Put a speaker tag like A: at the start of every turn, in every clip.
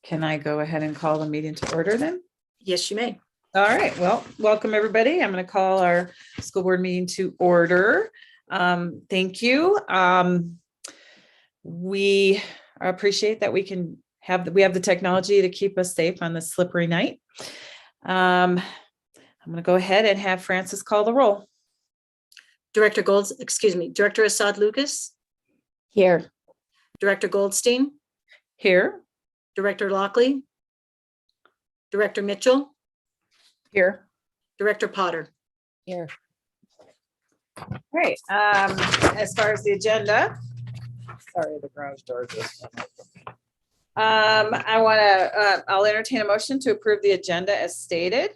A: Can I go ahead and call the meeting to order then?
B: Yes, you may.
A: All right, well, welcome everybody. I'm going to call our school board meeting to order. Thank you. We appreciate that we have the technology to keep us safe on this slippery night. I'm going to go ahead and have Francis call the roll.
B: Director Assad Lucas.
C: Here.
B: Director Goldstein.
A: Here.
B: Director Lockley. Director Mitchell.
A: Here.
B: Director Potter.
C: Here.
A: All right. As far as the agenda,
C: Sorry, the garage door just.
A: I'll entertain a motion to approve the agenda as stated.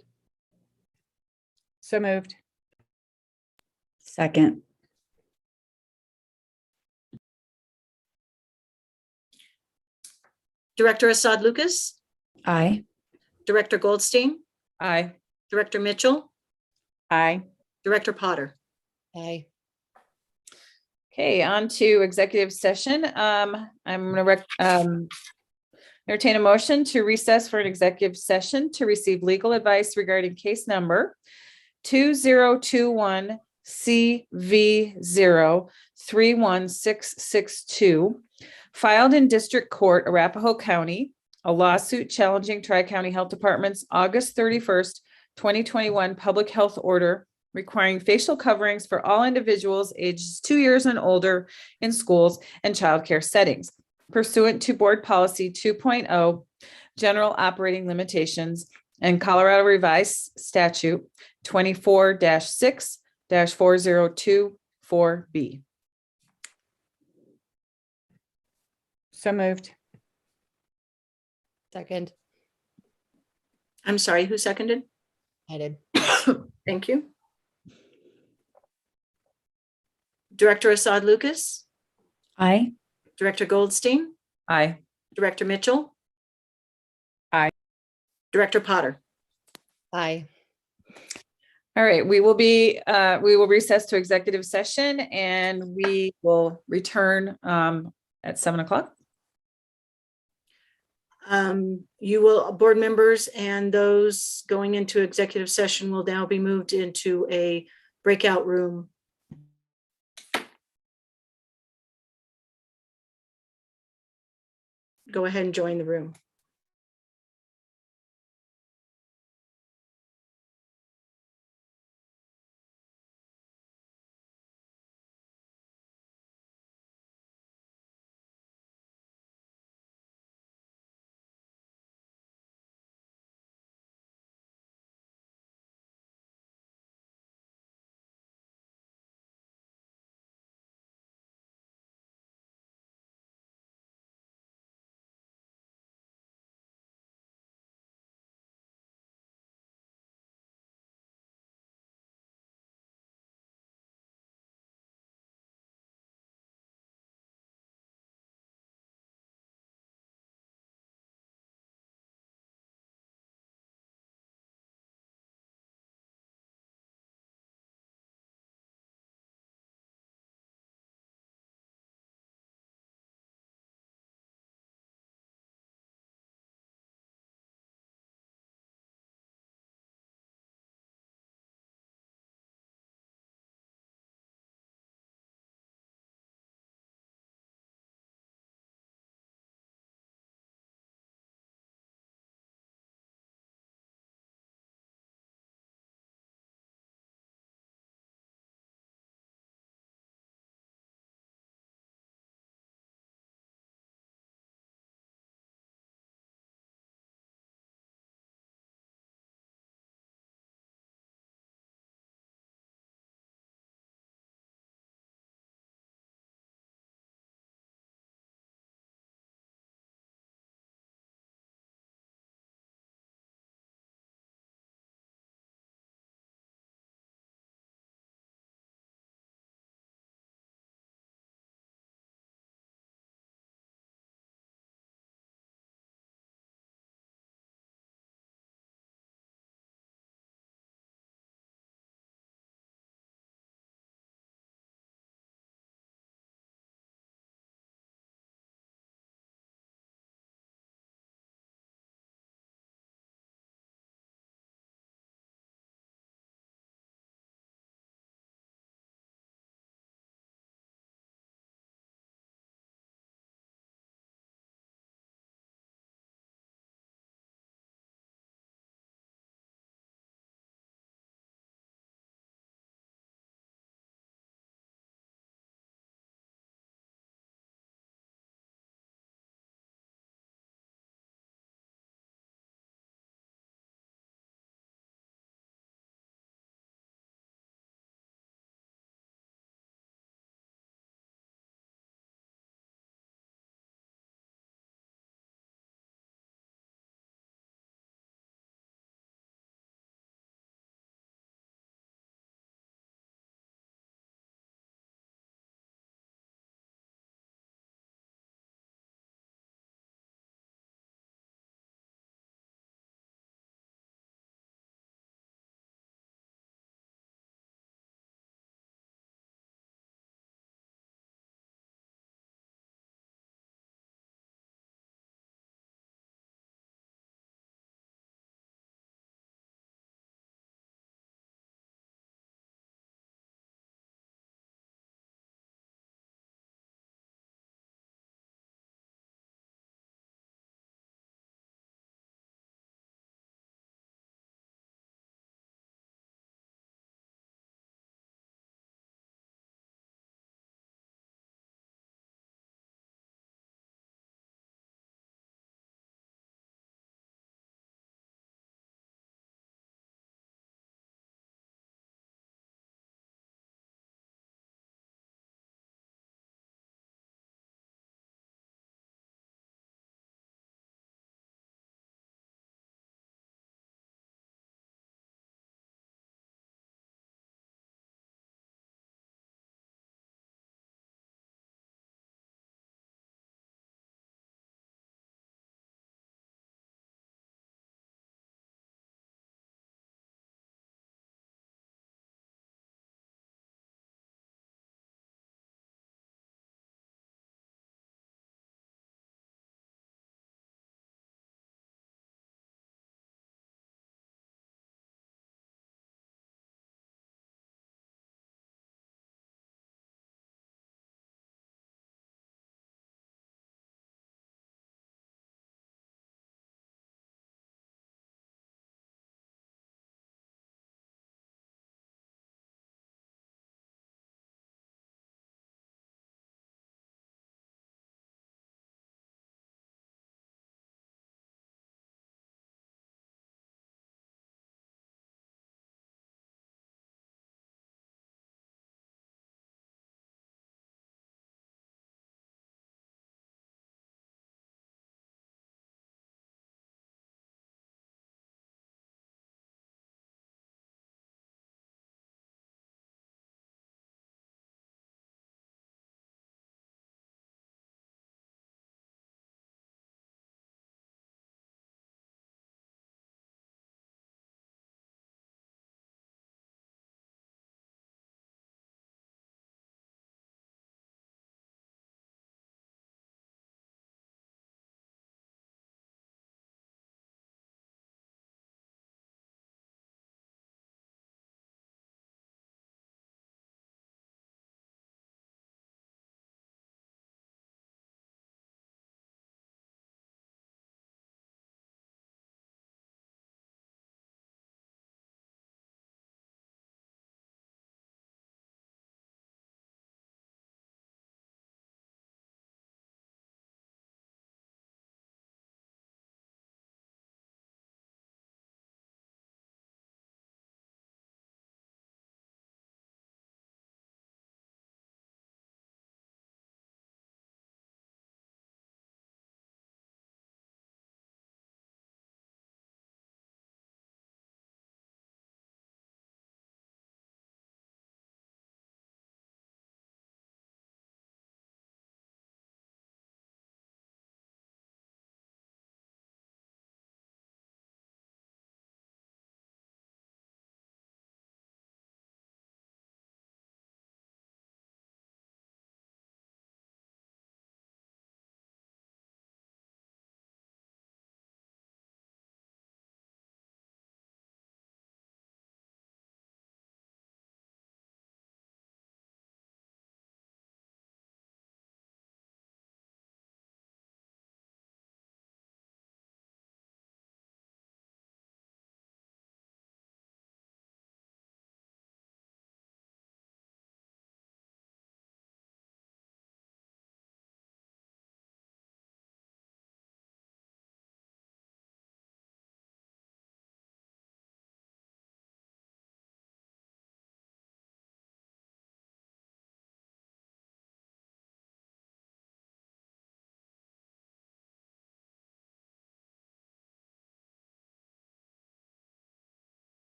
C: So moved. Second.
B: Director Assad Lucas.
C: Aye.
B: Director Goldstein.
A: Aye.
B: Director Mitchell.
C: Aye.
B: Director Potter.
C: Aye.
A: Okay, on to executive session. I'm going to entertain a motion to recess for an executive session to receive legal advice regarding case number 2021 CV0 31662, filed in District Court, Arapahoe County, a lawsuit challenging Tri-County Health Department's August 31st, 2021 public health order requiring facial coverings for all individuals ages 2 years and older in schools and childcare settings, pursuant to Board Policy 2.0, General Operating Limitations, and Colorado Revised Statute 24-6-4024B.
C: So moved. Second.
B: I'm sorry, who seconded?
C: I did.
B: Thank you. Director Assad Lucas.
C: Aye.
B: Director Goldstein.
A: Aye.
B: Director Mitchell.
C: Aye.
B: Director Potter.
C: Aye.
A: All right, we will recess to executive session and we will return at 7 o'clock.
B: Board members and those going into executive session will now be moved into a breakout room. Go ahead and join the room.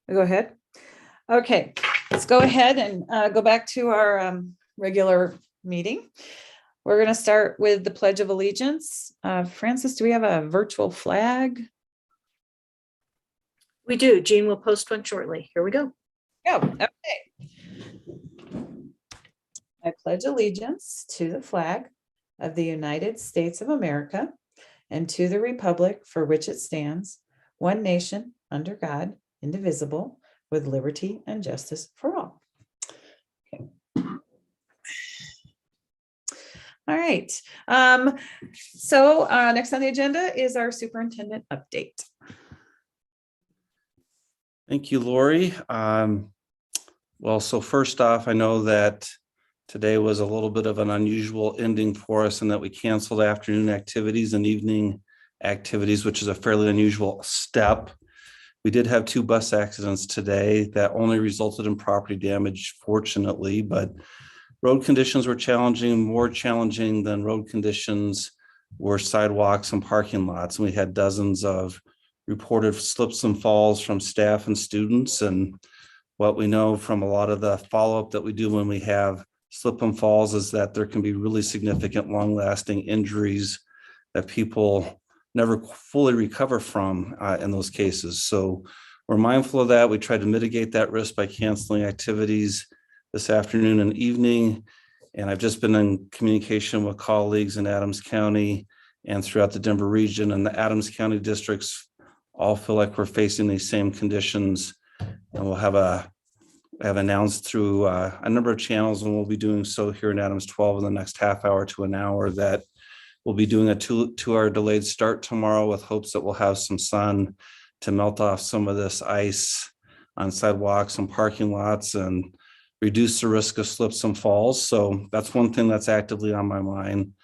A: Go ahead. Okay, let's go ahead and go back to our regular meeting. We're going to start with the Pledge of Allegiance. Francis, do we have a virtual flag?
B: We do. Jean will post one shortly. Here we go.
A: Oh, okay. I pledge allegiance to the flag of the United States of America and to the republic for which it stands, one nation, under God, indivisible, with liberty and justice for all. Okay. All right. So next on the agenda is our superintendent update.
D: Thank you, Lori. Well, so first off, I know that today was a little bit of an unusual ending for us in that we canceled afternoon activities and evening activities, which is a fairly unusual step. We did have 2 bus accidents today that only resulted in property damage, fortunately, but road conditions were challenging. More challenging than road conditions were sidewalks and parking lots. And we had dozens of reported slips and falls from staff and students. And what we know from a lot of the follow-up that we do when we have slip and falls is that there can be really significant long-lasting injuries that people never fully recover from in those cases. So we're mindful of that. We try to mitigate that risk by canceling activities this afternoon and evening. And I've just been in communication with colleagues in Addams County and throughout the Denver region, and the Addams County districts all feel like we're facing these same conditions. And we'll have announced through a number of channels, and we'll be doing so here in Addams 12 in the next half hour to an hour, that we'll be doing a 2-hour delayed start tomorrow with hopes that we'll have some sun to melt off some of this ice on sidewalks and parking lots and reduce the risk of slips and falls. So that's one thing that's actively on my mind.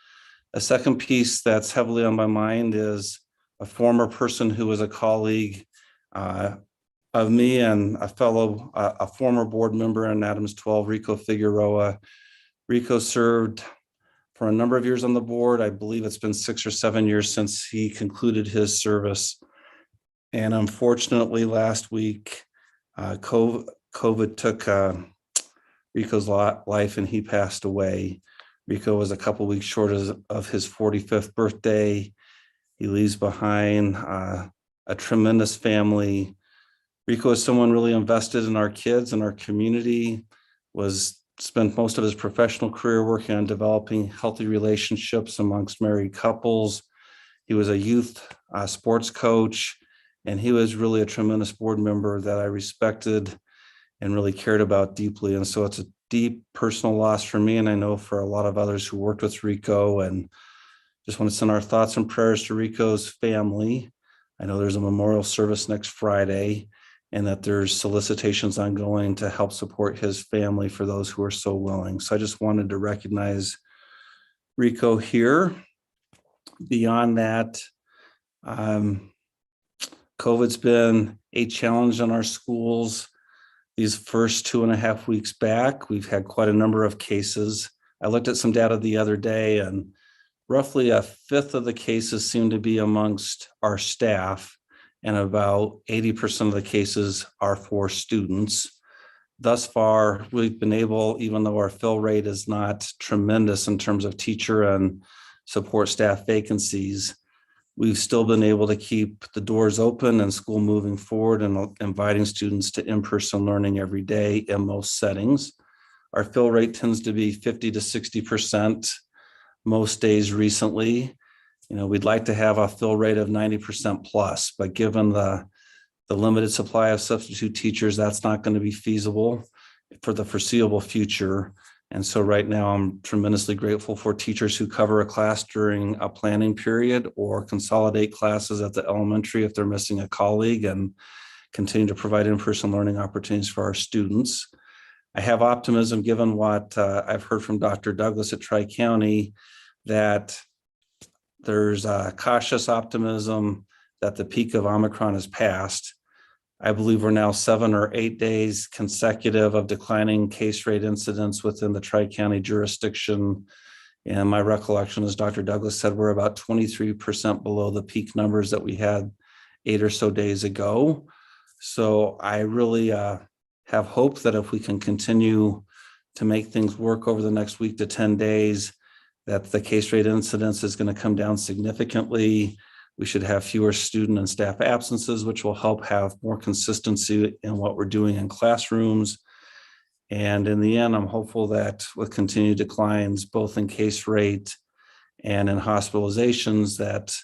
D: A second piece that's heavily on my mind is a former person who was a colleague of me and a former board member in Addams 12, Rico Figueroa. Rico served for a number of years on the board. I believe it's been 6 or 7 years since he concluded his service. And unfortunately, last week, COVID took Rico's life and he passed away. Rico was a couple weeks short of his 45th birthday. He leaves behind a tremendous family. Rico is someone really invested in our kids and our community, spent most of his professional career working on developing healthy relationships amongst married couples. He was a youth sports coach, and he was really a tremendous board member that I respected and really cared about deeply. And so it's a deep personal loss for me, and I know for a lot of others who worked with Rico, and just want to send our thoughts and prayers to Rico's family. I know there's a memorial service next Friday, and that there's solicitations ongoing to help support his family for those who are so willing. So I just wanted to recognize Rico here. Beyond that, COVID's been a challenge in our schools. These first 2.5 weeks back, we've had quite a number of cases. I looked at some data the other day, and roughly 1/5 of the cases seem to be amongst our staff, and about 80% of the cases are for students. Thus far, we've been able, even though our fill rate is not tremendous in terms of teacher and support staff vacancies, we've still been able to keep the doors open and school moving forward and inviting students to in-person learning every day in most settings. Our fill rate tends to be 50 to 60% most days recently. We'd like to have a fill rate of 90% plus, but given the limited supply of substitute teachers, that's not going to be feasible for the foreseeable future. And so right now, I'm tremendously grateful for teachers who cover a class during a planning period or consolidate classes at the elementary if they're missing a colleague, and continue to provide in-person learning opportunities for our students. I have optimism given what I've heard from Dr. Douglas at Tri-County, that there's a cautious optimism that the peak of Omicron has passed. I believe we're now 7 or 8 days consecutive of declining case rate incidents within the Tri-County jurisdiction. And my recollection, as Dr. Douglas said, we're about 23% below the peak numbers that we had 8 or so days ago. So I really have hope that if we can continue to make things work over the next week to 10 days, that the case rate incidence is going to come down significantly. We should have fewer student and staff absences, which will help have more consistency in what we're doing in classrooms. And in the end, I'm hopeful that with continued declines, both in case rate and in hospitalizations, that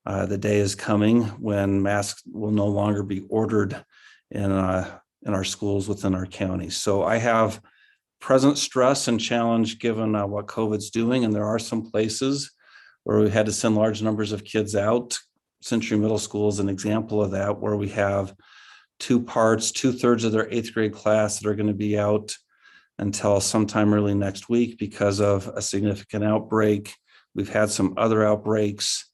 D: the day is coming when masks will no longer be ordered in our schools within our county. So I have present stress and challenge given what COVID's doing. And there are some places where we had to send large numbers of kids out. Century Middle School is an example of that, where we have 2/3 of their 8th grade class that are going to be out until sometime early next week because of a significant outbreak. We've had some other outbreaks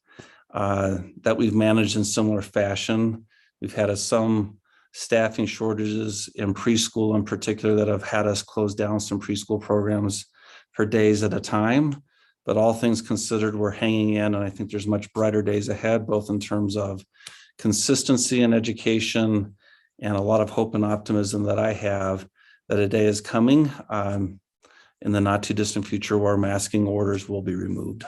D: that we've managed in similar fashion. We've had some staffing shortages in preschool in particular that have had us close down some preschool programs for days at a time. But all things considered, we're hanging in, and I think there's much brighter days ahead, both in terms of consistency in education and a lot of hope and optimism that I have that a day is coming in the not too distant future where masking orders will be removed.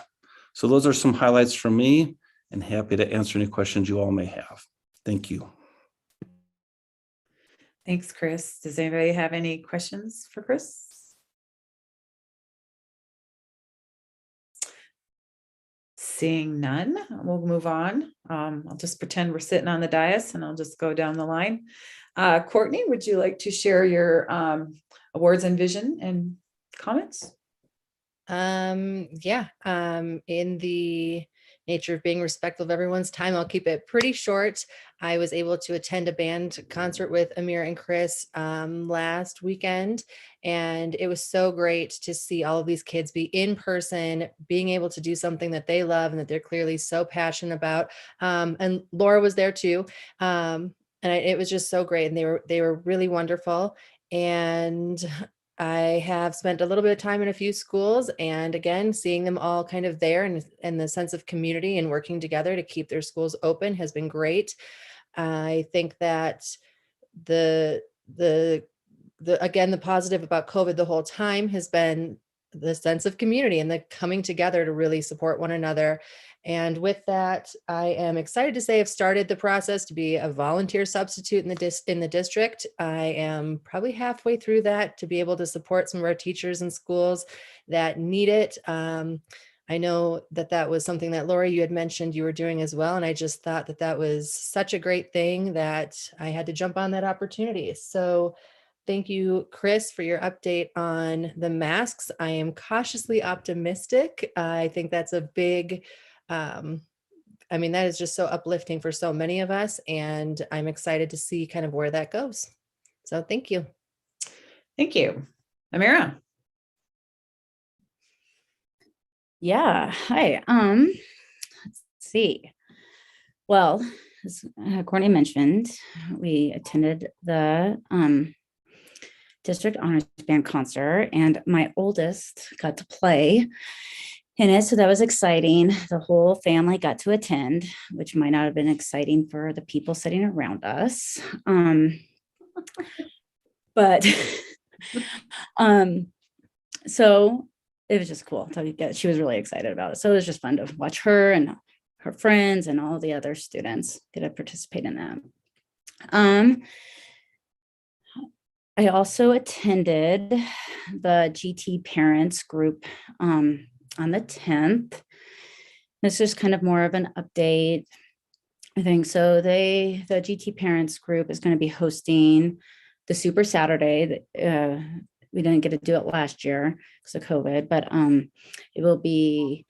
D: So those are some highlights from me, and happy to answer any questions you all may have. Thank you.
A: Thanks, Chris. Does anybody have any questions for Chris? Seeing none, we'll move on. I'll just pretend we're sitting on the dais and I'll just go down the line. Courtney, would you like to share your awards and vision and comments?
C: Yeah. In the nature of being respectful of everyone's time, I'll keep it pretty short. I was able to attend a band concert with Amir and Chris last weekend, and it was so great to see all of these kids be in person, being able to do something that they love and that they're clearly so passionate about. And Laura was there too. It was just so great. And they were really wonderful. And I have spent a little bit of time in a few schools, and again, seeing them all kind of there and the sense of community and working together to keep their schools open has been great. I think that again, the positive about COVID the whole time has been the sense of community and the coming together to really support one another. And with that, I am excited to say I've started the process to be a volunteer substitute in the district. I am probably halfway through that to be able to support some of our teachers and schools that need it. I know that was something that Lori, you had mentioned you were doing as well. And I just thought that was such a great thing that I had to jump on that opportunity. So thank you, Chris, for your update on the masks. I am cautiously optimistic. I think that's a big, that is just so uplifting for so many of us, and I'm excited to see kind of where that goes. So thank you.
A: Thank you. Amira.
E: Yeah. Hi. Let's see. Well, as Courtney mentioned, we attended the district honors band concert, and my oldest got to play in it. So that was exciting. The whole family got to attend, which might not have been exciting for the people sitting around us. But so it was just cool. She was really excited about it. So it was just fun to watch her and her friends and all the other students get to participate in that. I also attended the GT parents group on the 10th. This is kind of more of an update, I think. So the GT parents group is going to be hosting the Super Saturday. We didn't get to do it last year because of COVID, but it will be,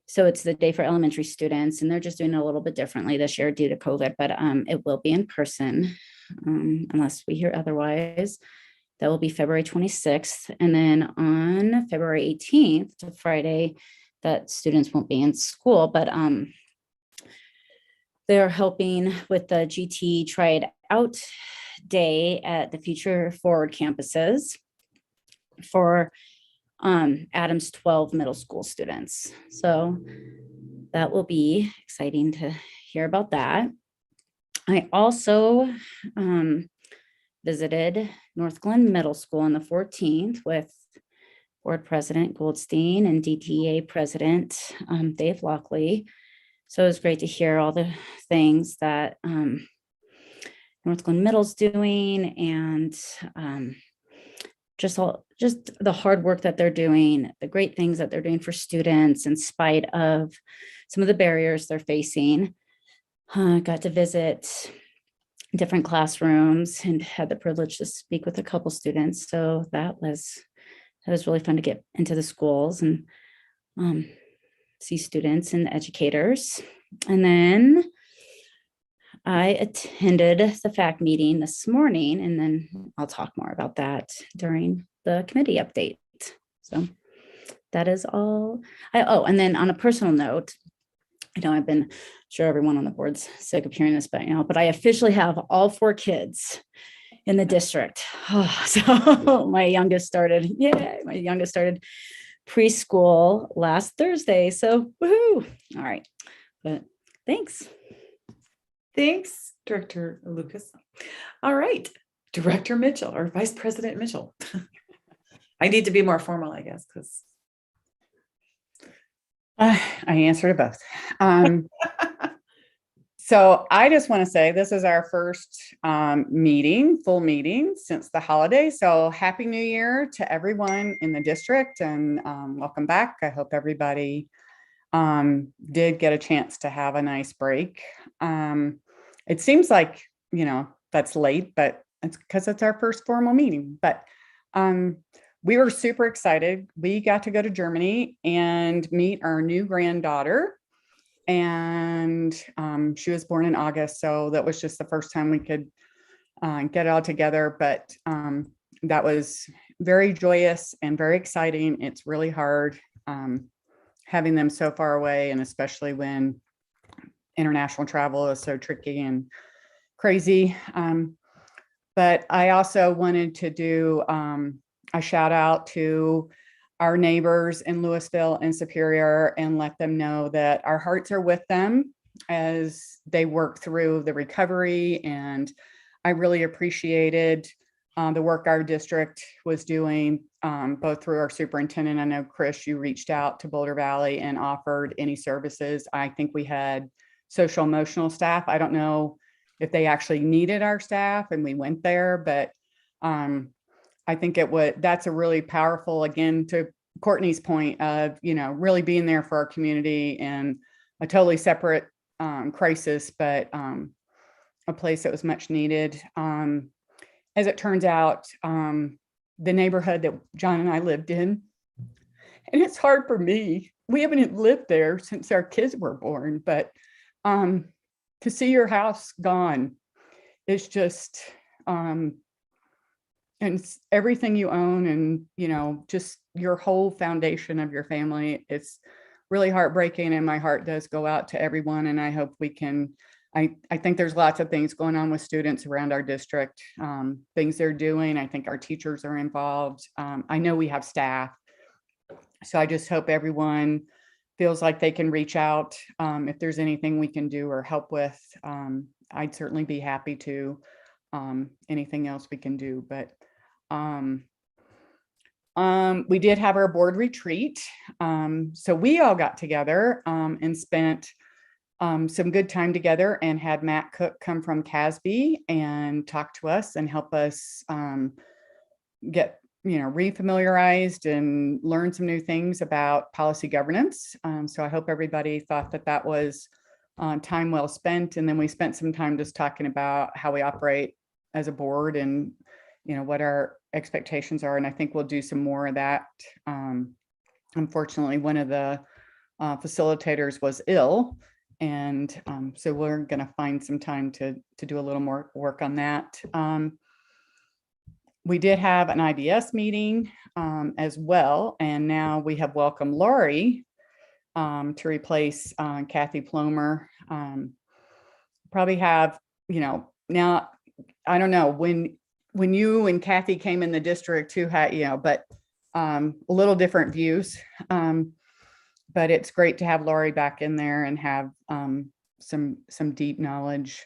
E: so it's the day for elementary students, and they're just doing it a little bit differently this year due to COVID, but it will be in person unless we hear otherwise. That will be February 26th. And then on February 18th, to Friday, that students won't be in school, but they're helping with the GT Try It Out Day at the Future Forward campuses for Addams 12 middle school students. So that will be exciting to hear about that. I also visited North Glen Middle School on the 14th with Board President Goldstein and DTA President Dave Lockley. So it was great to hear all the things that North Glen Middle's doing, and just the hard work that they're doing, the great things that they're doing for students in spite of some of the barriers they're facing. Got to visit different classrooms and had the privilege to speak with a couple students. So that was really fun to get into the schools and see students and educators. And then I attended the FAC meeting this morning, and then I'll talk more about that during the committee update. So that is all. And then on a personal note, I know I've been sure everyone on the board's sick of hearing this, but I officially have all 4 kids in the district. So my youngest started preschool last Thursday. So woohoo. All right. But thanks.
A: Thanks, Director Lucas. All right, Director Mitchell or Vice President Mitchell. I need to be more formal, I guess, because
F: I answered both. So I just want to say this is our first full meeting since the holiday. So Happy New Year to everyone in the district, and welcome back. I hope everybody did get a chance to have a nice break. It seems like, that's late, but it's because it's our first formal meeting. But we were super excited. We got to go to Germany and meet our new granddaughter. And she was born in August. So that was just the first time we could get it all together. But that was very joyous and very exciting. It's really hard having them so far away, and especially when international travel is so tricky and crazy. But I also wanted to do a shout out to our neighbors in Louisville and Superior and let them know that our hearts are with them as they work through the recovery. And I really appreciated the work our district was doing, both through our superintendent. I know, Chris, you reached out to Boulder Valley and offered any services. I think we had social emotional staff. I don't know if they actually needed our staff and we went there, but I think that's a really powerful, again, to Courtney's point of, really being there for our community in a totally separate crisis, but a place that was much needed. As it turns out, the neighborhood that John and I lived in, and it's hard for me, we haven't lived there since our kids were born, but to see your house gone is just, and it's everything you own and, just your whole foundation of your family. It's really heartbreaking, and my heart does go out to everyone. And I hope we can, I think there's lots of things going on with students around our district, things they're doing. I think our teachers are involved. I know we have staff. So I just hope everyone feels like they can reach out if there's anything we can do or help with. I'd certainly be happy to, anything else we can do. But we did have our board retreat. So we all got together and spent some good time together, and had Matt Cook come from CASB and talk to us and help us get refamiliarized and learn some new things about policy governance. So I hope everybody thought that was time well spent. And then we spent some time just talking about how we operate as a board and what our expectations are. And I think we'll do some more of that. Unfortunately, one of the facilitators was ill. And so we're going to find some time to do a little more work on that. We did have an IDS meeting as well. And now we have welcomed Lori to replace Kathy Plomer. Probably have, now, I don't know, when you and Kathy came in the district who had, but a little different views. But it's great to have Lori back in there and have some deep knowledge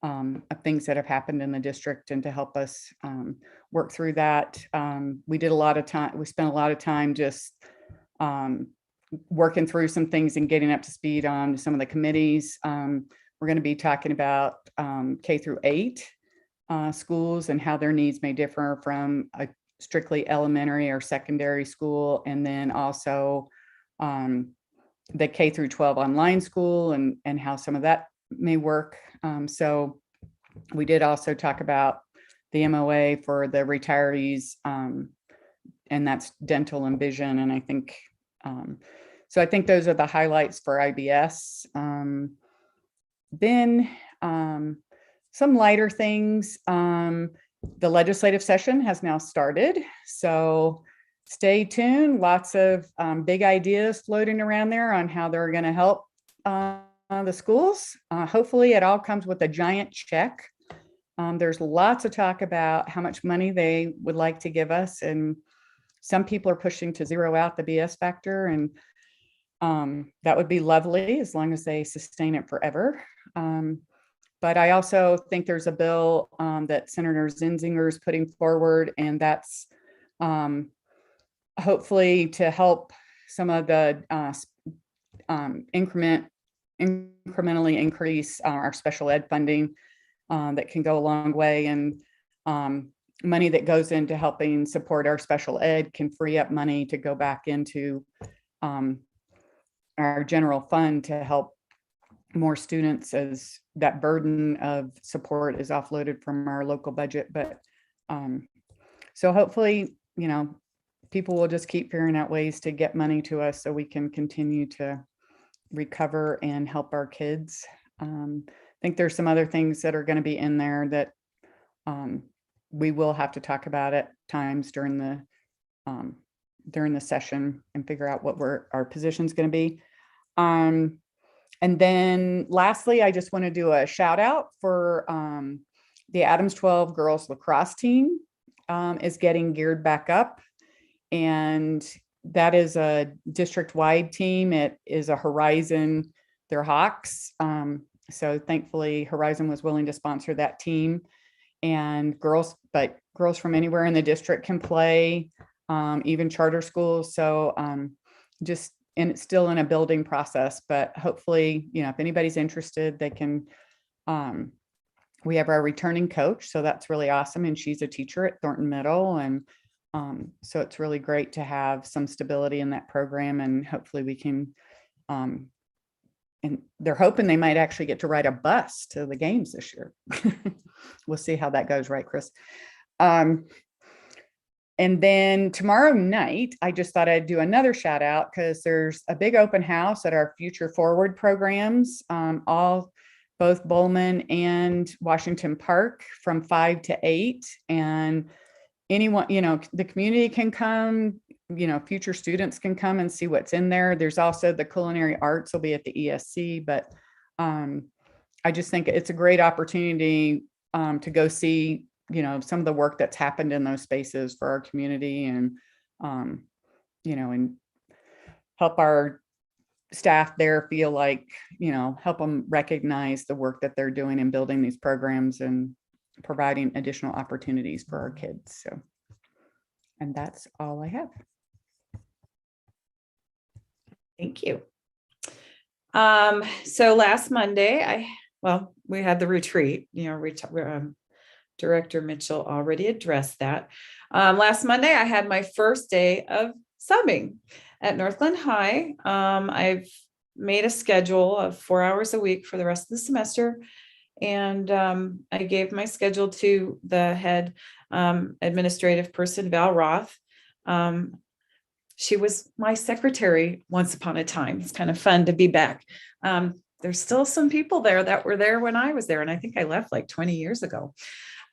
F: of things that have happened in the district and to help us work through that. We spent a lot of time just working through some things and getting up to speed on some of the committees. We're going to be talking about K through 8 schools and how their needs may differ from a strictly elementary or secondary school, and then also the K through 12 online school and how some of that may work. So we did also talk about the MOA for the retirees, and that's dental and vision. And I think, so I think those are the highlights for IBS. Then some lighter things. The legislative session has now started, so stay tuned. Lots of big ideas floating around there on how they're going to help the schools. Hopefully it all comes with a giant check. There's lots of talk about how much money they would like to give us, and some people are pushing to zero out the BS factor, and that would be lovely as long as they sustain it forever. But I also think there's a bill that Senator Zinzinger is putting forward, and that's hopefully to help some of the incrementally increase our special ed funding that can go a long way, and money that goes into helping support our special ed can free up money to go back into our general fund to help more students, as that burden of support is offloaded from our local budget. But so hopefully, people will just keep figuring out ways to get money to us so we can continue to recover and help our kids. I think there's some other things that are going to be in there that we will have to talk about at times during the session and figure out what our position is going to be. And then lastly, I just want to do a shout out for the Addams 12 girls lacrosse team is getting geared back up. And that is a district-wide team. It is a Horizon, they're Hawks. So thankfully Horizon was willing to sponsor that team, and girls from anywhere in the district can play, even charter schools. So and it's still in a building process, but hopefully, if anybody's interested, they can, we have our returning coach. So that's really awesome. And she's a teacher at Thornton Middle. And so it's really great to have some stability in that program, and hopefully we can, and they're hoping they might actually get to ride a bus to the games this year. We'll see how that goes, right, Chris? And then tomorrow night, I just thought I'd do another shout out because there's a big open house at our Future Forward programs, both Bowman and Washington Park from 5 to 8. And anyone, the community can come, future students can come and see what's in there. There's also the culinary arts will be at the ESC, but I just think it's a great opportunity to go see some of the work that's happened in those spaces for our community, and and help our staff there feel like, help them recognize the work that they're doing in building these programs and providing additional opportunities for our kids. So, and that's all I have.
A: Thank you. So last Monday, we had the retreat, Director Mitchell already addressed that. Last Monday, I had my first day of subbing at Northland High. I've made a schedule of 4 hours a week for the rest of the semester. And I gave my schedule to the head administrative person, Val Roth. She was my secretary once upon a time. It's kind of fun to be back. There's still some people there that were there when I was there, and I think I left like 20 years ago.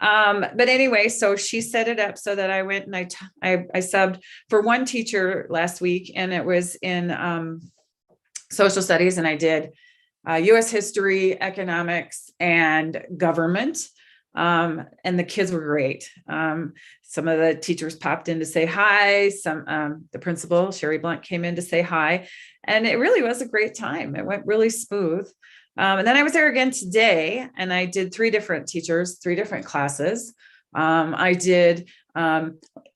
A: But anyway, so she set it up so that I went and I subbed for one teacher last week, and it was in social studies, and I did U.S. history, economics, and government. And the kids were great. Some of the teachers popped in to say hi. The principal, Sherry Blunt, came in to say hi, and it really was a great time. It went really smooth. And then I was there again today, and I did 3 different teachers, 3 different classes. I did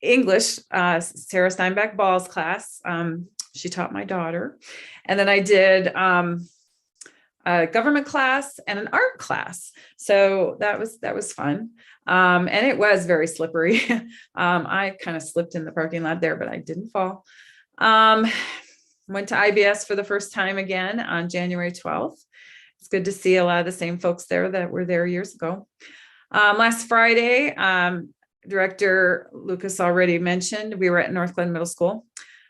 A: English, Sarah Steinbeck Ball's class. She taught my daughter. And then I did a government class and an art class. So that was fun. And it was very slippery. I kind of slipped in the parking lot there, but I didn't fall. Went to IBS for the first time again on January 12th. It's good to see a lot of the same folks there that were there years ago. Last Friday, Director Lucas already mentioned, we were at North Glen Middle School.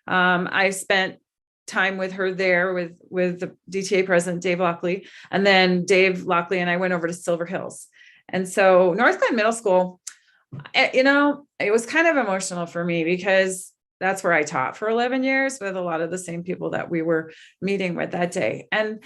A: I spent time with her there with the DTA president, Dave Lockley, and then Dave Lockley and I went over to Silver Hills. And so North Glen Middle School, you know, it was kind of emotional for me because that's where I taught for 11 years with a lot of the same people that we were meeting with that day. And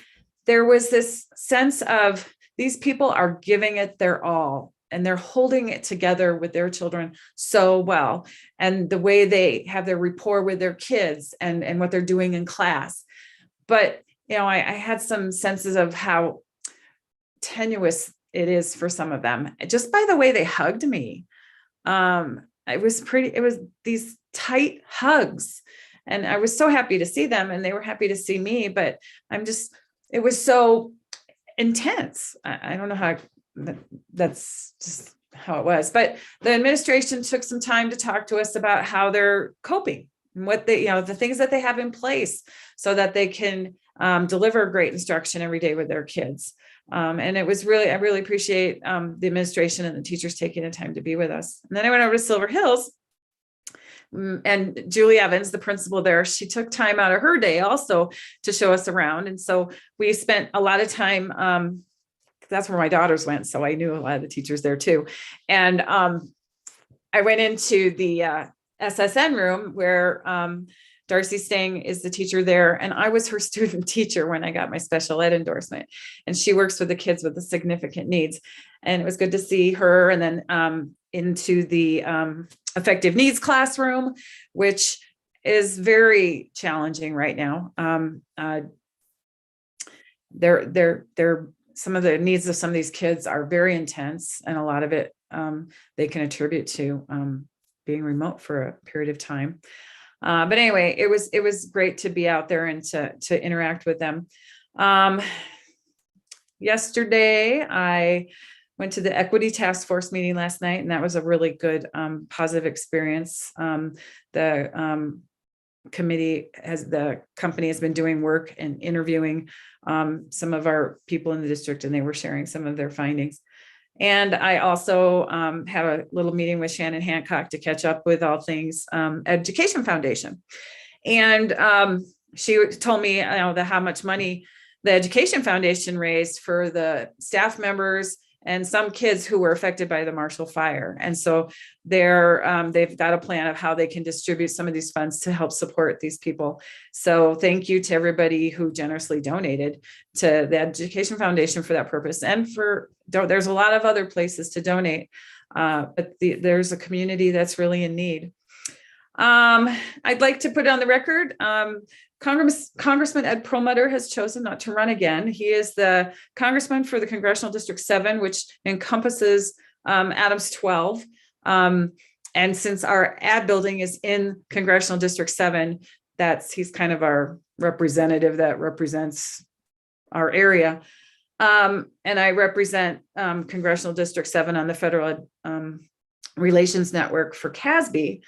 A: there was this sense of these people are giving it their all, and they're holding it together with their children so well. And the way they have their rapport with their kids and what they're doing in class. But, you know, I had some senses of how tenuous it is for some of them, just by the way they hugged me. It was these tight hugs, and I was so happy to see them, and they were happy to see me, but it was so intense. I don't know how, that's just how it was. But the administration took some time to talk to us about how they're coping and what they, you know, the things that they have in place so that they can deliver great instruction every day with their kids. And it was really, I really appreciate the administration and the teachers taking the time to be with us. And then I went over to Silver Hills, and Julie Evans, the principal there, she took time out of her day also to show us around. And so we spent a lot of time, that's where my daughters went. So I knew a lot of the teachers there too. And I went into the SSN room where Darcy Stang is the teacher there. And I was her student teacher when I got my special ed endorsement. And she works with the kids with the significant needs. And it was good to see her. And then into the effective needs classroom, which is very challenging right now. Some of the needs of some of these kids are very intense, and a lot of it they can attribute to being remote for a period of time. But anyway, it was great to be out there and to interact with them. Yesterday, I went to the Equity Task Force meeting last night, and that was a really good positive experience. The company has been doing work and interviewing some of our people in the district, and they were sharing some of their findings. And I also had a little meeting with Shannon Hancock to catch up with all things Education Foundation. And she told me, how much money the Education Foundation raised for the staff members and some kids who were affected by the Marshall Fire. And so they've got a plan of how they can distribute some of these funds to help support these people. So thank you to everybody who generously donated to the Education Foundation for that purpose. And there's a lot of other places to donate, but there's a community that's really in need. I'd like to put it on the record. Congressman Ed Perlmutter has chosen not to run again. He is the congressman for the Congressional District 7, which encompasses Addams 12. And since our ad building is in Congressional District 7, he's kind of our representative that represents our area. And I represent Congressional District 7 on the Federal Relations Network for CASB.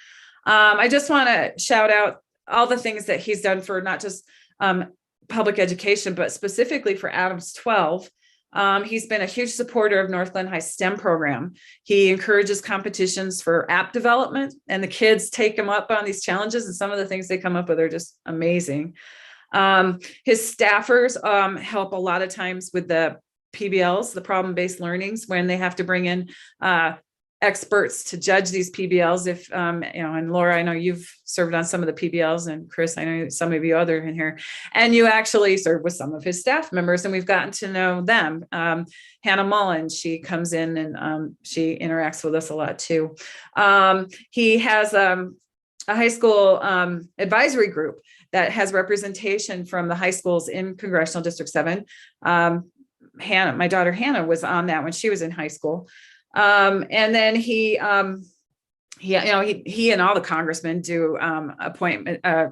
A: I just want to shout out all the things that he's done for not just public education, but specifically for Addams 12. He's been a huge supporter of North Glen High STEM program. He encourages competitions for app development, and the kids take him up on these challenges, and some of the things they come up with are just amazing. His staffers help a lot of times with the PBLs, the problem-based learnings, when they have to bring in experts to judge these PBLs. If, and Laura, I know you've served on some of the PBLs, and Chris, I know some of you other in here, and you actually serve with some of his staff members, and we've gotten to know them. Hannah Mullen, she comes in and she interacts with us a lot too. He has a high school advisory group that has representation from the high schools in Congressional District 7. Hannah, my daughter Hannah was on that when she was in high school. And then he and all the congressmen do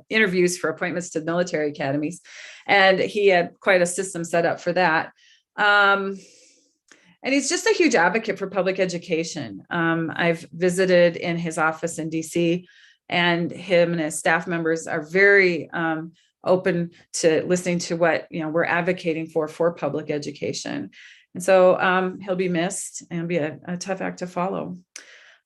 A: interviews for appointments to military academies. And he had quite a system set up for that. And he's just a huge advocate for public education. I've visited in his office in DC, and him and his staff members are very open to listening to what we're advocating for public education. And so he'll be missed and be a tough act to follow.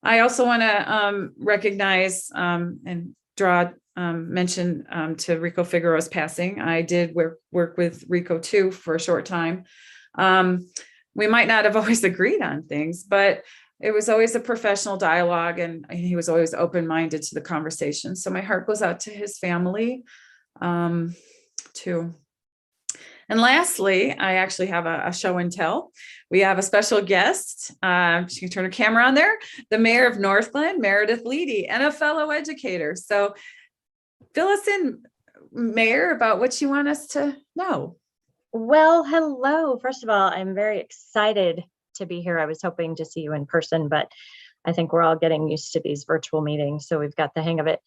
A: I also want to recognize and draw mention to Rico Figueroa's passing. I did work with Rico too for a short time. We might not have always agreed on things, but it was always a professional dialogue, and he was always open-minded to the conversation. So my heart goes out to his family too. And lastly, I actually have a show and tell. We have a special guest. She can turn her camera on there. The mayor of North Glen, Meredith Leedy, and a fellow educator. So fill us in, Mayor, about what you want us to know.
G: Well, hello. First of all, I'm very excited to be here. I was hoping to see you in person, but I think we're all getting used to these virtual meetings, so we've got the hang of it.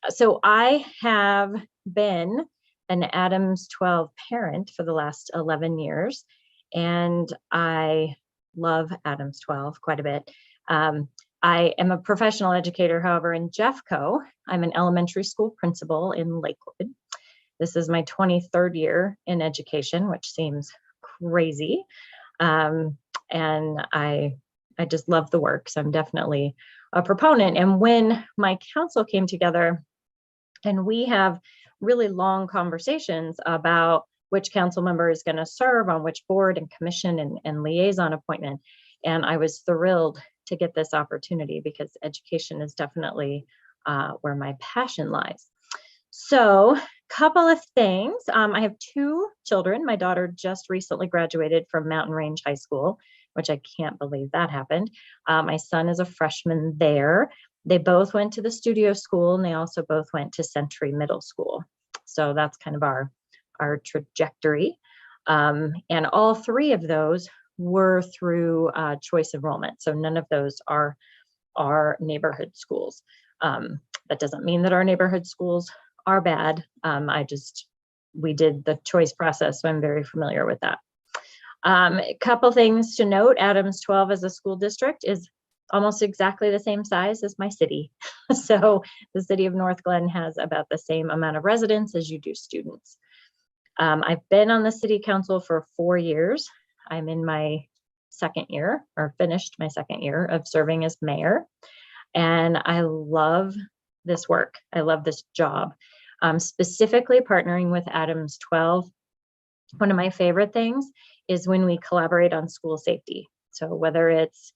G: So I have been an Addams 12 parent for the last 11 years, and I love Addams 12 quite a bit. I am a professional educator, however, in Jeffco. I'm an elementary school principal in Lakewood. This is my 23rd year in education, which seems crazy. And I just love the work, so I'm definitely a proponent. And when my council came together, and we have really long conversations about which council member is going to serve on which board and commission and liaison appointment. And I was thrilled to get this opportunity because education is definitely where my passion lies. So, couple of things. I have 2 children. My daughter just recently graduated from Mountain Range High School, which I can't believe that happened. My son is a freshman there. They both went to the studio school, and they also both went to Century Middle School. So that's kind of our trajectory. And all 3 of those were through choice enrollment. So none of those are neighborhood schools. That doesn't mean that our neighborhood schools are bad. We did the choice process, so I'm very familiar with that. A couple things to note: Addams 12 as a school district is almost exactly the same size as my city. So the city of North Glen has about the same amount of residents as you do students. I've been on the city council for 4 years. I'm in my second year, or finished my second year of serving as mayor. And I love this work. I love this job. Specifically partnering with Addams 12. One of my favorite things is when we collaborate on school safety. So whether it's,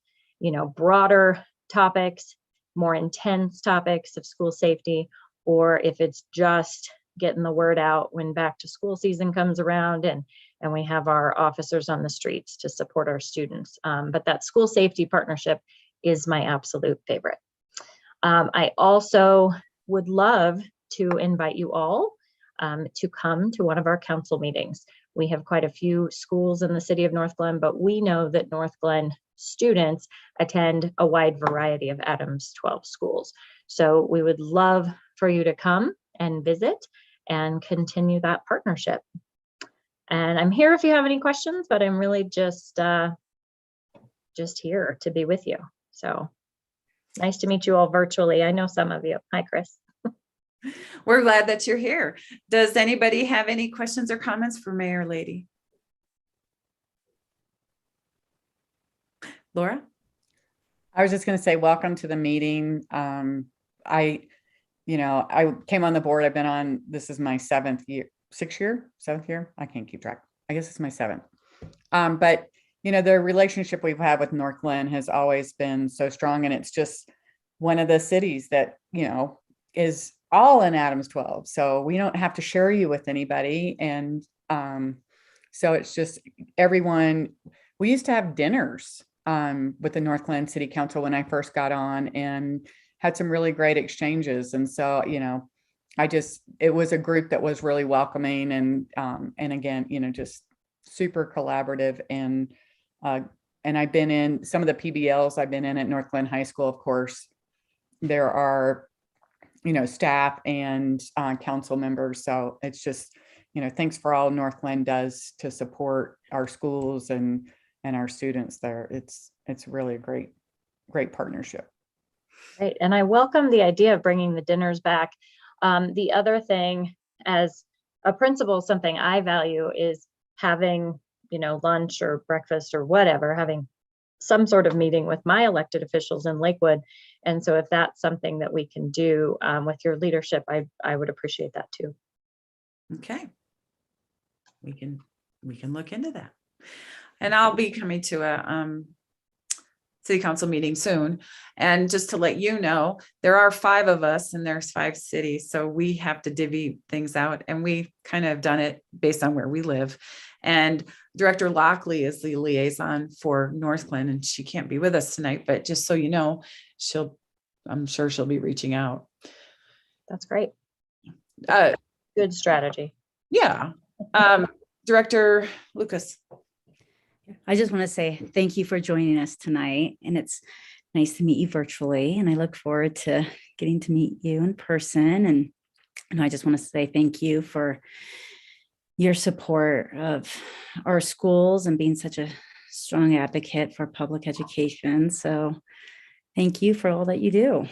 G: broader topics, more intense topics of school safety, or if it's just getting the word out when back to school season comes around and we have our officers on the streets to support our students. But that school safety partnership is my absolute favorite. I also would love to invite you all to come to one of our council meetings. We have quite a few schools in the city of North Glen, but we know that North Glen students attend a wide variety of Addams 12 schools. So we would love for you to come and visit and continue that partnership. And I'm here if you have any questions, but I'm really just here to be with you. So nice to meet you all virtually. I know some of you. Hi, Chris.
A: We're glad that you're here. Does anybody have any questions or comments for Mayor Lady? Laura?
F: I was just going to say, welcome to the meeting. I came on the board. I've been on, this is my 7th year. I can't keep track. I guess it's my 7th. But the relationship we've had with North Glen has always been so strong, and it's just one of the cities that, is all in Addams 12. So we don't have to share you with anybody. And so it's just everyone. We used to have dinners with the North Glen City Council when I first got on, and had some really great exchanges. And so, it was a group that was really welcoming, and again, just super collaborative, and I've been in some of the PBLs I've been in at North Glen High School. Of course, there are, staff and council members. So it's just, thanks for all North Glen does to support our schools and our students there. It's really a great partnership.
G: Right. And I welcome the idea of bringing the dinners back. The other thing, as a principal, something I value is having, lunch or breakfast or whatever, having some sort of meeting with my elected officials in Lakewood. And so if that's something that we can do with your leadership, I would appreciate that too.
A: Okay. We can look into that. And I'll be coming to a city council meeting soon. And just to let you know, there are 5 of us and there's 5 cities. So we have to divvy things out, and we kind of done it based on where we live. And Director Lockley is the liaison for North Glen, and she can't be with us tonight, but just so you know, I'm sure she'll be reaching out.
G: That's great. Good strategy.
A: Yeah. Director Lucas.
E: I just want to say thank you for joining us tonight, and it's nice to meet you virtually, and I look forward to getting to meet you in person. And I just want to say thank you for your support of our schools and being such a strong advocate for public education. So thank you for all that you do.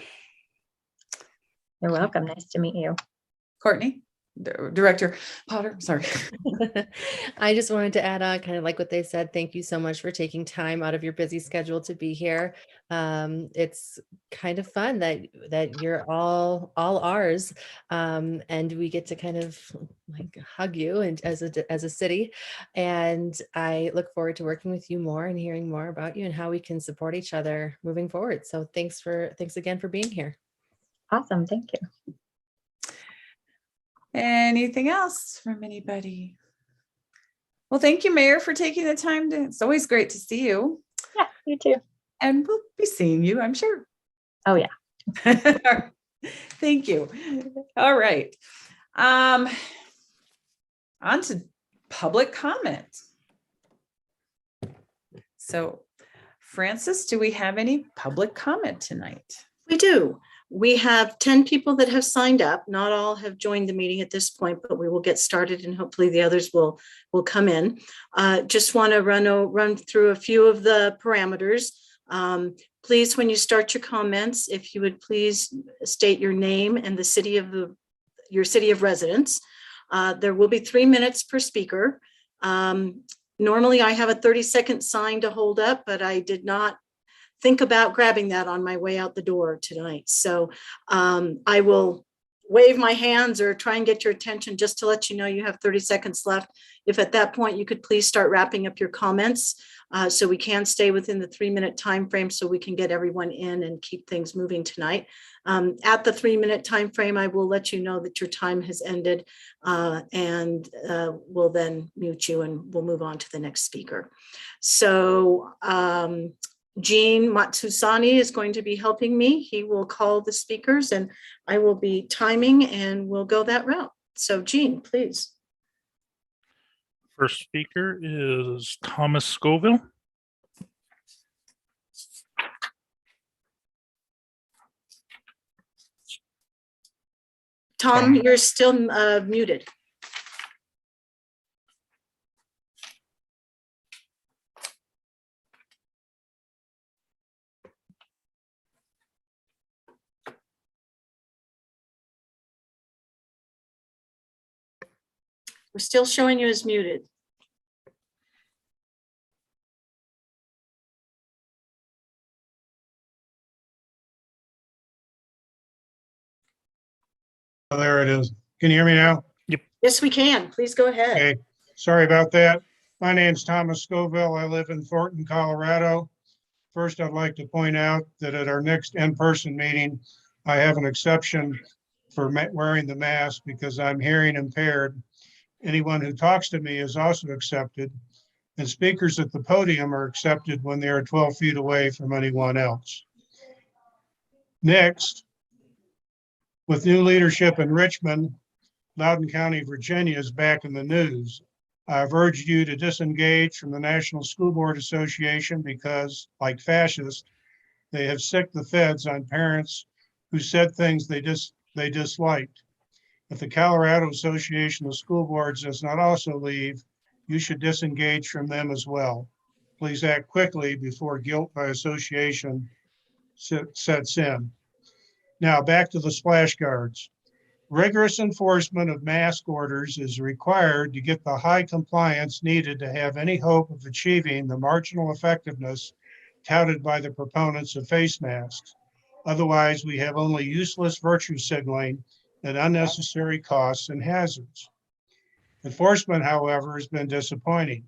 G: You're welcome. Nice to meet you.
A: Courtney. Director Potter, sorry.
C: I just wanted to add on, kind of like what they said. Thank you so much for taking time out of your busy schedule to be here. It's kind of fun that you're all ours, and we get to kind of like hug you and as a city. And I look forward to working with you more and hearing more about you and how we can support each other moving forward. So thanks again for being here.
G: Awesome. Thank you.
A: Anything else from anybody? Well, thank you, Mayor, for taking the time it's always great to see you.
G: Yeah, you too.
A: And we'll be seeing you, I'm sure.
G: Oh, yeah.
A: Thank you. All right. On to public comment. So, Francis, do we have any public comment tonight?
B: We do. We have 10 people that have signed up. Not all have joined the meeting at this point, but we will get started and hopefully the others will come in. Just want to run through a few of the parameters. Please, when you start your comments, if you would please state your name and the city of your city of residence. There will be 3 minutes per speaker. Normally I have a 30-second sign to hold up, but I did not think about grabbing that on my way out the door tonight. So I will wave my hands or try and get your attention just to let you know you have 30 seconds left. If at that point you could please start wrapping up your comments so we can stay within the 3-minute time frame so we can get everyone in and keep things moving tonight. At the 3-minute time frame, I will let you know that your time has ended and we'll then mute you and we'll move on to the next speaker. So Gene Matsusani is going to be helping me. He will call the speakers and I will be timing and we'll go that route. So Gene, please.
H: First speaker is Thomas Scoville.
B: Tom, you're still muted. We're still showing you as muted.
I: Oh, there it is. Can you hear me now?
B: Yes, we can. Please go ahead.
I: Okay, sorry about that. My name's Thomas Scoville. I live in Thornton, Colorado. First, I'd like to point out that at our next in-person meeting, I have an exception for wearing the mask because I'm hearing impaired. Anyone who talks to me is also accepted, and speakers at the podium are accepted when they are 12 feet away from anyone else. Next, with new leadership in Richmond, Loudoun County, Virginia is back in the news. I've urged you to disengage from the National School Board Association because, like fascists, they have sicked the feds on parents who said things they disliked. If the Colorado Association of School Boards does not also leave, you should disengage from them as well. Please act quickly before guilt by association sets in. Now back to the splash guards. Rigorous enforcement of mask orders is required to get the high compliance needed to have any hope of achieving the marginal effectiveness touted by the proponents of face masks. Otherwise, we have only useless virtue signaling and unnecessary costs and hazards. Enforcement, however, has been disappointing.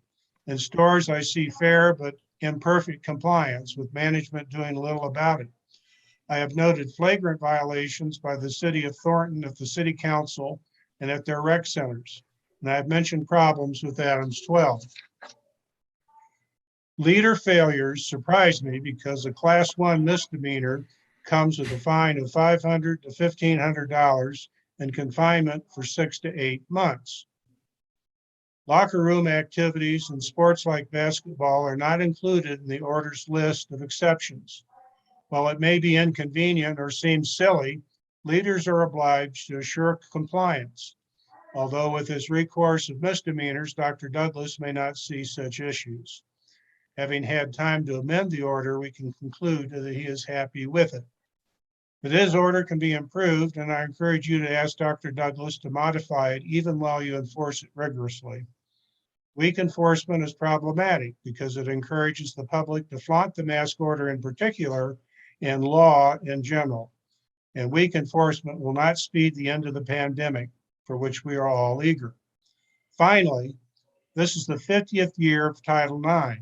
I: In stores, I see fair but imperfect compliance, with management doing little about it. I have noted flagrant violations by the city of Thornton at the city council and at their rec centers. And I've mentioned problems with Addams 12. Leader failures surprise me because a class 1 misdemeanor comes with a fine of $500 to $1,500 and confinement for 6 to 8 months. Locker room activities and sports like basketball are not included in the order's list of exceptions. While it may be inconvenient or seem silly, leaders are obliged to assure compliance. Although with his recourse of misdemeanors, Dr. Douglas may not see such issues. Having had time to amend the order, we can conclude that he is happy with it. But his order can be improved, and I encourage you to ask Dr. Douglas to modify it even while you enforce it rigorously. Weak enforcement is problematic because it encourages the public to flaunt the mask order in particular and law in general. And weak enforcement will not speed the end of the pandemic, for which we are all eager. Finally, this is the 50th year of Title IX.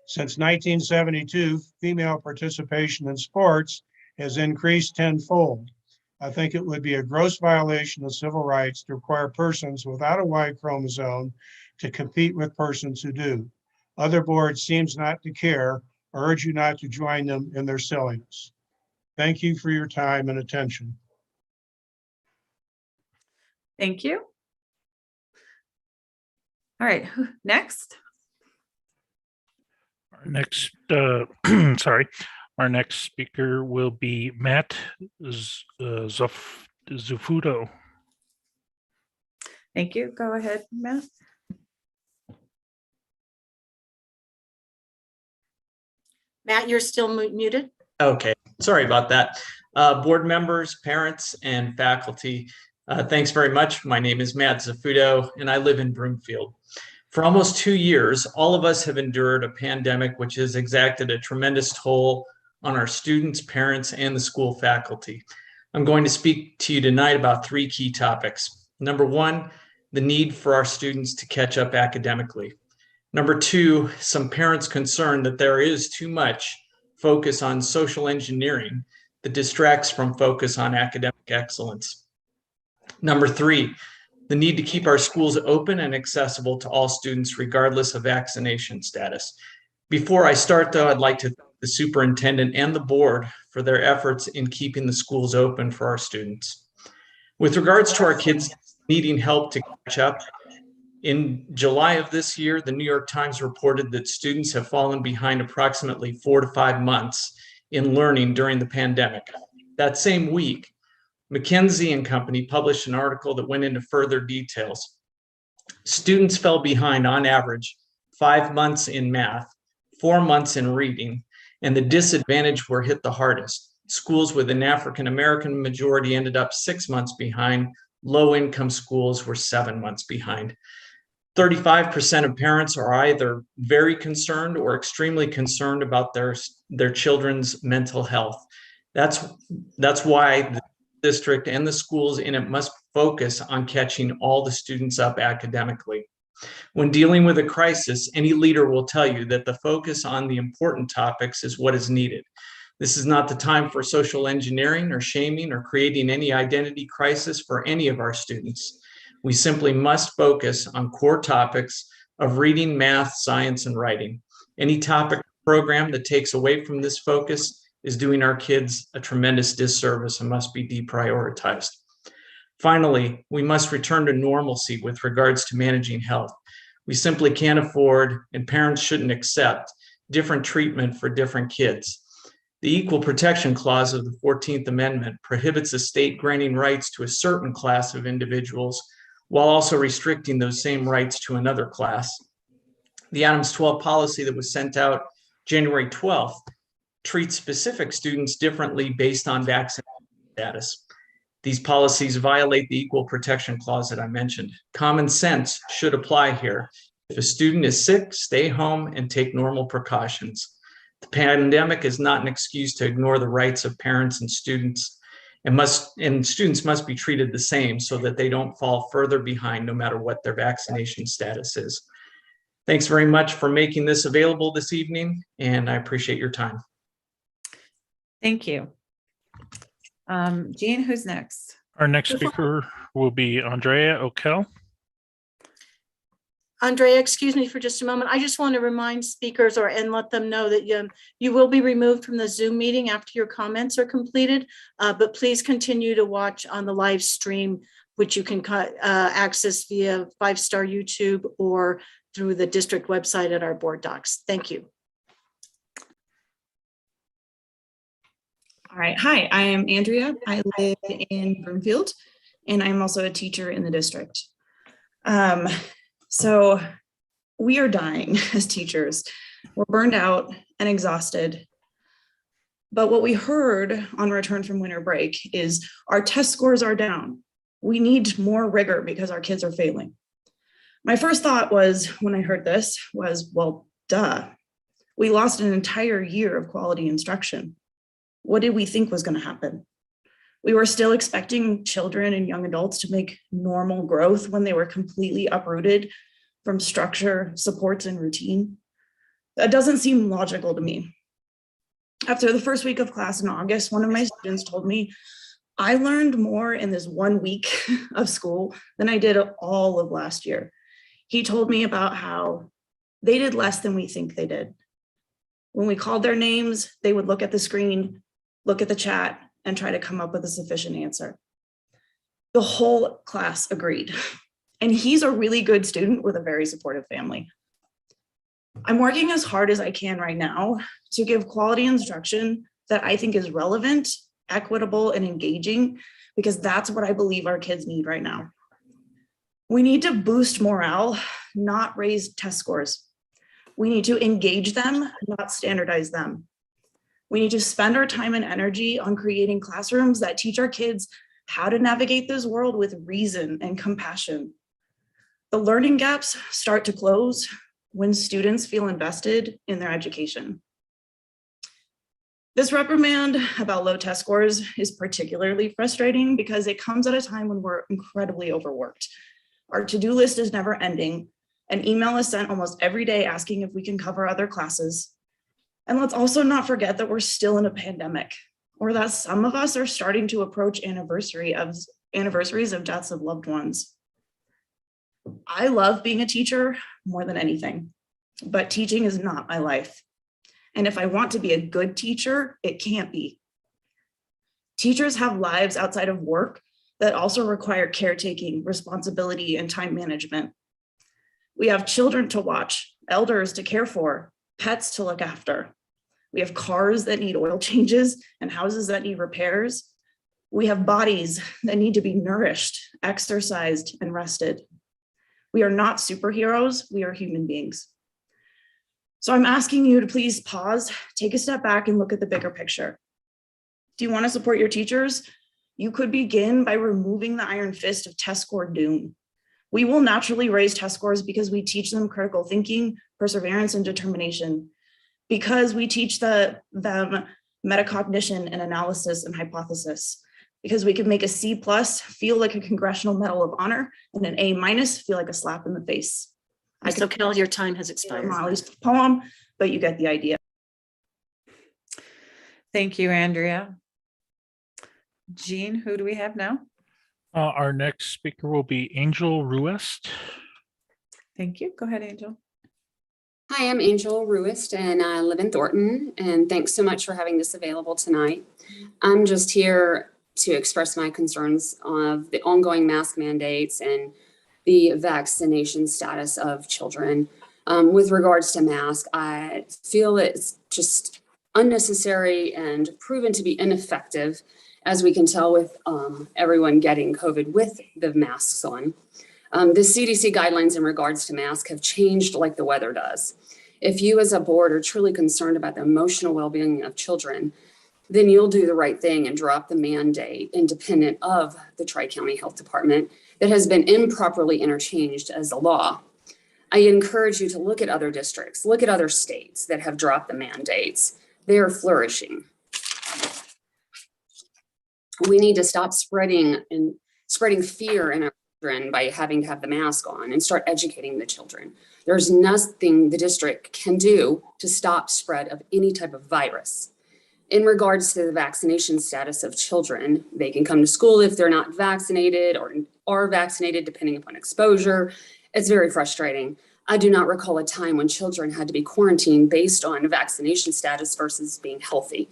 I: Since 1972, female participation in sports has increased tenfold. I think it would be a gross violation of civil rights to require persons without a Y chromosome to compete with persons who do. Other boards seems not to care. I urge you not to join them in their silliness. Thank you for your time and attention.
A: Thank you. All right, next.
H: Our next, sorry, our next speaker will be Matt Zufudo.
A: Thank you. Go ahead, Matt.
B: Matt, you're still muted.
J: Okay, sorry about that. Board members, parents, and faculty, thanks very much. My name is Matt Zufudo, and I live in Broomfield. For almost 2 years, all of us have endured a pandemic which has exacted a tremendous toll on our students, parents, and the school faculty. I'm going to speak to you tonight about 3 key topics. Number 1, the need for our students to catch up academically. Number 2, some parents concerned that there is too much focus on social engineering that distracts from focus on academic excellence. Number 3, the need to keep our schools open and accessible to all students regardless of vaccination status. Before I start though, I'd like to thank the superintendent and the board for their efforts in keeping the schools open for our students. With regards to our kids needing help to catch up, in July of this year, the New York Times reported that students have fallen behind approximately 4 to 5 months in learning during the pandemic. That same week, McKinsey and Company published an article that went into further details. Students fell behind on average 5 months in math, 4 months in reading, and the disadvantaged were hit the hardest. Schools with an African-American majority ended up 6 months behind. Low-income schools were 7 months behind. 35% of parents are either very concerned or extremely concerned about their children's mental health. That's why the district and the schools in it must focus on catching all the students up academically. When dealing with a crisis, any leader will tell you that the focus on the important topics is what is needed. This is not the time for social engineering or shaming or creating any identity crisis for any of our students. We simply must focus on core topics of reading, math, science, and writing. Any topic program that takes away from this focus is doing our kids a tremendous disservice and must be deprioritized. Finally, we must return to normalcy with regards to managing health. We simply can't afford, and parents shouldn't accept, different treatment for different kids. The Equal Protection Clause of the 14th Amendment prohibits a state granting rights to a certain class of individuals while also restricting those same rights to another class. The Addams 12 policy that was sent out January 12th treats specific students differently based on vaccination status. These policies violate the Equal Protection Clause that I mentioned. Common sense should apply here. If a student is sick, stay home and take normal precautions. The pandemic is not an excuse to ignore the rights of parents and students, and students must be treated the same so that they don't fall further behind no matter what their vaccination status is. Thanks very much for making this available this evening, and I appreciate your time.
A: Thank you. Jean, who's next?
H: Our next speaker will be Andrea O'Kell.
B: Andrea, excuse me for just a moment. I just want to remind speakers and let them know that you will be removed from the Zoom meeting after your comments are completed, but please continue to watch on the live stream, which you can access via 5-Star YouTube or through the district website at our board docs. Thank you.
K: All right. Hi, I am Andrea. I live in Broomfield, and I'm also a teacher in the district. So we are dying as teachers. We're burned out and exhausted. But what we heard on return from winter break is our test scores are down. We need more rigor because our kids are failing. My first thought was, when I heard this, was, well, duh. We lost an entire year of quality instruction. What did we think was going to happen? We were still expecting children and young adults to make normal growth when they were completely uprooted from structure, supports, and routine. That doesn't seem logical to me. After the first week of class in August, one of my students told me, I learned more in this 1 week of school than I did all of last year. He told me about how they did less than we think they did. When we called their names, they would look at the screen, look at the chat, and try to come up with a sufficient answer. The whole class agreed. And he's a really good student with a very supportive family. I'm working as hard as I can right now to give quality instruction that I think is relevant, equitable, and engaging, because that's what I believe our kids need right now. We need to boost morale, not raise test scores. We need to engage them, not standardize them. We need to spend our time and energy on creating classrooms that teach our kids how to navigate this world with reason and compassion. The learning gaps start to close when students feel invested in their education. This reprimand about low test scores is particularly frustrating because it comes at a time when we're incredibly overworked. Our to-do list is never ending. An email is sent almost every day asking if we can cover other classes. And let's also not forget that we're still in a pandemic, or that some of us are starting to approach anniversaries of deaths of loved ones. I love being a teacher more than anything, but teaching is not my life. And if I want to be a good teacher, it can't be. Teachers have lives outside of work that also require caretaking, responsibility, and time management. We have children to watch, elders to care for, pets to look after. We have cars that need oil changes and houses that need repairs. We have bodies that need to be nourished, exercised, and rested. We are not superheroes, we are human beings. So I'm asking you to please pause, take a step back, and look at the bigger picture. Do you want to support your teachers? You could begin by removing the iron fist of test score doom. We will naturally raise test scores because we teach them critical thinking, perseverance, and determination. Because we teach them metacognition and analysis and hypothesis. Because we can make a C+ feel like a Congressional Medal of Honor and an A- feel like a slap in the face.
B: Ms. O'Kell, your time has expired.
K: Molly's poem, but you get the idea.
A: Thank you, Andrea. Jean, who do we have now?
H: Our next speaker will be Angel Ruiz.
A: Thank you. Go ahead, Angel.
L: Hi, I'm Angel Ruiz, and I live in Thornton, and thanks so much for having this available tonight. I'm just here to express my concerns of the ongoing mask mandates and the vaccination status of children. With regards to masks, I feel it's just unnecessary and proven to be ineffective, as we can tell with everyone getting COVID with the masks on. The CDC guidelines in regards to masks have changed like the weather does. If you as a board are truly concerned about the emotional well-being of children, then you'll do the right thing and drop the mandate independent of the Tri-County Health Department that has been improperly interchanged as a law. I encourage you to look at other districts, look at other states that have dropped the mandates. They are flourishing. We need to stop spreading fear in our children by having to have the mask on and start educating the children. There's nothing the district can do to stop spread of any type of virus. In regards to the vaccination status of children, they can come to school if they're not vaccinated or are vaccinated, depending upon exposure. It's very frustrating. I do not recall a time when children had to be quarantined based on vaccination status versus being healthy.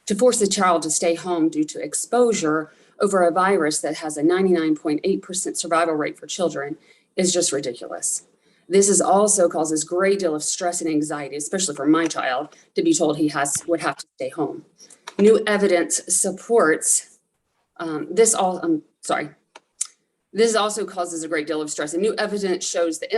L: To force a child to stay home due to exposure over a virus that has a 99.8% survival rate for children is just ridiculous. This is also causes a great deal of stress and anxiety, especially for my child, to be told he would have to stay home. New evidence supports this also causes a great deal of stress, and new evidence shows the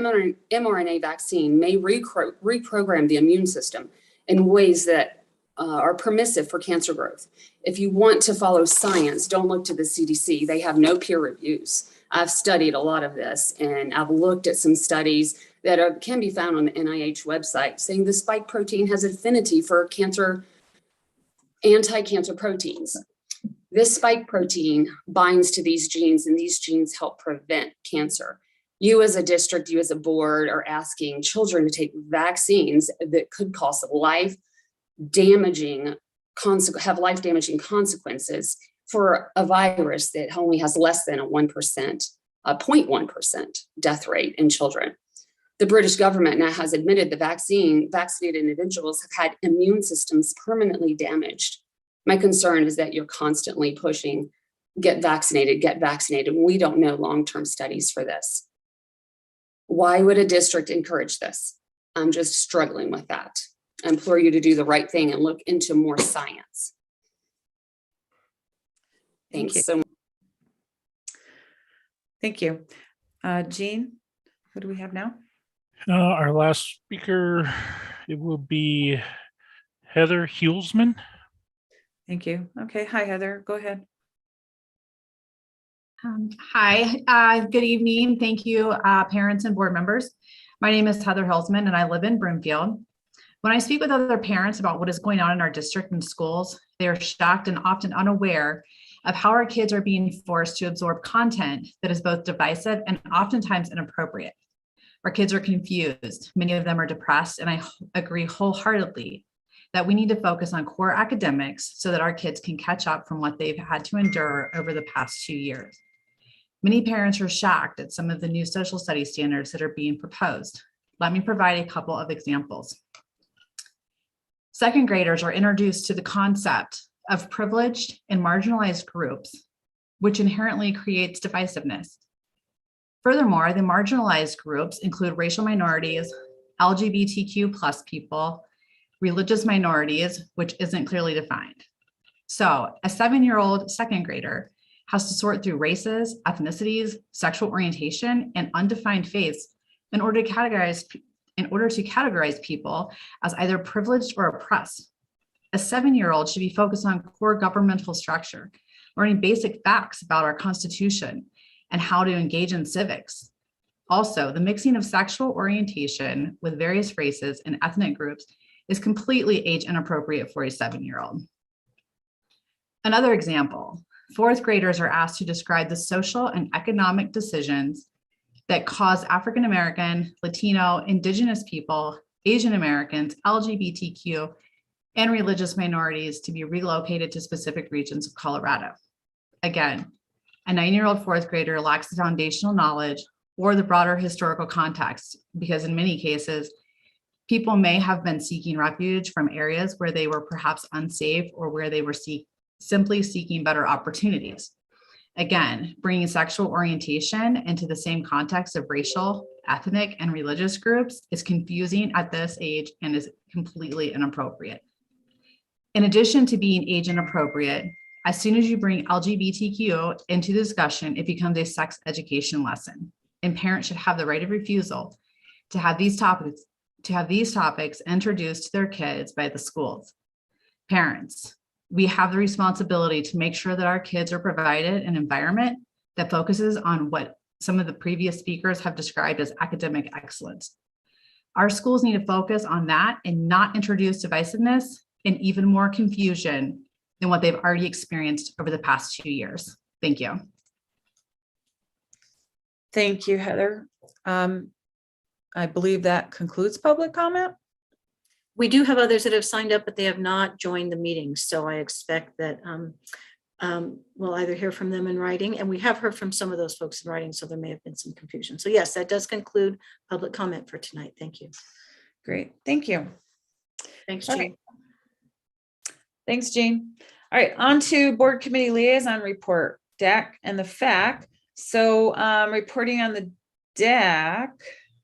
L: mRNA vaccine may reprogram the immune system in ways that are permissive for cancer growth. If you want to follow science, don't look to the CDC. They have no peer reviews. I've studied a lot of this, and I've looked at some studies that can be found on the NIH website saying the spike protein has affinity for anti-cancer proteins. This spike protein binds to these genes, and these genes help prevent cancer. You as a district, you as a board are asking children to take vaccines that could cause life-damaging consequences for a virus that only has less than a 0.1% death rate in children. The British government now has admitted the vaccinated individuals have had immune systems permanently damaged. My concern is that you're constantly pushing, get vaccinated. We don't know long-term studies for this. Why would a district encourage this? I'm just struggling with that. I implore you to do the right thing and look into more science. Thanks so much.
A: Thank you. Jean, who do we have now?
H: Our last speaker, it will be Heather Hulsman.
A: Thank you. Okay. Hi, Heather. Go ahead.
M: Hi, good evening. Thank you, parents and board members. My name is Heather Hulsman, and I live in Broomfield. When I speak with other parents about what is going on in our district and schools, they are shocked and often unaware of how our kids are being forced to absorb content that is both divisive and oftentimes inappropriate. Our kids are confused. Many of them are depressed, and I agree wholeheartedly that we need to focus on core academics so that our kids can catch up from what they've had to endure over the past 2 years. Many parents are shocked at some of the new social studies standards that are being proposed. Let me provide a couple of examples. Second graders are introduced to the concept of privileged and marginalized groups, which inherently creates divisiveness. Furthermore, the marginalized groups include racial minorities, LGBTQ+ people, religious minorities, which isn't clearly defined. So a 7-year-old second grader has to sort through races, ethnicities, sexual orientation, and undefined faiths in order to categorize people as either privileged or oppressed. A 7-year-old should be focused on core governmental structure, learning basic facts about our Constitution and how to engage in civics. Also, the mixing of sexual orientation with various races and ethnic groups is completely age inappropriate for a 7-year-old. Another example, 4th graders are asked to describe the social and economic decisions that cause African American, Latino, Indigenous people, Asian Americans, LGBTQ, and religious minorities to be relocated to specific regions of Colorado. Again, a 9-year-old 4th grader lacks the foundational knowledge or the broader historical context, because in many cases, people may have been seeking refuge from areas where they were perhaps unsafe or where they were simply seeking better opportunities. Again, bringing sexual orientation into the same context of racial, ethnic, and religious groups is confusing at this age and is completely inappropriate. In addition to being age inappropriate, as soon as you bring LGBTQ into the discussion, it becomes a sex education lesson, and parents should have the right of refusal to have these topics introduced to their kids by the schools. Parents, we have the responsibility to make sure that our kids are provided an environment that focuses on what some of the previous speakers have described as academic excellence. Our schools need to focus on that and not introduce divisiveness and even more confusion than what they've already experienced over the past 2 years. Thank you.
A: Thank you, Heather. I believe that concludes public comment.
B: We do have others that have signed up, but they have not joined the meeting. So I expect that we'll either hear from them in writing, and we have heard from some of those folks in writing, so there may have been some confusion. So yes, that does conclude public comment for tonight. Thank you.
A: Great, thank you.
B: Thanks,
A: All
B: Jean.
A: right. Thanks, Jean. All right, on to board committee liaison report, DAC and the FAC. So reporting on the DAC,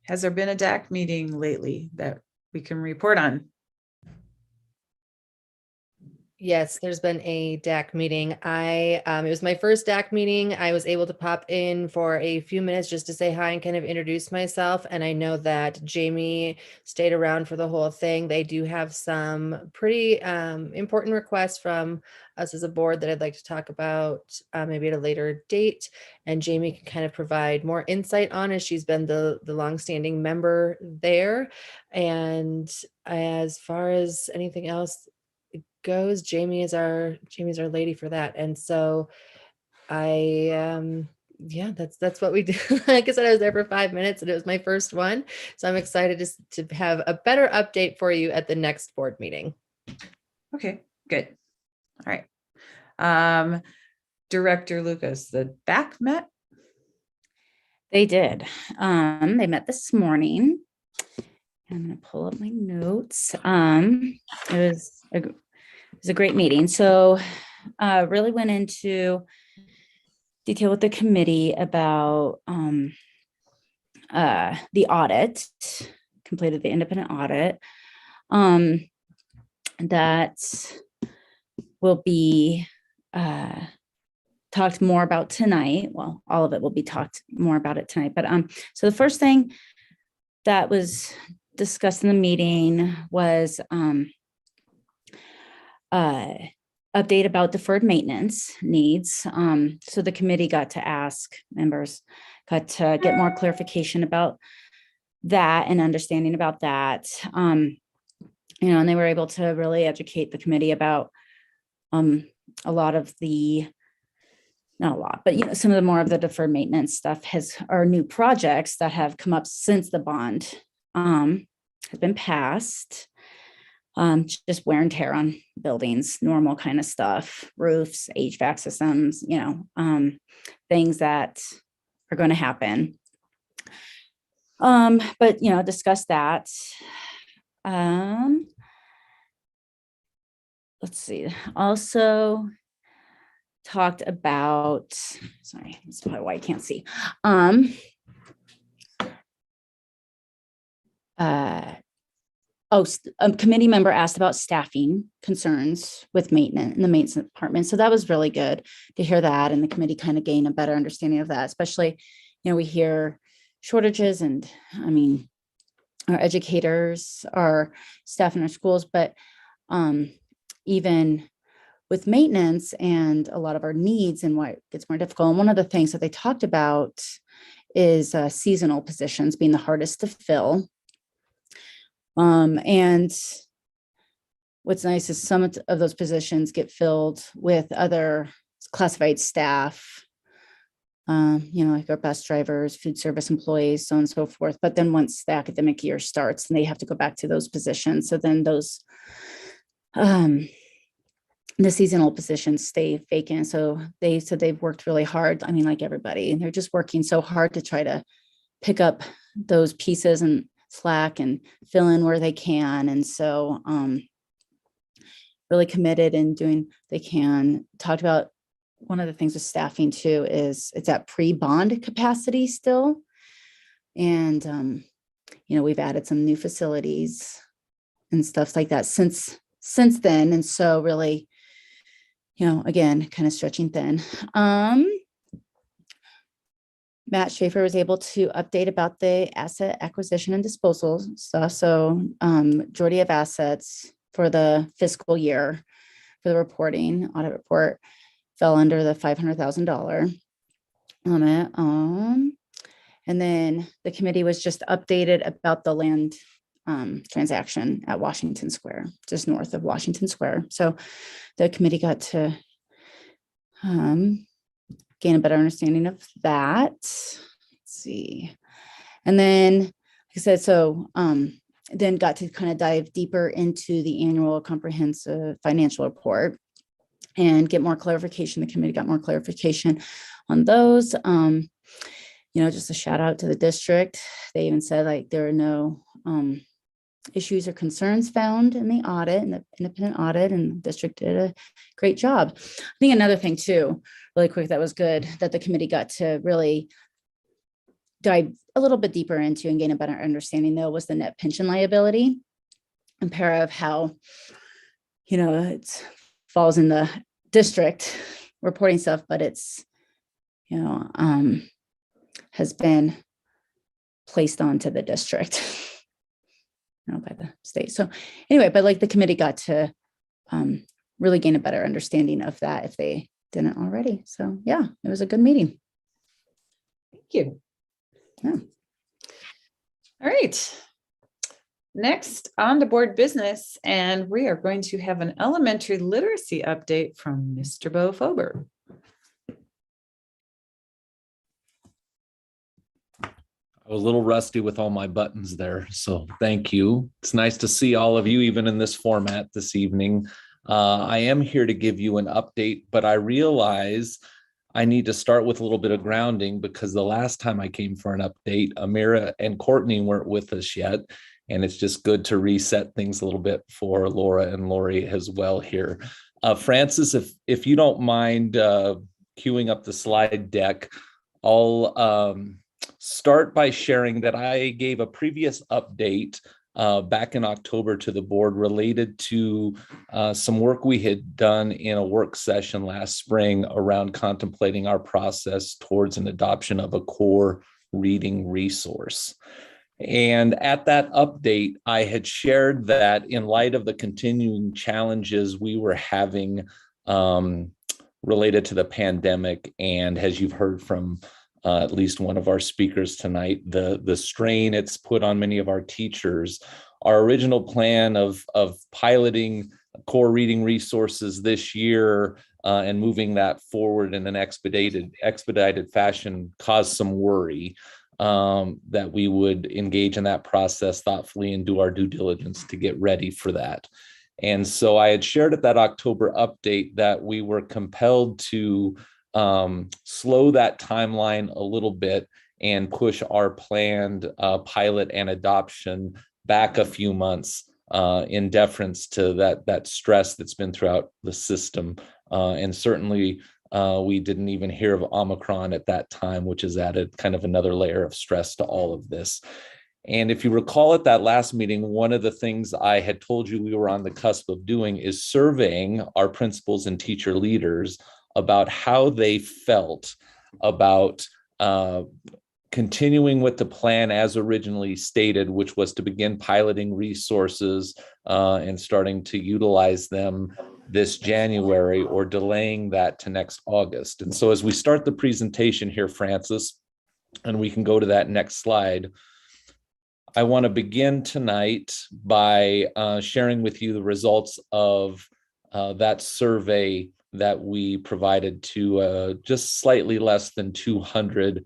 A: has there been a DAC meeting lately that we can report on?
C: Yes, there's been a DAC meeting. It was my first DAC meeting. I was able to pop in for a few minutes just to say hi and kind of introduce myself. And I know that Jamie stayed around for the whole thing. They do have some pretty important requests from us as a board that I'd like to talk about maybe at a later date. And Jamie can kind of provide more insight on as she's been the longstanding member there. And as far as anything else goes, Jamie is our lady for that. And so yeah, that's what we do. Like I said, I was there for 5 minutes and it was my first one. So I'm excited to have a better update for you at the next board meeting.
A: Okay, good. All right. Director Lucas, the BAC met?
E: They did. They met this morning. I'm going to pull up my notes. It was a great meeting. So really went into detail with the committee about the audit, completed the independent audit that will be talked more about tonight. Well, all of it will be talked more about it tonight. But so the first thing that was discussed in the meeting was update about deferred maintenance needs. So the committee got to ask members, got to get more clarification about that and understanding about that. And they were able to really educate the committee about a lot of the, not a lot, but some of the more of the deferred maintenance stuff are new projects that have come up since the bond has been passed. Just wear and tear on buildings, normal kind of stuff, roofs, HVAC systems, things that are going to happen. But discuss that. Let's see. Also talked about, sorry, that's probably why I can't see. A committee member asked about staffing concerns with maintenance in the maintenance department. So that was really good to hear that. And the committee kind of gained a better understanding of that, especially, we hear shortages and our educators, our staff in our schools, but even with maintenance and a lot of our needs and why it gets more difficult. And one of the things that they talked about is seasonal positions being the hardest to fill. And what's nice is some of those positions get filled with other classified staff, like our bus drivers, food service employees, so on and so forth. But then once the academic year starts, and they have to go back to those positions. So then those, the seasonal positions stay vacant. So they said they've worked really hard. Like everybody, and they're just working so hard to try to pick up those pieces and slack and fill in where they can. And so really committed and doing they can. Talked about one of the things with staffing too is it's at pre-bond capacity still. And, we've added some new facilities and stuff like that since then. And so really, again, kind of stretching thin. Matt Schaefer was able to update about the asset acquisition and disposal stuff. So majority of assets for the fiscal year for the reporting audit report fell under the $500,000 limit. And then the committee was just updated about the land transaction at Washington Square, just north of Washington Square. So the committee got to gain a better understanding of that. Let's see. And then, like I said, then got to kind of dive deeper into the annual comprehensive financial report and get more clarification. The committee got more clarification on those. Just a shout out to the district. They even said like there are no issues or concerns found in the audit, in the independent audit, and the district did a great job. I think another thing too, really quick, that was good, that the committee got to really dive a little bit deeper into and gain a better understanding though, was the net pension liability, and pair of how, it falls in the district reporting stuff, but it's, has been placed onto the district by the state. So anyway, but like the committee got to really gain a better understanding of that if they didn't already. So yeah, it was a good meeting.
A: Thank you.
E: Yeah.
A: All right. Next on to board business, and we are going to have an elementary literacy update from Mr. Bo Fober.
N: I was a little rusty with all my buttons there, so thank you. It's nice to see all of you, even in this format this evening. I am here to give you an update, but I realize I need to start with a little bit of grounding because the last time I came for an update, Amira and Courtney weren't with us yet, and it's just good to reset things a little bit for Laura and Lori as well here. Francis, if you don't mind queuing up the slide deck, I'll start by sharing that I gave a previous update back in October to the board related to some work we had done in a work session last spring around contemplating our process towards an adoption of a core reading resource. And at that update, I had shared that in light of the continuing challenges we were having related to the pandemic, and as you've heard from at least one of our speakers tonight, the strain it's put on many of our teachers. Our original plan of piloting core reading resources this year and moving that forward in an expedited fashion caused some worry that we would engage in that process thoughtfully and do our due diligence to get ready for that. And so I had shared at that October update that we were compelled to slow that timeline a little bit and push our planned pilot and adoption back a few months in deference to that stress that's been throughout the system. And certainly we didn't even hear of Omicron at that time, which has added kind of another layer of stress to all of this. And if you recall at that last meeting, one of the things I had told you we were on the cusp of doing is surveying our principals and teacher leaders about how they felt about continuing with the plan as originally stated, which was to begin piloting resources and starting to utilize them this January, or delaying that to next August. And so as we start the presentation here, Francis, and we can go to that next slide, I want to begin tonight by sharing with you the results of that survey that we provided to just slightly less than 200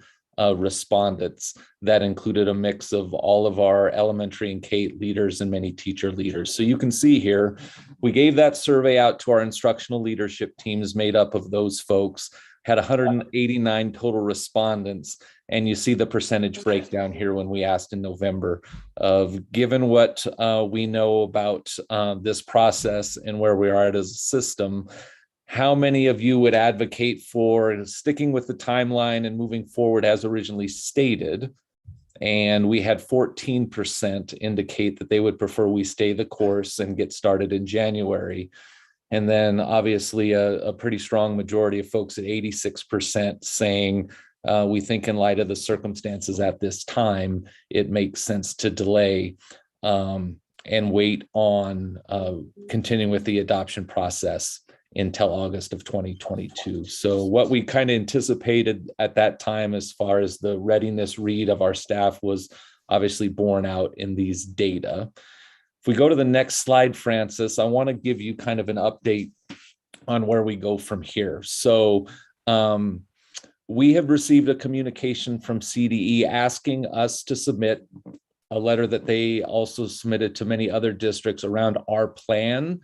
N: respondents. That included a mix of all of our elementary and K leaders and many teacher leaders. So you can see here, we gave that survey out to our instructional leadership teams made up of those folks, had 189 total respondents. And you see the percentage breakdown here when we asked in November of, given what we know about this process and where we are at as a system, how many of you would advocate for sticking with the timeline and moving forward as originally stated? And we had 14% indicate that they would prefer we stay the course and get started in January. And then obviously a pretty strong majority of folks at 86% saying we think in light of the circumstances at this time, it makes sense to delay and wait on continuing with the adoption process until August of 2022. So what we kind of anticipated at that time as far as the readiness read of our staff was obviously borne out in these data. If we go to the next slide, Francis, I want to give you kind of an update on where we go from here. So we have received a communication from CDE asking us to submit a letter that they also submitted to many other districts around our plan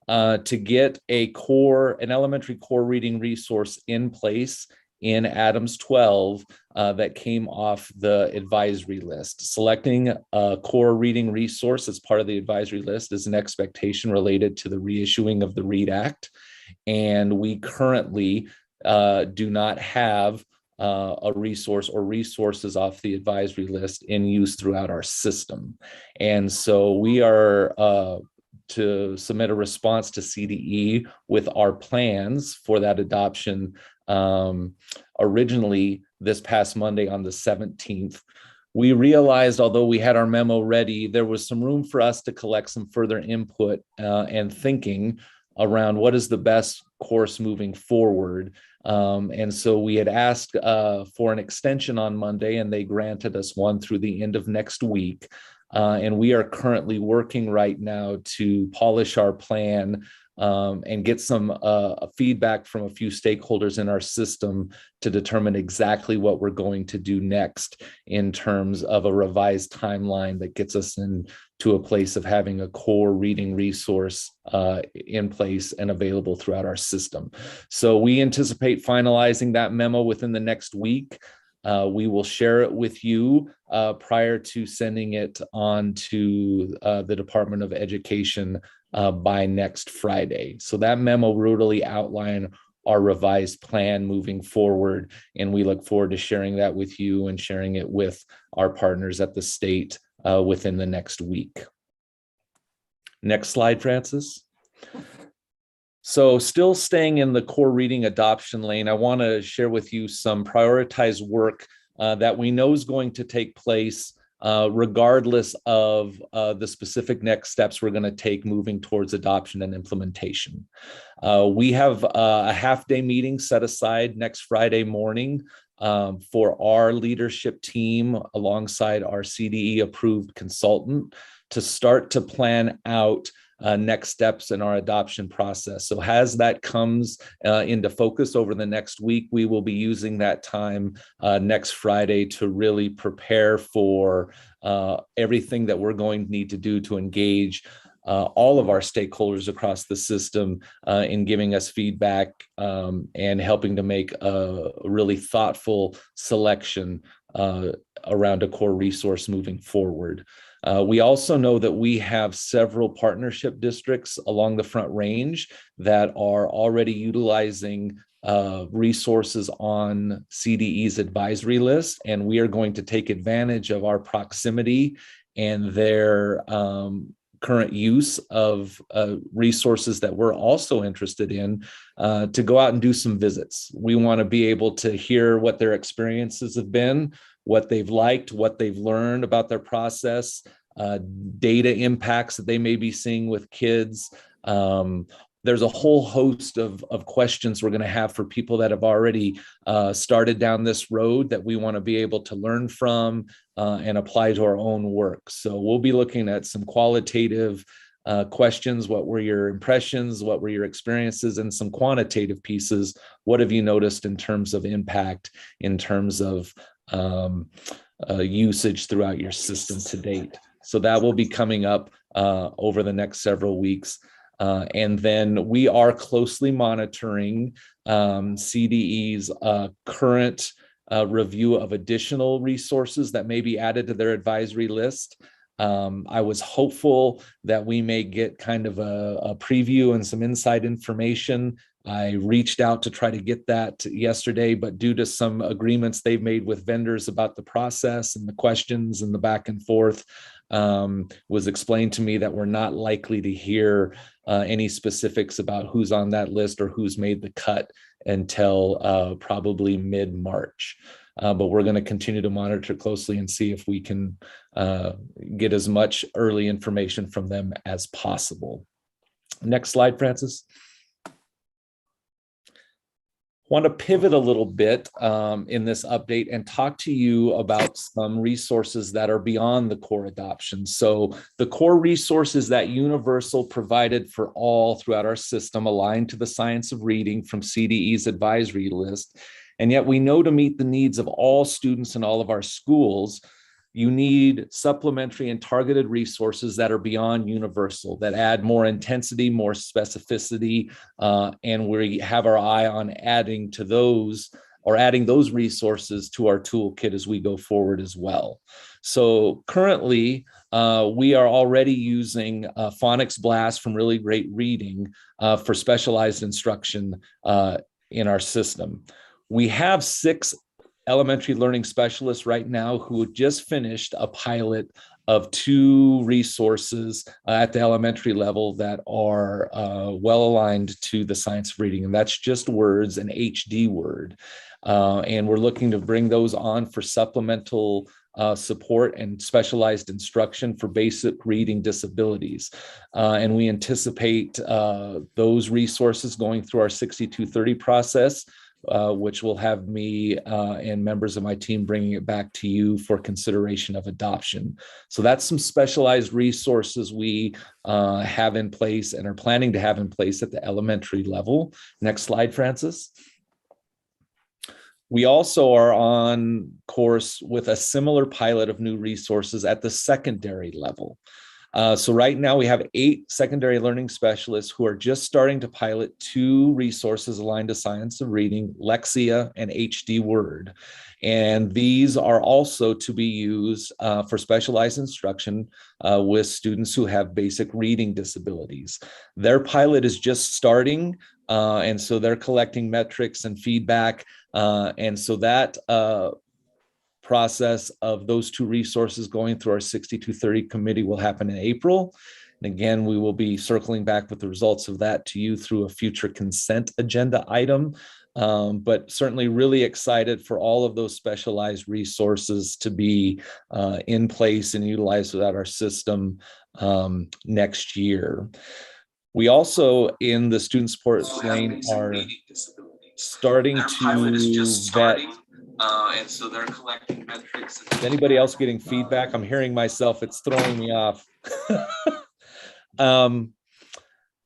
N: to get an elementary core reading resource in place in Addams 12 that came off the advisory list. Selecting a core reading resource as part of the advisory list is an expectation related to the reissuing of the READ Act. And we currently do not have a resource or resources off the advisory list in use throughout our system. And so we are to submit a response to CDE with our plans for that adoption originally this past Monday on the 17th. We realized, although we had our memo ready, there was some room for us to collect some further input and thinking around what is the best course moving forward. And so we had asked for an extension on Monday, and they granted us one through the end of next week. And we are currently working right now to polish our plan and get some feedback from a few stakeholders in our system to determine exactly what we're going to do next in terms of a revised timeline that gets us into a place of having a core reading resource in place and available throughout our system. So we anticipate finalizing that memo within the next week. We will share it with you prior to sending it on to the Department of Education by next Friday. So that memo will really outline our revised plan moving forward, and we look forward to sharing that with you and sharing it with our partners at the state within the next week. Next slide, Francis. So still staying in the core reading adoption lane, I want to share with you some prioritized work that we know is going to take place regardless of the specific next steps we're going to take moving towards adoption and implementation. We have a half-day meeting set aside next Friday morning for our leadership team alongside our CDE-approved consultant to start to plan out next steps in our adoption process. So as that comes into focus over the next week, we will be using that time next Friday to really prepare for everything that we're going to need to do to engage all of our stakeholders across the system in giving us feedback and helping to make a really thoughtful selection around a core resource moving forward. We also know that we have several partnership districts along the Front Range that are already utilizing resources on CDE's advisory list, and we are going to take advantage of our proximity and their current use of resources that we're also interested in to go out and do some visits. We want to be able to hear what their experiences have been, what they've liked, what they've learned about their process, data impacts that they may be seeing with kids. There's a whole host of questions we're going to have for people that have already started down this road that we want to be able to learn from and apply to our own work. So we'll be looking at some qualitative questions. What were your impressions? What were your experiences? And some quantitative pieces. What have you noticed in terms of impact, in terms of usage throughout your system to date? So that will be coming up over the next several weeks. And then we are closely monitoring CDE's current review of additional resources that may be added to their advisory list. I was hopeful that we may get kind of a preview and some inside information I reached out to try to get that yesterday, but due to some agreements they've made with vendors about the process and the questions and the back and forth, was explained to me that we're not likely to hear any specifics about who's on that list or who's made the cut until probably mid-March. But we're going to continue to monitor closely and see if we can get as much early information from them as possible. Next slide, Francis. Want to pivot a little bit in this update and talk to you about some resources that are beyond the core adoption. So the core resources that Universal provided for all throughout our system aligned to the science of reading from CDE's advisory list. And yet we know to meet the needs of all students in all of our schools, you need supplementary and targeted resources that are beyond Universal, that add more intensity, more specificity, and we have our eye on adding to those or adding those resources to our toolkit as we go forward as well. So currently, we are already using Phonics Blast from Really Great Reading for specialized instruction in our system. We have 6 elementary learning specialists right now who just finished a pilot of 2 resources at the elementary level that are well aligned to the science of reading, and that's Just Words and HD Word. And we're looking to bring those on for supplemental support and specialized instruction for basic reading disabilities. And we anticipate those resources going through our 6230 process, which will have me and members of my team bringing it back to you for consideration of adoption. So that's some specialized resources we have in place and are planning to have in place at the elementary level. Next slide, Francis. We also are on course with a similar pilot of new resources at the secondary level. So right now we have 8 secondary learning specialists who are just starting to pilot 2 resources aligned to science of reading, Lexia and HD Word. And these are also to be used for specialized instruction with students who have basic reading disabilities. Their pilot is just starting, and so they're collecting metrics and feedback. And so that process of those 2 resources going through our 6230 committee will happen in April. And again, we will be circling back with the results of that to you through a future consent agenda item. But certainly really excited for all of those specialized resources to be in place and utilized without our system next year. We also, in the student support lane, are starting to vet. And so they're collecting metrics. Is anybody else getting feedback? I'm hearing myself. It's throwing me off.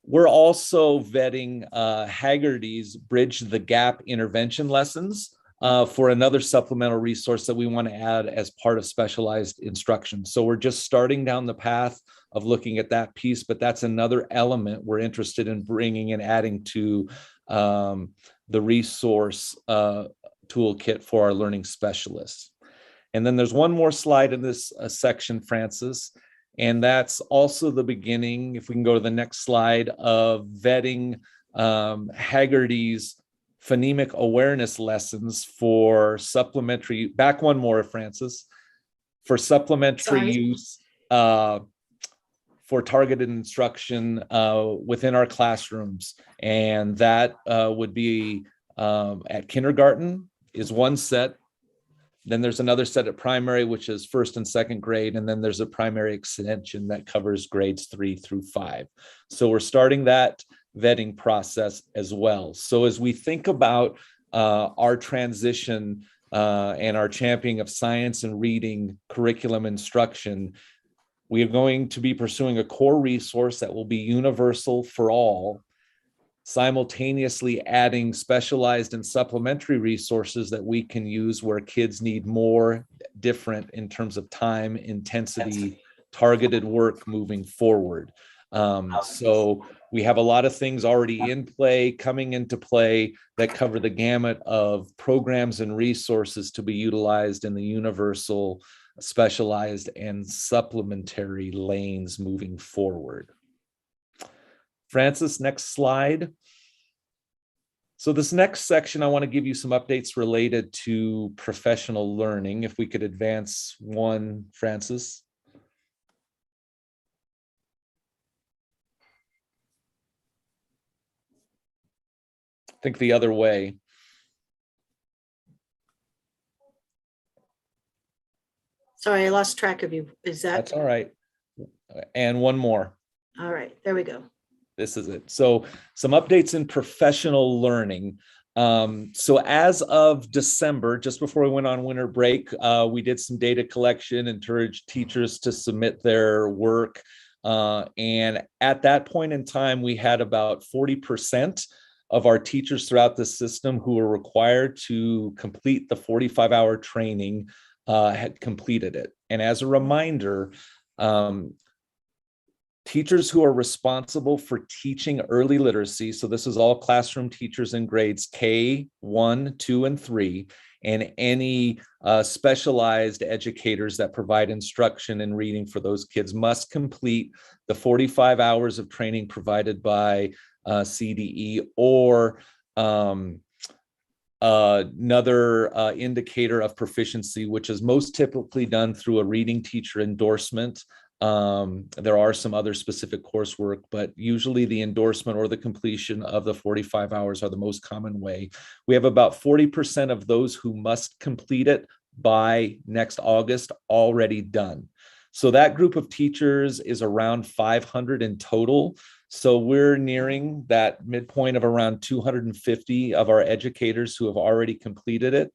N: We're also vetting Haggerty's Bridge the Gap intervention lessons for another supplemental resource that we want to add as part of specialized instruction. So we're just starting down the path of looking at that piece, but that's another element we're interested in bringing and adding to the resource toolkit for our learning specialists. And then there's one more slide in this section, Francis, and that's also the beginning, if we can go to the next slide, of vetting Haggerty's phonemic awareness lessons for supplementary, back one more, Francis, for supplementary use for targeted instruction within our classrooms. And that would be at kindergarten is one set. Then there's another set at primary, which is 1st and 2nd grade. And then there's a primary extension that covers grades 3 through 5. So we're starting that vetting process as well. So as we think about our transition and our championing of science and reading curriculum instruction, we are going to be pursuing a core resource that will be universal for all, simultaneously adding specialized and supplementary resources that we can use where kids need more different in terms of time, intensity, targeted work moving forward. So we have a lot of things already in play, coming into play that cover the gamut of programs and resources to be utilized in the universal, specialized, and supplementary lanes moving forward. Francis, next slide. So this next section, I want to give you some updates related to professional learning. If we could advance one, Francis. I think the other way.
B: Sorry, I lost track of you. Is that,
N: That's all right. And one more.
B: all right, there we go.
N: This is it. So some updates in professional learning. So as of December, just before we went on winter break, we did some data collection, encouraged teachers to submit their work. And at that point in time, we had about 40% of our teachers throughout the system who were required to complete the 45-hour training had completed it. And as a reminder, teachers who are responsible for teaching early literacy, so this is all classroom teachers in grades K, 1, 2, and 3, and any specialized educators that provide instruction and reading for those kids must complete the 45 hours of training provided by CDE or another indicator of proficiency, which is most typically done through a reading teacher endorsement. There are some other specific coursework, but usually the endorsement or the completion of the 45 hours are the most common way. We have about 40% of those who must complete it by next August already done. So that group of teachers is around 500 in total. So we're nearing that midpoint of around 250 of our educators who have already completed it.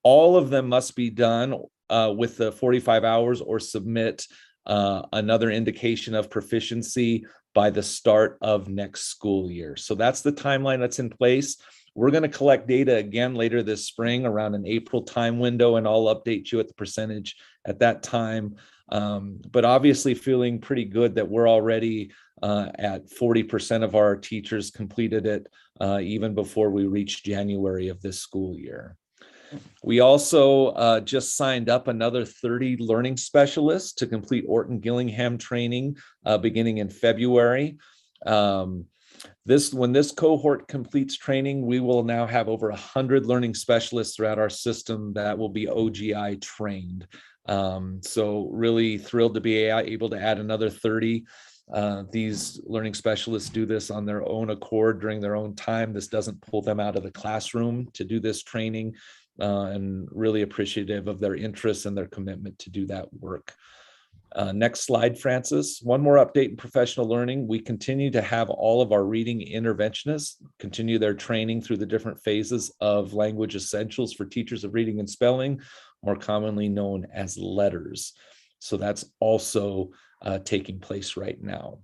N: All of them must be done with the 45 hours or submit another indication of proficiency by the start of next school year. So that's the timeline that's in place. We're going to collect data again later this spring around an April time window, and I'll update you at the percentage at that time. But obviously feeling pretty good that we're already at 40% of our teachers completed it even before we reached January of this school year. We also just signed up another 30 learning specialists to complete Orton Gillingham training beginning in February. When this cohort completes training, we will now have over 100 learning specialists throughout our system that will be OGI trained. So really thrilled to be able to add another 30. These learning specialists do this on their own accord during their own time. This doesn't pull them out of the classroom to do this training, and really appreciative of their interest and their commitment to do that work. Next slide, Francis. One more update in professional learning. We continue to have all of our reading interventionists continue their training through the different phases of language essentials for teachers of reading and spelling, more commonly known as letters. So that's also taking place right now.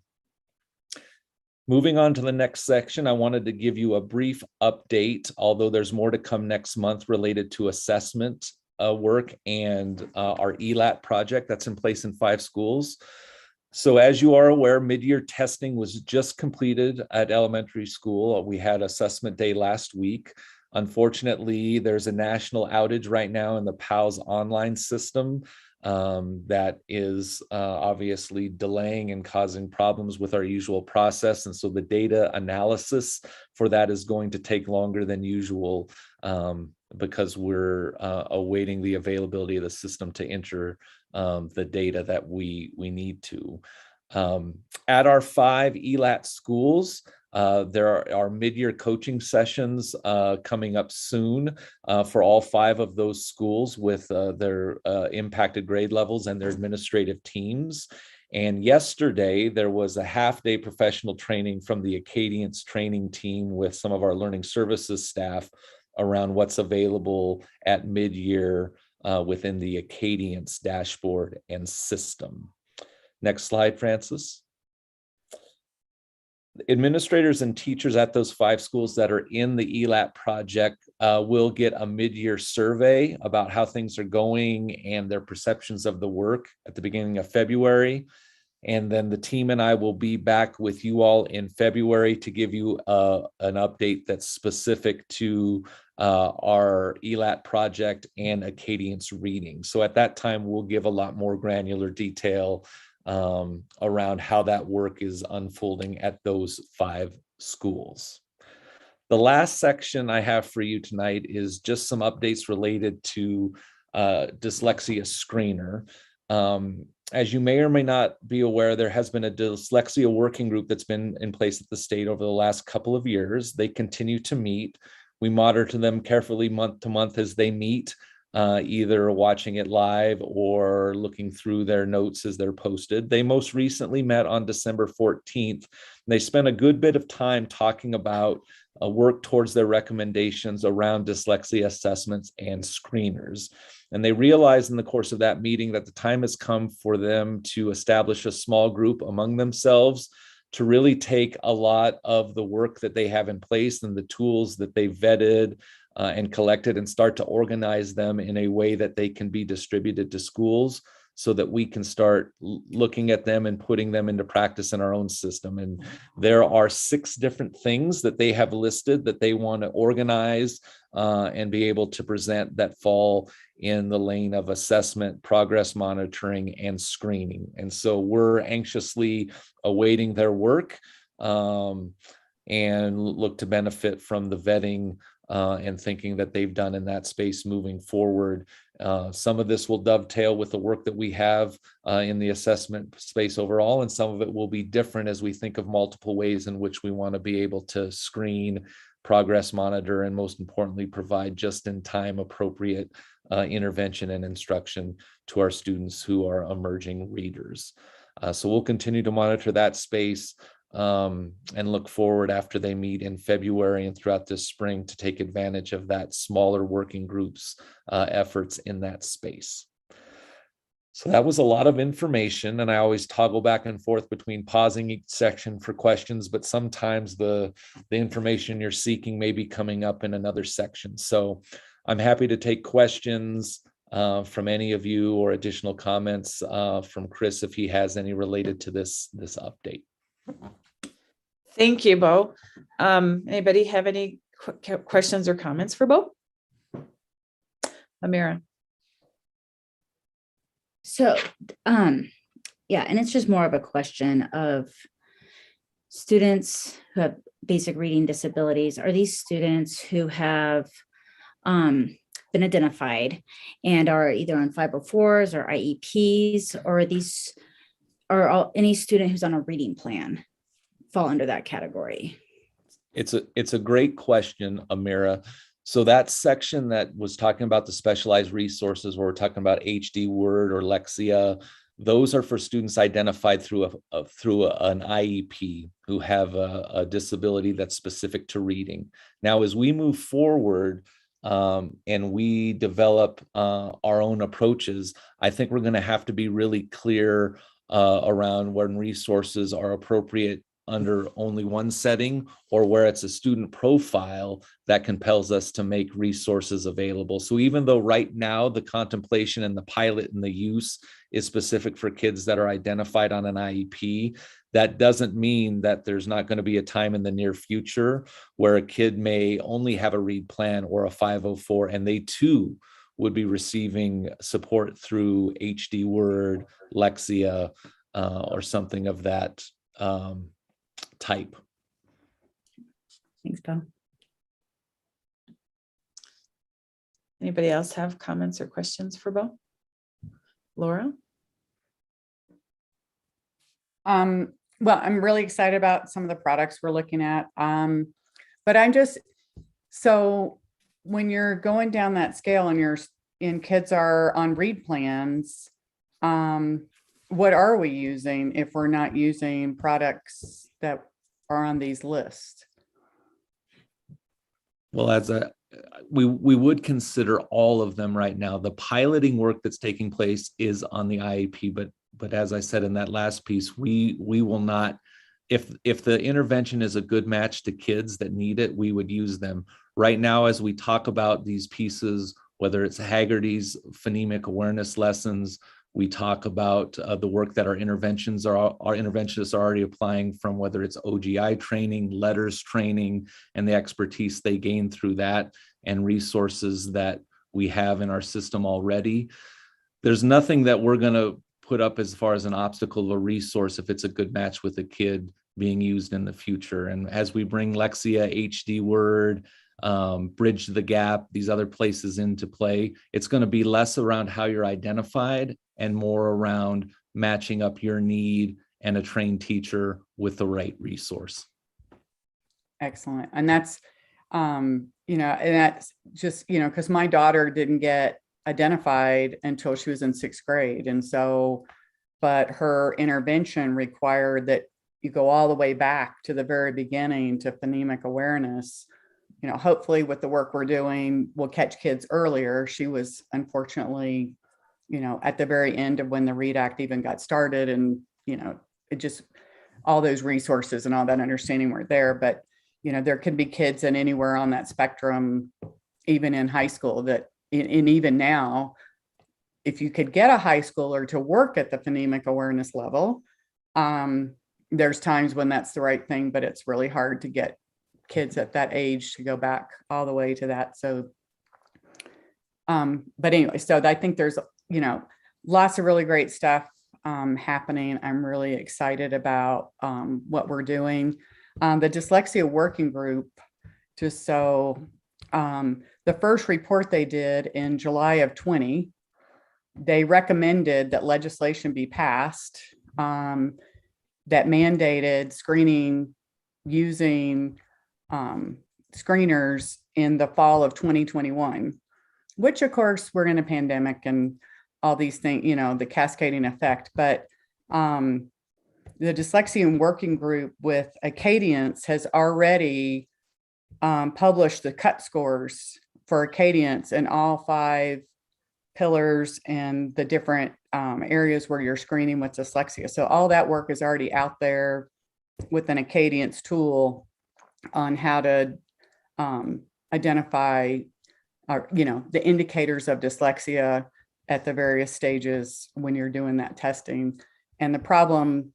N: Moving on to the next section, I wanted to give you a brief update, although there's more to come next month related to assessment work and our ELAT project that's in place in 5 schools. So as you are aware, mid-year testing was just completed at elementary school. We had assessment day last week. Unfortunately, there's a national outage right now in the PALS online system that is obviously delaying and causing problems with our usual process. And so the data analysis for that is going to take longer than usual because we're awaiting the availability of the system to enter the data that we need to. At our 5 ELAT schools, there are mid-year coaching sessions coming up soon for all 5 of those schools with their impacted grade levels and their administrative teams. And yesterday, there was a half-day professional training from the Acadience training team with some of our learning services staff around what's available at mid-year within the Acadience dashboard and system. Next slide, Francis. Administrators and teachers at those 5 schools that are in the ELAT project will get a mid-year survey about how things are going and their perceptions of the work at the beginning of February. And then the team and I will be back with you all in February to give you an update that's specific to our ELAT project and Acadience reading. So at that time, we'll give a lot more granular detail around how that work is unfolding at those 5 schools. The last section I have for you tonight is just some updates related to dyslexia screener. As you may or may not be aware, there has been a dyslexia working group that's been in place at the state over the last couple of years. They continue to meet. We monitor them carefully month to month as they meet, either watching it live or looking through their notes as they're posted. They most recently met on December 14th. They spent a good bit of time talking about work towards their recommendations around dyslexia assessments and screeners. And they realized in the course of that meeting that the time has come for them to establish a small group among themselves to really take a lot of the work that they have in place and the tools that they vetted and collected and start to organize them in a way that they can be distributed to schools so that we can start looking at them and putting them into practice in our own system. And there are 6 different things that they have listed that they want to organize and be able to present that fall in the lane of assessment, progress monitoring, and screening. And so we're anxiously awaiting their work and look to benefit from the vetting and thinking that they've done in that space moving forward. Some of this will dovetail with the work that we have in the assessment space overall, and some of it will be different as we think of multiple ways in which we want to be able to screen, progress monitor, and most importantly, provide just-in-time appropriate intervention and instruction to our students who are emerging readers. So we'll continue to monitor that space and look forward after they meet in February and throughout this spring to take advantage of that smaller working groups efforts in that space. So that was a lot of information, and I always toggle back and forth between pausing each section for questions, but sometimes the information you're seeking may be coming up in another section. So I'm happy to take questions from any of you or additional comments from Chris if he has any related to this update.
A: Thank you, Bo. Anybody have any questions or comments for Bo? Amira.
E: So, yeah, and it's just more of a question of students who have basic reading disabilities. Are these students who have been identified and are either on 504s or IEPs, or any student who's on a reading plan fall under that category?
N: It's a great question, Amira. So that section that was talking about the specialized resources, where we're talking about HD Word or Lexia, those are for students identified through an IEP who have a disability that's specific to reading. Now, as we move forward and we develop our own approaches, I think we're going to have to be really clear around when resources are appropriate under only one setting, or where it's a student profile that compels us to make resources available. So even though right now the contemplation and the pilot and the use is specific for kids that are identified on an IEP, that doesn't mean that there's not going to be a time in the near future where a kid may only have a read plan or a 504, and they too would be receiving support through HD Word, Lexia, or something of that type.
E: Thanks, Bo.
A: Anybody else have comments or questions for Bo? Laura?
F: Well, I'm really excited about some of the products we're looking at. But so when you're going down that scale and kids are on read plans, what are we using if we're not using products that are on these lists?
N: Well, we would consider all of them right now. The piloting work that's taking place is on the IEP, but as I said in that last piece, we will not, if the intervention is a good match to kids that need it, we would use them. Right now, as we talk about these pieces, whether it's Haggerty's phonemic awareness lessons, we talk about the work that our interventionists are already applying, from whether it's OGI training, letters training, and the expertise they gain through that, and resources that we have in our system already. There's nothing that we're going to put up as far as an obstacle or resource if it's a good match with a kid being used in the future. And as we bring Lexia, HD Word, Bridge the Gap, these other places into play, it's going to be less around how you're identified and more around matching up your need and a trained teacher with the right resource.
F: Excellent. And that's, and that's just, because my daughter didn't get identified until she was in 6th grade. And so, but her intervention required that you go all the way back to the very beginning to phonemic awareness. Hopefully with the work we're doing, we'll catch kids earlier. She was unfortunately, at the very end of when the READ Act even got started, and, it just, all those resources and all that understanding weren't there. But, there could be kids in anywhere on that spectrum, even in high school, that, and even now, if you could get a high schooler to work at the phonemic awareness level, there's times when that's the right thing, but it's really hard to get kids at that age to go back all the way to that. So, but anyway, so I think there's, lots of really great stuff happening. I'm really excited about what we're doing. The dyslexia working group, just so the first report they did in July of 20, they recommended that legislation be passed that mandated screening using screeners in the fall of 2021, which of course we're in a pandemic and all these things, the cascading effect. But the Dyslexia Working Group with Acadience has already published the cut scores for Acadience in all 5 pillars and the different areas where you're screening with dyslexia. So all that work is already out there with an Acadience tool on how to identify the indicators of dyslexia at the various stages when you're doing that testing. And the problem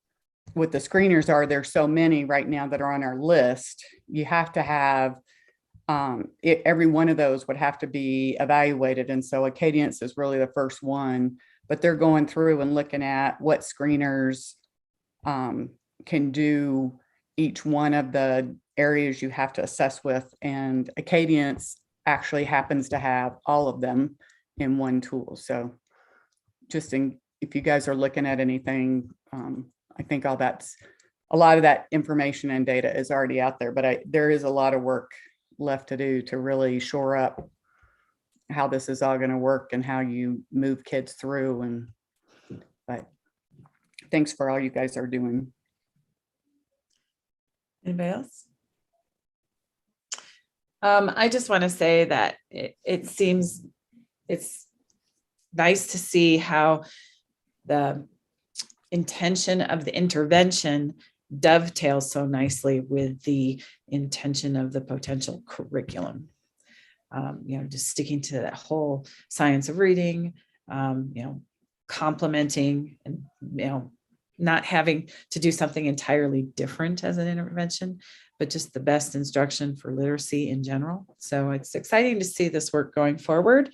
F: with the screeners are there's so many right now that are on our list. You have to have every one of those would have to be evaluated. And so Acadience is really the first one, but they're going through and looking at what screeners can do each one of the areas you have to assess with. And Acadience actually happens to have all of them in one tool. So just if you guys are looking at anything, I think a lot of that information and data is already out there, but there is a lot of work left to do to really shore up how this is all going to work and how you move kids through. But thanks for all you guys are doing.
A: Anybody else? I just want to say that it seems it's nice to see how the intention of the intervention dovetails so nicely with the intention of the potential curriculum. Just sticking to that whole science of reading, complementing and, not having to do something entirely different as an intervention, but just the best instruction for literacy in general. So it's exciting to see this work going forward.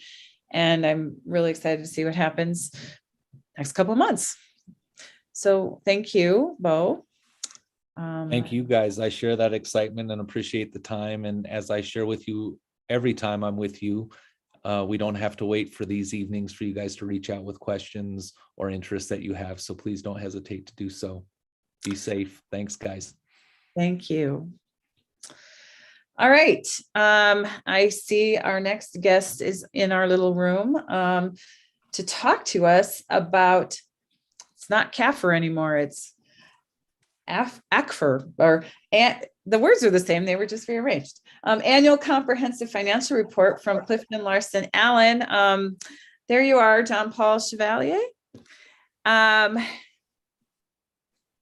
A: And I'm really excited to see what happens next couple of months. So thank you, Bo.
N: Thank you, guys. I share that excitement and appreciate the time. And as I share with you every time I'm with you, we don't have to wait for these evenings for you guys to reach out with questions or interests that you have. So please don't hesitate to do so. Be safe. Thanks, guys.
A: Thank you. All right. I see our next guest is in our little room to talk to us about, it's not CAFR anymore, it's ACFR, the words are the same, they were just rearranged. Annual Comprehensive Financial Report from Clifton Larson Allen. There you are, John Paul Chevalier.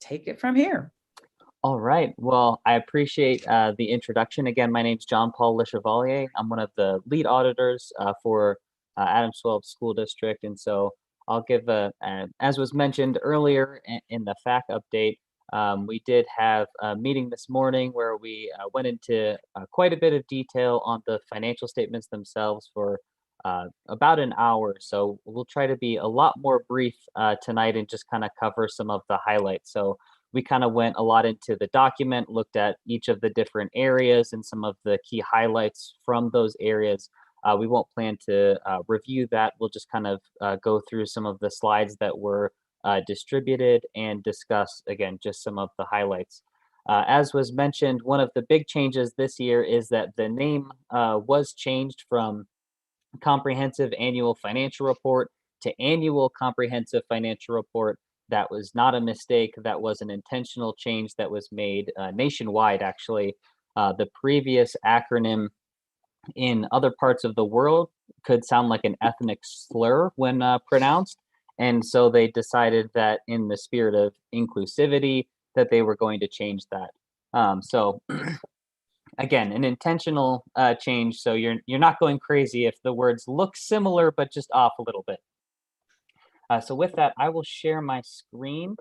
A: Take it from here.
O: All right. Well, I appreciate the introduction. Again, my name is John Paul Chevalier. I'm one of the lead auditors for Addams 12 School District. And so I'll give as was mentioned earlier in the FAQ update, we did have a meeting this morning where we went into quite a bit of detail on the financial statements themselves for about an hour. So we'll try to be a lot more brief tonight and just kind of cover some of the highlights. So we kind of went a lot into the document, looked at each of the different areas and some of the key highlights from those areas. We won't plan to review that. We'll just kind of go through some of the slides that were distributed and discuss, again, just some of the highlights. As was mentioned, one of the big changes this year is that the name was changed from Comprehensive Annual Financial Report to Annual Comprehensive Financial Report. That was not a mistake. That was an intentional change that was made nationwide, actually. The previous acronym in other parts of the world could sound like an ethnic slur when pronounced. And so they decided that in the spirit of inclusivity, that they were going to change that. So again, an intentional change. So you're not going crazy if the words look similar, but just off a little bit. So with that, I will share my screen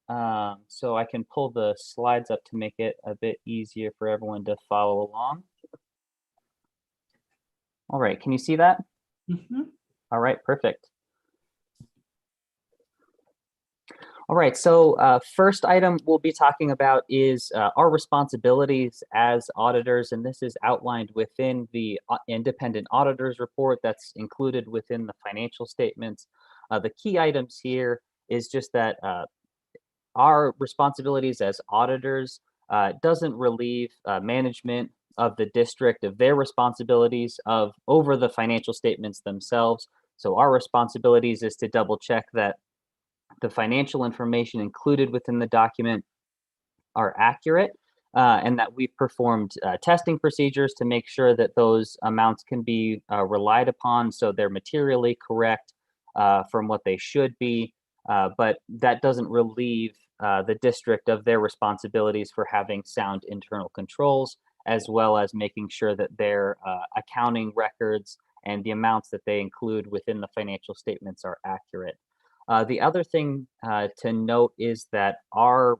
O: so I can pull the slides up to make it a bit easier for everyone to follow along. All right, can you see that? All right, perfect. All right, so first item we'll be talking about is our responsibilities as auditors, and this is outlined within the independent auditors report that's included within the financial statements. The key items here is just that our responsibilities as auditors doesn't relieve management of the district of their responsibilities over the financial statements themselves. So our responsibilities is to double check that the financial information included within the document are accurate and that we've performed testing procedures to make sure that those amounts can be relied upon so they're materially correct from what they should be. But that doesn't relieve the district of their responsibilities for having sound internal controls, as well as making sure that their accounting records and the amounts that they include within the financial statements are accurate. The other thing to note is that our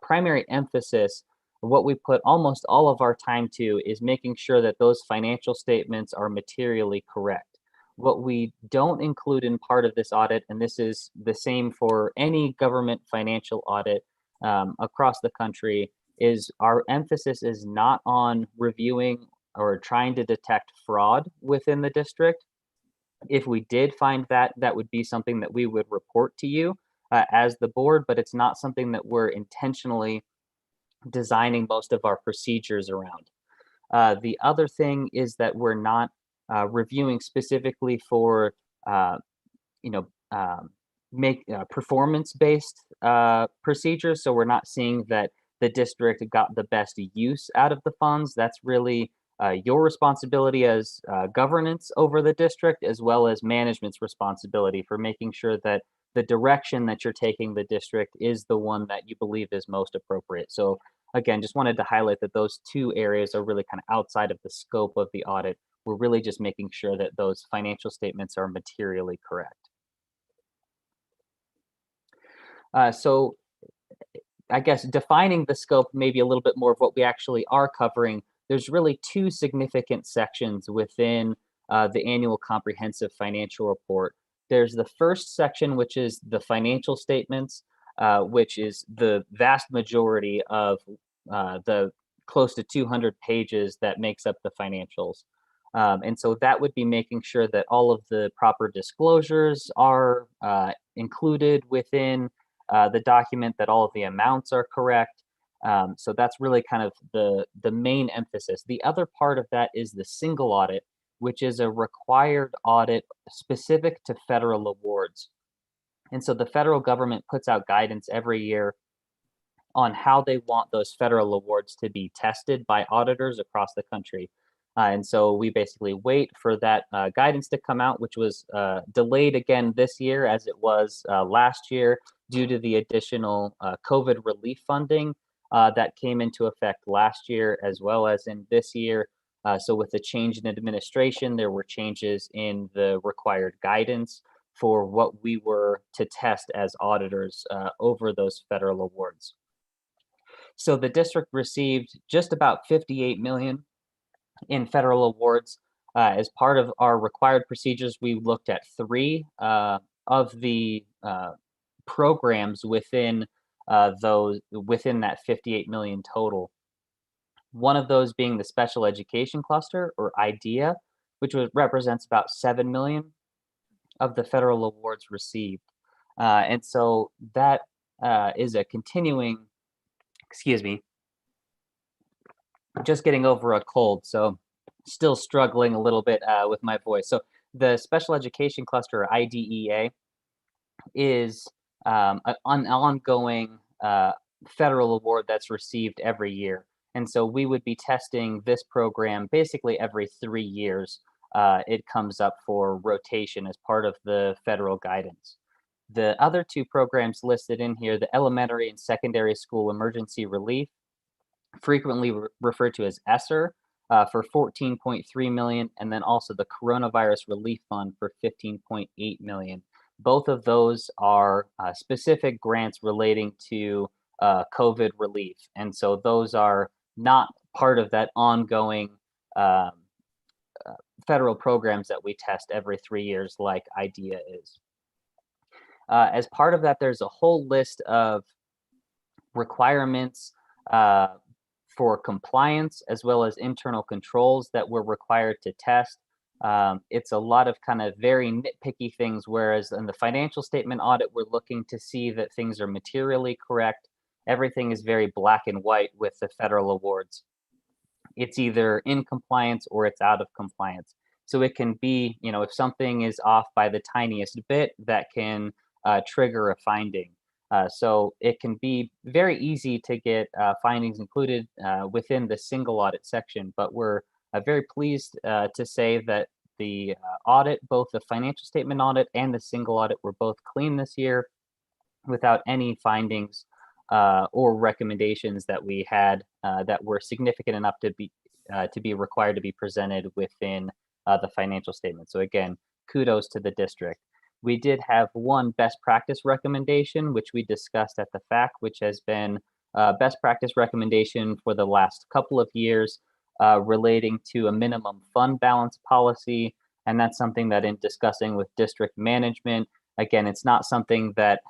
O: primary emphasis, what we put almost all of our time to, is making sure that those financial statements are materially correct. What we don't include in part of this audit, and this is the same for any government financial audit across the country, is our emphasis is not on reviewing or trying to detect fraud within the district. If we did find that, that would be something that we would report to you as the board, but it's not something that we're intentionally designing most of our procedures around. The other thing is that we're not reviewing specifically for performance-based procedures. So we're not seeing that the district got the best use out of the funds. That's really your responsibility as governance over the district, as well as management's responsibility for making sure that the direction that you're taking the district is the one that you believe is most appropriate. So again, just wanted to highlight that those two areas are really kind of outside of the scope of the audit. We're really just making sure that those financial statements are materially correct. So I guess defining the scope, maybe a little bit more of what we actually are covering, there's really two significant sections within the annual comprehensive financial report. There's the first section, which is the financial statements, which is the vast majority of the close to 200 pages that makes up the financials. And so that would be making sure that all of the proper disclosures are included within the document, that all of the amounts are correct. So that's really kind of the main emphasis. The other part of that is the single audit, which is a required audit specific to federal awards. And so the federal government puts out guidance every year on how they want those federal awards to be tested by auditors across the country. And so we basically wait for that guidance to come out, which was delayed again this year as it was last year due to the additional COVID relief funding that came into effect last year as well as in this year. So with the change in administration, there were changes in the required guidance for what we were to test as auditors over those federal awards. So the district received just about 58 million in federal awards. As part of our required procedures, we looked at 3 of the programs within those within that 58 million total. One of those being the special education cluster, or IDEA, which represents about 7 million of the federal awards received. And so that is a continuing, excuse me, just getting over a cold, so still struggling a little bit with my voice. So the special education cluster, or IDEA, is an ongoing federal award that's received every year. And so we would be testing this program basically every 3 years. It comes up for rotation as part of the federal guidance. The other two programs listed in here, the elementary and secondary school emergency relief, frequently referred to as ESSER, for 14.3 million, and then also the coronavirus relief fund for 15.8 million. Both of those are specific grants relating to COVID relief. And so those are not part of that ongoing federal programs that we test every 3 years like IDEA is. As part of that, there's a whole list of requirements for compliance, as well as internal controls that we're required to test. It's a lot of kind of very nitpicky things, whereas in the financial statement audit, we're looking to see that things are materially correct. Everything is very black and white with the federal awards. It's either in compliance or it's out of compliance. So it can be, you know, if something is off by the tiniest bit, that can trigger a finding. So it can be very easy to get findings included within the single audit section, but we're very pleased to say that the audit, both the financial statement audit and the single audit, were both clean this year without any findings or recommendations that we had that were significant enough to be required to be presented within the financial statement. So again, kudos to the district. We did have one best practice recommendation, which we discussed at the FAC, which has been best practice recommendation for the last couple of years relating to a minimum fund balance policy. And that's something that in discussing with district management, again, it's not something that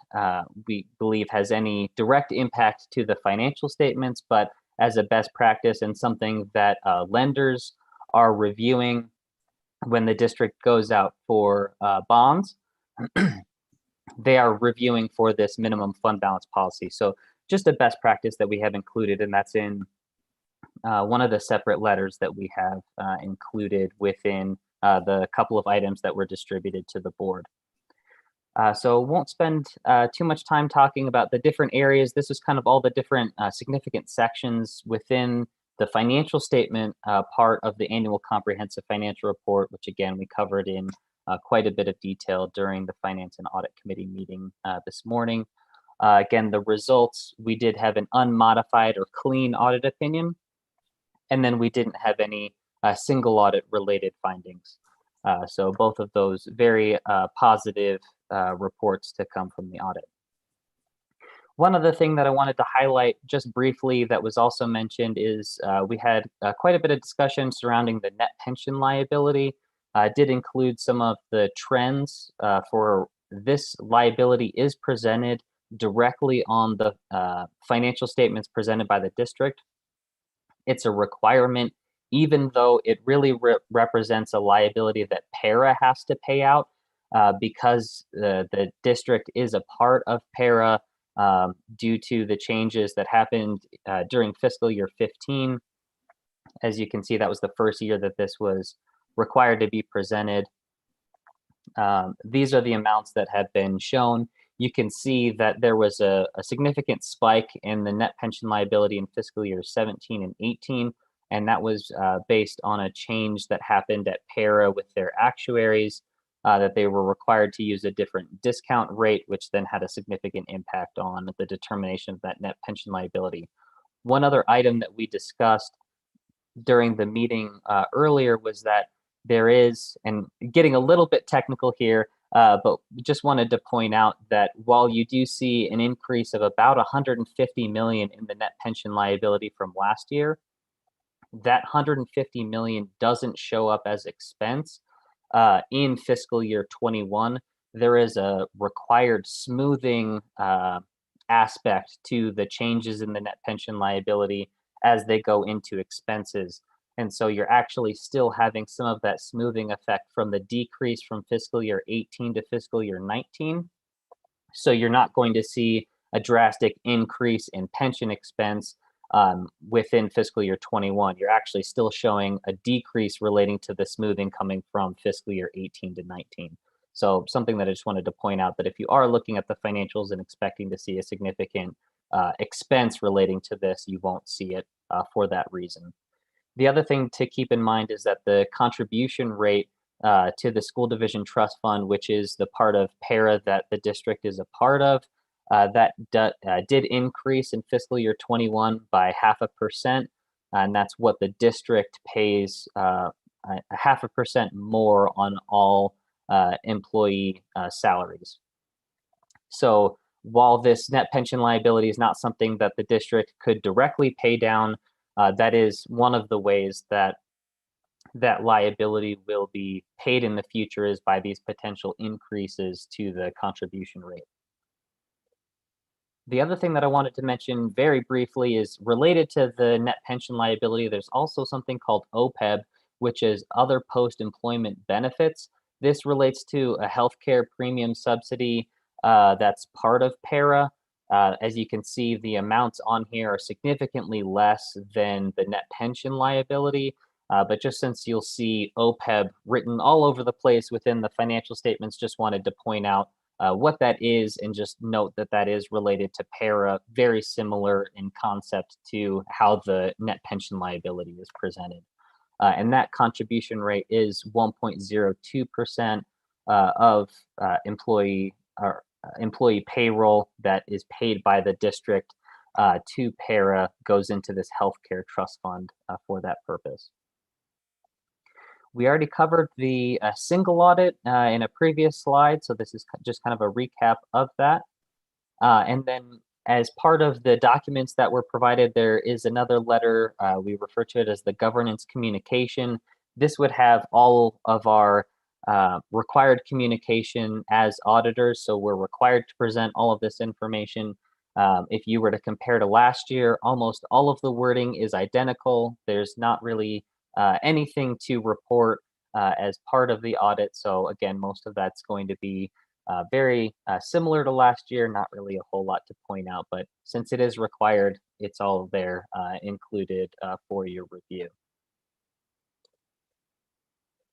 O: we believe has any direct impact to the financial statements, but as a best practice and something that lenders are reviewing when the district goes out for bonds. They are reviewing for this minimum fund balance policy. So just a best practice that we have included, and that's in one of the separate letters that we have included within the couple of items that were distributed to the board. So won't spend too much time talking about the different areas. This is kind of all the different significant sections within the financial statement part of the annual comprehensive financial report, which again, we covered in quite a bit of detail during the Finance and Audit Committee meeting this morning. Again, the results, we did have an unmodified or clean audit opinion, and then we didn't have any single audit related findings. So both of those very positive reports to come from the audit. One other thing that I wanted to highlight just briefly that was also mentioned is we had quite a bit of discussion surrounding the net pension liability. Did include some of the trends for this liability is presented directly on the financial statements presented by the district. It's a requirement, even though it really represents a liability that PARA has to pay out because the district is a part of PARA due to the changes that happened during fiscal year 15. As you can see, that was the first year that this was required to be presented. These are the amounts that have been shown. You can see that there was a significant spike in the net pension liability in fiscal year 17 and 18, and that was based on a change that happened at PARA with their actuaries, that they were required to use a different discount rate, which then had a significant impact on the determination of that net pension liability. One other item that we discussed during the meeting earlier was that there is, and getting a little bit technical here, but just wanted to point out that while you do see an increase of about 150 million in the net pension liability from last year, that 150 million doesn't show up as expense in fiscal year 21. There is a required smoothing aspect to the changes in the net pension liability as they go into expenses. And so you're actually still having some of that smoothing effect from the decrease from fiscal year 18 to fiscal year 19. So you're not going to see a drastic increase in pension expense within fiscal year 21. You're actually still showing a decrease relating to the smoothing coming from fiscal year 18 to 19. So something that I just wanted to point out, that if you are looking at the financials and expecting to see a significant expense relating to this, you won't see it for that reason. The other thing to keep in mind is that the contribution rate to the school division trust fund, which is the part of para that the district is a part of, that did increase in fiscal year 21 by 0.5%, and that's what the district pays 0.5% more on all employee salaries. So while this net pension liability is not something that the district could directly pay down, that is one of the ways that that liability will be paid in the future, is by these potential increases to the contribution rate. The other thing that I wanted to mention very briefly is related to the net pension liability. There's also something called Opeb, which is other post-employment benefits. This relates to a healthcare premium subsidy that's part of para. As you can see, the amounts on here are significantly less than the net pension liability. But just since you'll see Opeb written all over the place within the financial statements, just wanted to point out what that is, and just note that that is related to para, very similar in concept to how the net pension liability is presented. And that contribution rate is 1.02% of employee payroll that is paid by the district to para, goes into this healthcare trust fund for that purpose. We already covered the single audit in a previous slide, so this is just kind of a recap of that. And then as part of the documents that were provided, there is another letter. We refer to it as the governance communication. This would have all of our required communication as auditors, so we're required to present all of this information. If you were to compare to last year, almost all of the wording is identical. There's not really anything to report as part of the audit. So again, most of that's going to be very similar to last year, not really a whole lot to point out, but since it is required, it's all there included for your review.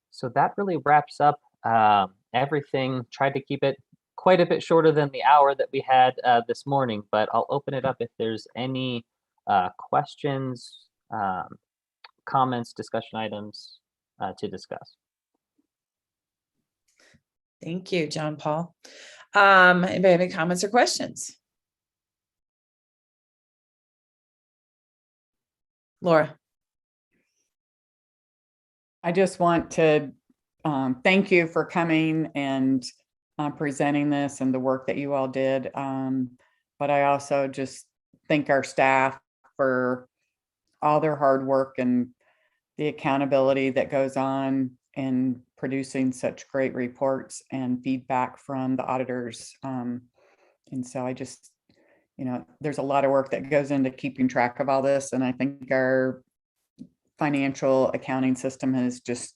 O: So that really wraps up everything. Tried to keep it quite a bit shorter than the hour that we had this morning, but I'll open it up if there's any questions, comments, discussion items to discuss.
A: Thank you, John Paul. Anybody have any comments or questions? Laura.
F: I just want to thank you for coming and presenting this and the work that you all did. But I also just thank our staff for all their hard work and the accountability that goes on in producing such great reports and feedback from the auditors. And so I just, there's a lot of work that goes into keeping track of all this. And I think our financial accounting system has just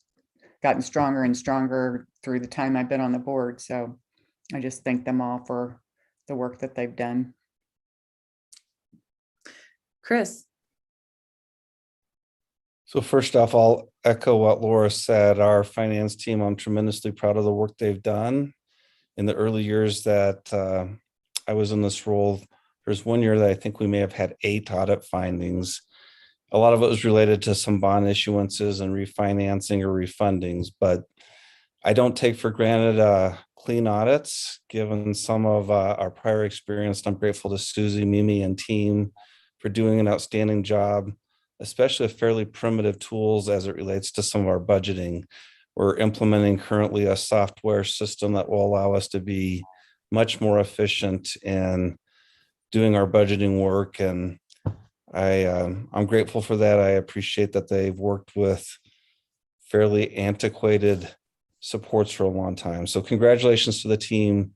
F: gotten stronger and stronger through the time I've been on the board. So I just thank them all for the work that they've done.
A: Chris.
D: So first off, I'll echo what Laura said. Our finance team, I'm tremendously proud of the work they've done. In the early years that I was in this role, there's one year that I think we may have had 8 audit findings. A lot of it was related to some bond issuances and refinancing or refundings, but I don't take for granted clean audits, given some of our prior experience. I'm grateful to Susie, Mimi, and team for doing an outstanding job, especially with fairly primitive tools as it relates to some of our budgeting. We're implementing currently a software system that will allow us to be much more efficient in doing our budgeting work. And I'm grateful for that. I appreciate that they've worked with fairly antiquated supports for a long time. So congratulations to the team.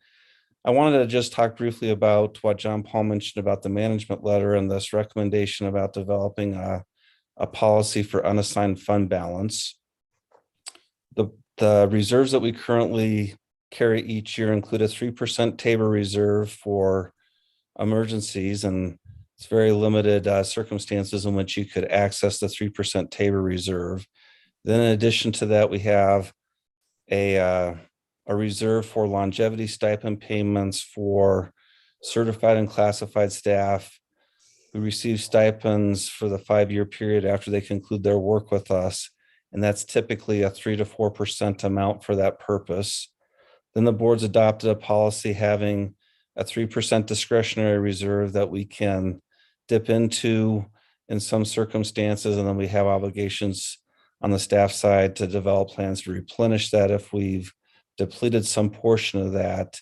D: I wanted to just talk briefly about what John Paul mentioned about the management letter and this recommendation about developing a policy for unassigned fund balance. The reserves that we currently carry each year include a 3% TABOR reserve for emergencies, and it's very limited circumstances in which you could access the 3% TABOR reserve. Then in addition to that, we have a reserve for longevity stipend payments for certified and classified staff who receive stipends for the 5-year period after they conclude their work with us. And that's typically a 3 to 4% amount for that purpose. Then the board's adopted a policy having a 3% discretionary reserve that we can dip into in some circumstances. And then we have obligations on the staff side to develop plans to replenish that if we've depleted some portion of that.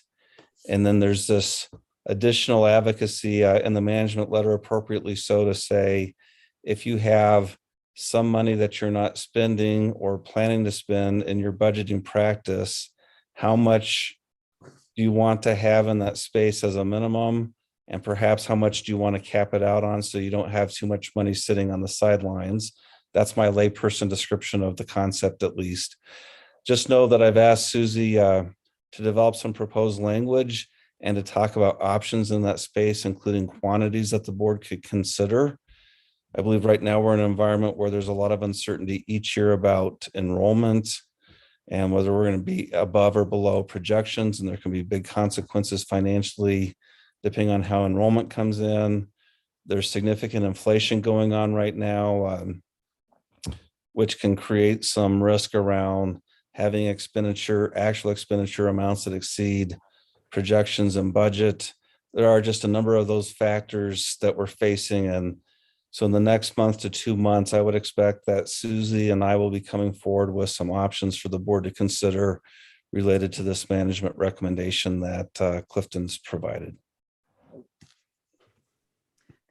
D: And then there's this additional advocacy in the management letter, appropriately so, to say, if you have some money that you're not spending or planning to spend in your budgeting practice, how much do you want to have in that space as a minimum? And perhaps how much do you want to cap it out on so you don't have too much money sitting on the sidelines? That's my layperson description of the concept, at least. Just know that I've asked Susie to develop some proposed language and to talk about options in that space, including quantities that the board could consider. I believe right now we're in an environment where there's a lot of uncertainty each year about enrollment and whether we're going to be above or below projections, and there can be big consequences financially depending on how enrollment comes in. There's significant inflation going on right now, which can create some risk around having actual expenditure amounts that exceed projections and budget. There are just a number of those factors that we're facing. And so in the next month to 2 months, I would expect that Susie and I will be coming forward with some options for the board to consider related to this management recommendation that Clifton's provided.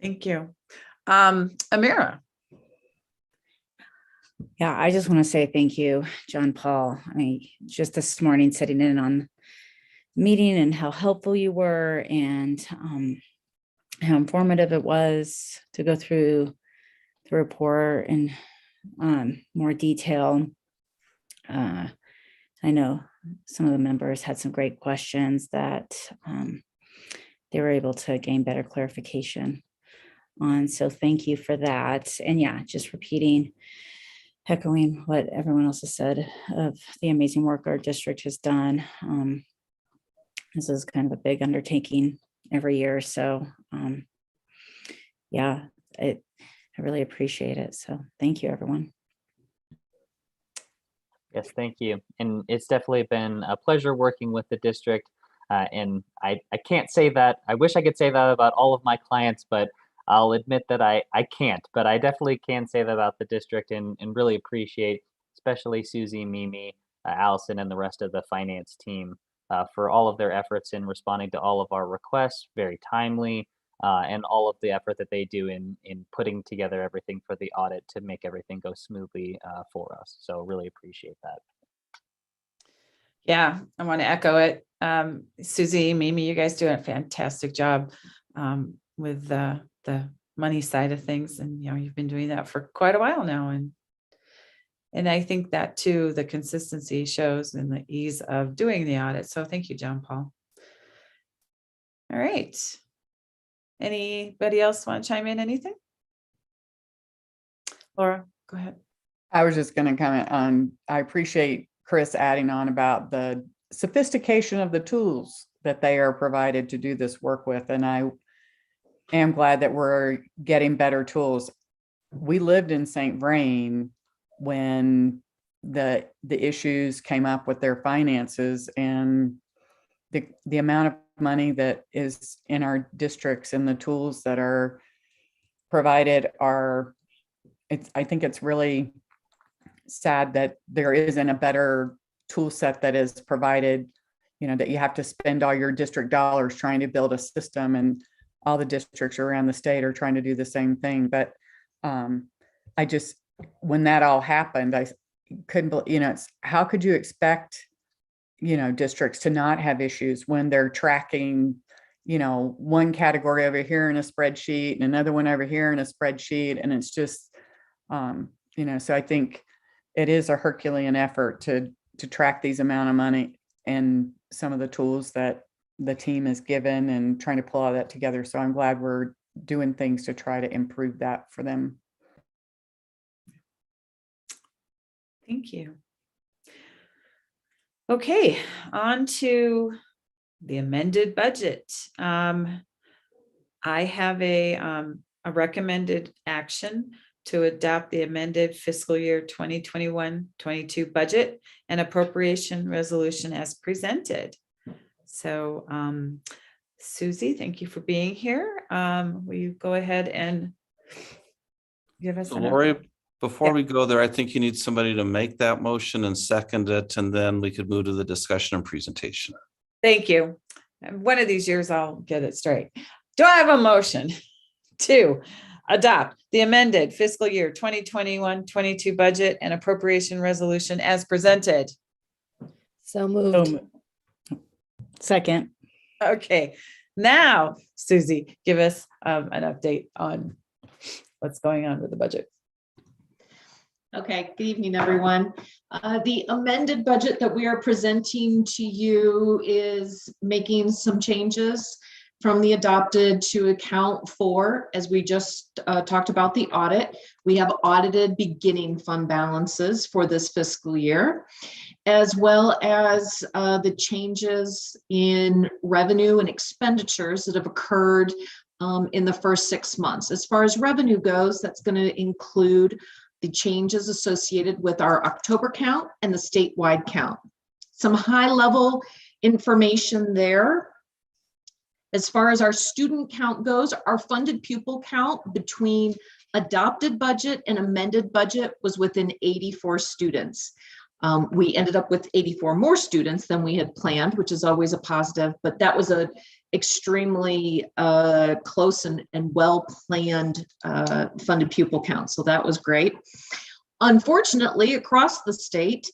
A: Thank you. Amira.
E: Yeah, I just want to say thank you, John Paul. I mean, just this morning sitting in on meeting and how helpful you were, and how informative it was to go through the report in more detail. I know some of the members had some great questions that they were able to gain better clarification on. So thank you for that. And yeah, just echoing what everyone else has said of the amazing work our district has done. This is kind of a big undertaking every year. So yeah, I really appreciate it. So thank you, everyone.
O: Yes, thank you. And it's definitely been a pleasure working with the district. And I can't say that, I wish I could say that about all of my clients, but I'll admit that I can't, but I definitely can say that about the district, and really appreciate, especially Susie, Mimi, Allison, and the rest of the finance team for all of their efforts in responding to all of our requests, very timely, and all of the effort that they do in putting together everything for the audit to make everything go smoothly for us. So really appreciate that.
A: Yeah, I want to echo it. Susie, Mimi, you guys do a fantastic job with the money side of things. And, you know, you've been doing that for quite a while now. And I think that too, the consistency shows in the ease of doing the audit. So thank you, John Paul. All right. Anybody else want to chime in anything? Laura, go ahead.
F: I was just going to comment on, I appreciate Chris adding on about the sophistication of the tools that they are provided to do this work with. And I am glad that we're getting better tools. We lived in St. Vrain when the issues came up with their finances, and the amount of money that is in our districts and the tools that are provided are, I think it's really sad that there isn't a better tool set that is provided, you know, that you have to spend all your district dollars trying to build a system, and all the districts around the state are trying to do the same thing. But I just, when that all happened, I couldn't believe, you know, it's, how could you expect, districts to not have issues when they're tracking, one category over here in a spreadsheet and another one over here in a spreadsheet. And it's just, so I think it is a Herculean effort to track these amount of money and some of the tools that the team is given and trying to pull all that together. So I'm glad we're doing things to try to improve that for them.
A: Thank you. Okay, on to the amended budget. I have a recommended action to adopt the amended fiscal year 2021-22 budget and appropriation resolution as presented. So Susie, thank you for being here. Will you go ahead and give us an
D: Lori,
A: update?
D: before we go there, I think you need somebody to make that motion and second it, and then we could move to the discussion and presentation.
A: Thank you. One of these years I'll get it straight. Do I have a motion to adopt the amended fiscal year 2021-22 budget and appropriation resolution as presented?
C: So moved.
E: Second.
A: Okay, now Susie, give us an update on what's going on with the budget.
P: Okay, good evening, everyone. The amended budget that we are presenting to you is making some changes from the adopted to account for, as we just talked about the audit. We have audited beginning fund balances for this fiscal year, as well as the changes in revenue and expenditures that have occurred in the first 6 months. As far as revenue goes, that's going to include the changes associated with our October count and the statewide count. Some high-level information there. As far as our student count goes, our funded pupil count between adopted budget and amended budget was within 84 students. We ended up with 84 more students than we had planned, which is always a positive, but that was a extremely close and well-planned funded pupil count. So that was great. Unfortunately, across the state,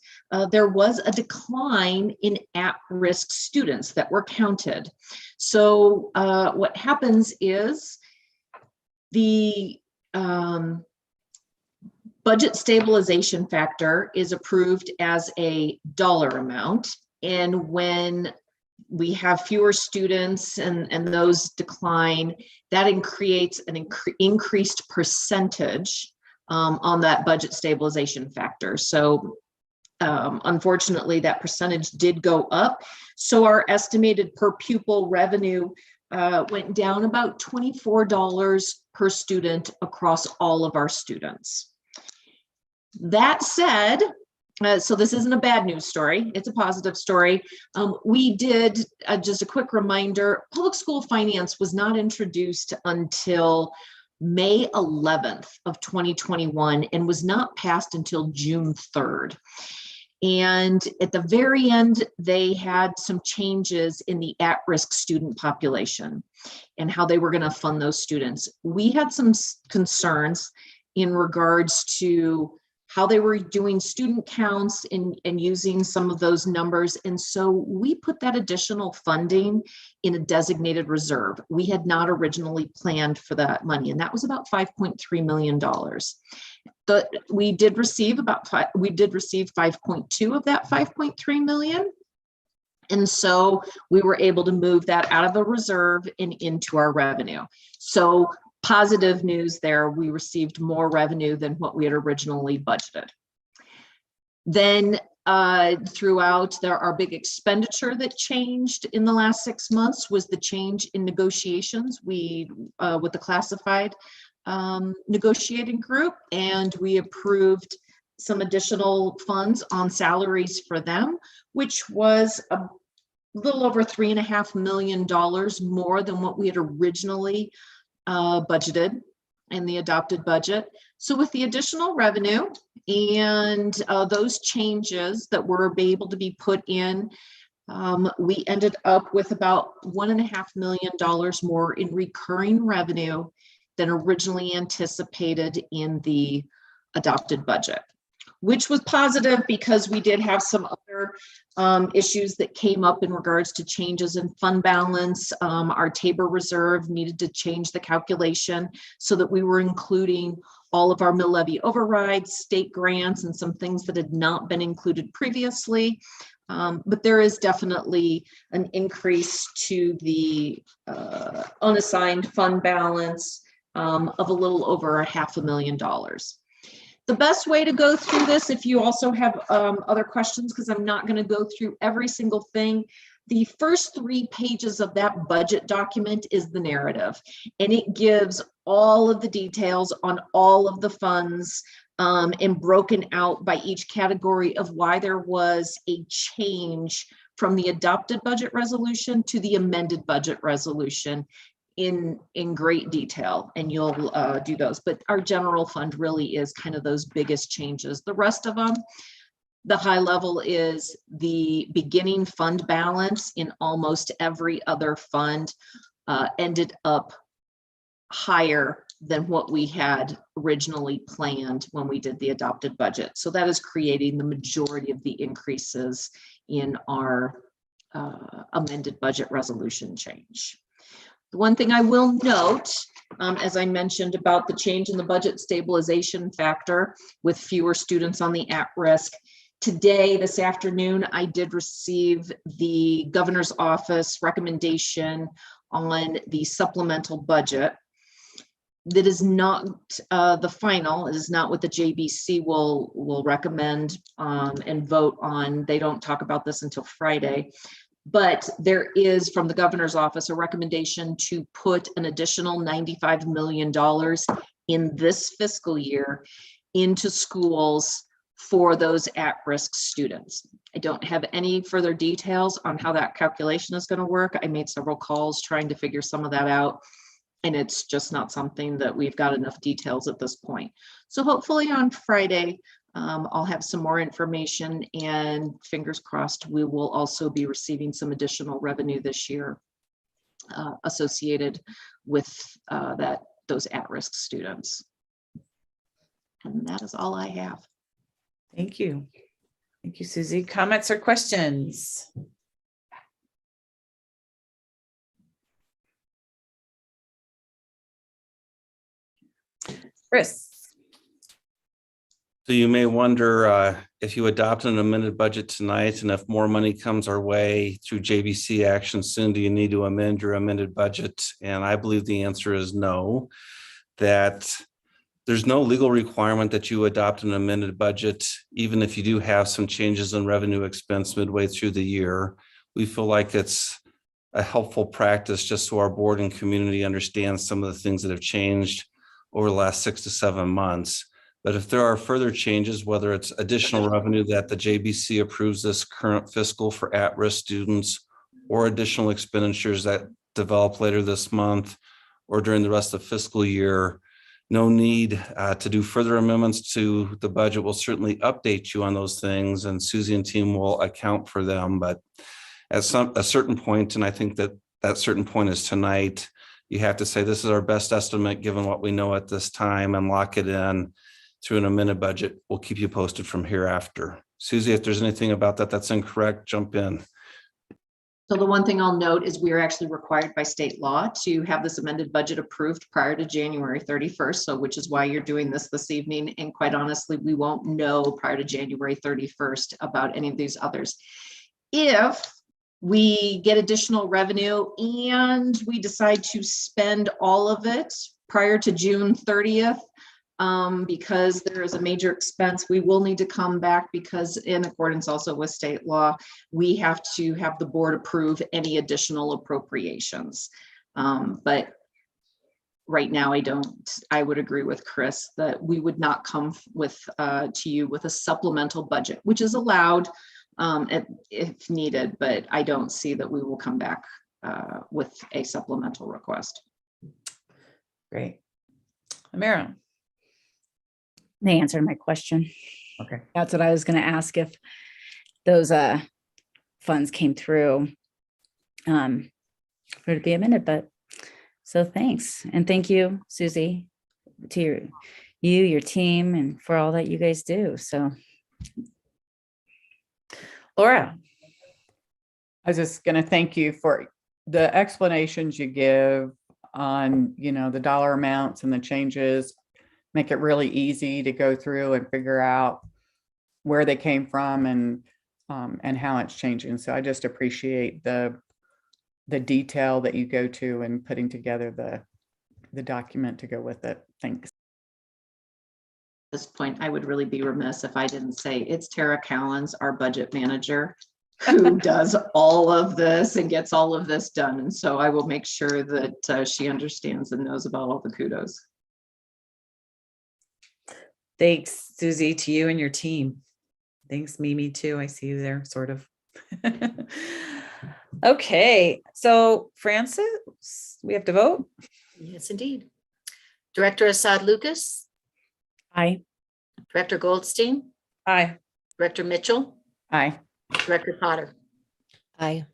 P: there was a decline in at-risk students that were counted. So what happens is the budget stabilization factor is approved as a dollar amount. And when we have fewer students and those decline, that creates an increased percentage on that budget stabilization factor. So unfortunately, that percentage did go up. So our estimated per pupil revenue went down about $24 per student across all of our students. That said, so this isn't a bad news story, it's a positive story. We did, just a quick reminder, public school finance was not introduced until May 11th of 2021 and was not passed until June 3rd. And at the very end, they had some changes in the at-risk student population and how they were going to fund those students. We had some concerns in regards to how they were doing student counts and using some of those numbers. And so we put that additional funding in a designated reserve. We had not originally planned for that money, and that was about $5.3 million. But we did receive 5.2 of that 5.3 million. And so we were able to move that out of the reserve and into our revenue. So positive news there, we received more revenue than what we had originally budgeted. Then throughout our big expenditure that changed in the last 6 months was the change in negotiations. We with the classified negotiating group, and we approved some additional funds on salaries for them, which was a little over $3.5 million more than what we had originally budgeted in the adopted budget. So with the additional revenue and those changes that were able to be put in, we ended up with about $1.5 million more in recurring revenue than originally anticipated in the adopted budget. which was positive because we did have some other issues that came up in regards to changes in fund balance. Our Tabor reserve needed to change the calculation so that we were including all of our mill levy overrides, state grants, and some things that had not been included previously. But there is definitely an increase to the unassigned fund balance of a little over $500,000. The best way to go through this, if you also have other questions, because I'm not going to go through every single thing, the first 3 pages of that budget document is the narrative, and it gives all of the details on all of the funds and broken out by each category of why there was a change from the adopted budget resolution to the amended budget resolution in great detail, and you'll do those. But our general fund really is kind of those biggest changes. The rest of them, the high level is the beginning fund balance in almost every other fund ended up higher than what we had originally planned when we did the adopted budget. So that is creating the majority of the increases in our amended budget resolution change. The one thing I will note, as I mentioned about the change in the budget stabilization factor with fewer students on the at-risk, today, this afternoon, I did receive the governor's office recommendation on the supplemental budget. That is not the final. It is not what the JBC will recommend and vote on. They don't talk about this until Friday. But there is, from the governor's office, a recommendation to put an additional $95 million in this fiscal year into schools for those at-risk students. I don't have any further details on how that calculation is going to work. I made several calls trying to figure some of that out, and it's just not something that we've got enough details at this point. So hopefully on Friday, I'll have some more information, and fingers crossed, we will also be receiving some additional revenue this year associated with those at-risk students. And that is all I have.
A: Thank you. Thank you, Susie. Comments or questions? Chris.
D: So you may wonder if you adopt an amended budget tonight and if more money comes our way through JBC action soon, do you need to amend your amended budget? And I believe the answer is no, that there's no legal requirement that you adopt an amended budget, even if you do have some changes in revenue expense midway through the year. We feel like it's a helpful practice just so our board and community understands some of the things that have changed over the last 6 to 7 months. But if there are further changes, whether it's additional revenue that the JBC approves this current fiscal for at-risk students, or additional expenditures that develop later this month or during the rest of the fiscal year, no need to do further amendments to the budget. We'll certainly update you on those things, and Susie and team will account for them. But at a certain point, and I think that certain point is tonight, you have to say this is our best estimate given what we know at this time, and lock it in through an amended budget. We'll keep you posted from hereafter. Susie, if there's anything about that that's incorrect, jump in.
P: So the one thing I'll note is we are actually required by state law to have this amended budget approved prior to January 31st. So which is why you're doing this evening. And quite honestly, we won't know prior to January 31st about any of these others. If we get additional revenue and we decide to spend all of it prior to June 30th, because there is a major expense, we will need to come back, because in accordance also with state law, we have to have the board approve any additional appropriations. But right now, I would agree with Chris that we would not come with to you with a supplemental budget, which is allowed if needed, but I don't see that we will come back with a supplemental request.
A: Great. Amira.
E: They answered my question.
A: Okay.
E: That's what I was going to ask, if those funds came through for it to be amended. But so thanks. And thank you, Susie, to your team, and for all that you guys do. So
A: Laura.
F: I was just going to thank you for the explanations you give on, the dollar amounts and the changes. Make it really easy to go through and figure out where they came from and how it's changing. So I just appreciate the detail that you go to in putting together the document to go with it. Thanks.
P: This point, I would really be remiss if I didn't say it's Tara Callens, our budget manager, who does all of this and gets all of this done. And so I will make sure that she understands and knows about all the kudos.
A: Thanks, Susie, to you and your team. Thanks, Mimi, too. I see you there, sort of. Okay, so Francis, we have to vote.
B: Yes, indeed. Director Assad Lucas,
E: Aye.
B: Director Goldstein,
A: Aye.
B: Director Mitchell,
F: Aye.
B: Director Potter.
C: Aye.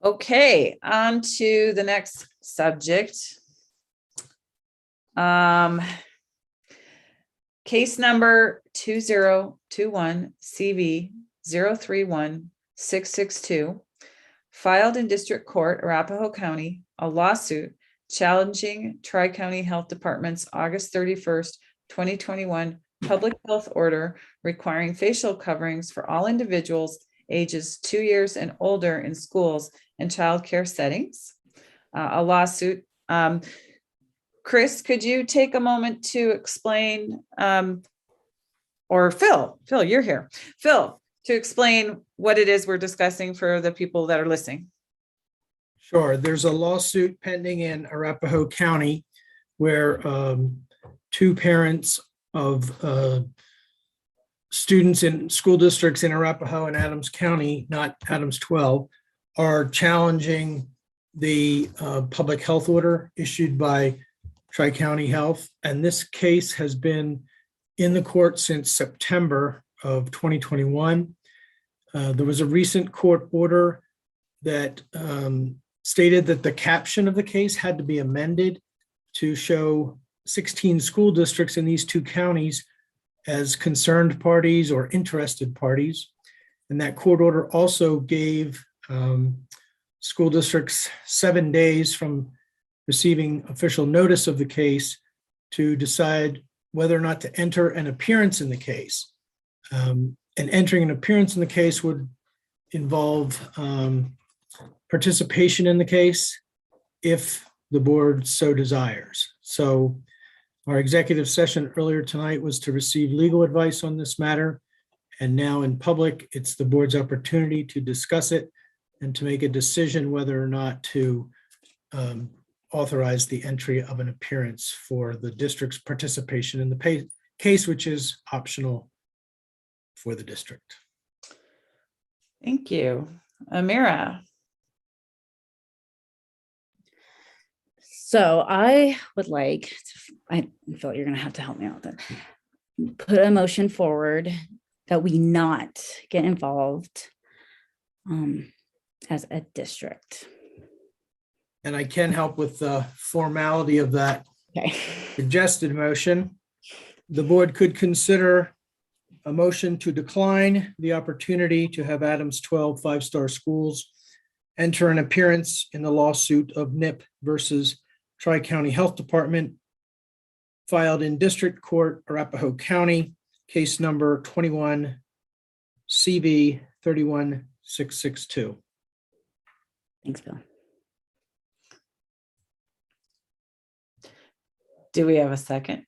A: Okay, on to the next subject. Case number 2021 CV 031662, filed in District Court, Arapahoe County, a lawsuit challenging Tri-County Health Department's August 31st, 2021 public health order requiring facial coverings for all individuals ages 2 years and older in schools and childcare settings. A lawsuit. Chris, could you take a moment to explain, or Phil, you're here. Phil, to explain what it is we're discussing for the people that are listening.
Q: Sure. There's a lawsuit pending in Arapahoe County where two parents of students in school districts in Arapahoe and Addams County, not Addams 12, are challenging the public health order issued by Tri-County Health. And this case has been in the court since September of 2021. There was a recent court order that stated that the caption of the case had to be amended to show 16 school districts in these two counties as concerned parties or interested parties. And that court order also gave school districts 7 days from receiving official notice of the case to decide whether or not to enter an appearance in the case. And entering an appearance in the case would involve participation in the case if the board so desires. So our executive session earlier tonight was to receive legal advice on this matter. And now in public, it's the board's opportunity to discuss it and to make a decision whether or not to authorize the entry of an appearance for the district's participation in the case, which is optional for the district.
A: Thank you. Amira.
E: So I would like to, I feel you're going to have to help me out with it. Put a motion forward that we not get involved as a district.
Q: And I can help with the formality of that suggested motion. The board could consider a motion to decline the opportunity to have Addams 12 5-star schools enter an appearance in the lawsuit of NIP versus Tri-County Health Department, filed in District Court, Arapahoe County, case number 21 CV 31662.
E: Thanks, Bill.
A: Do we have a second?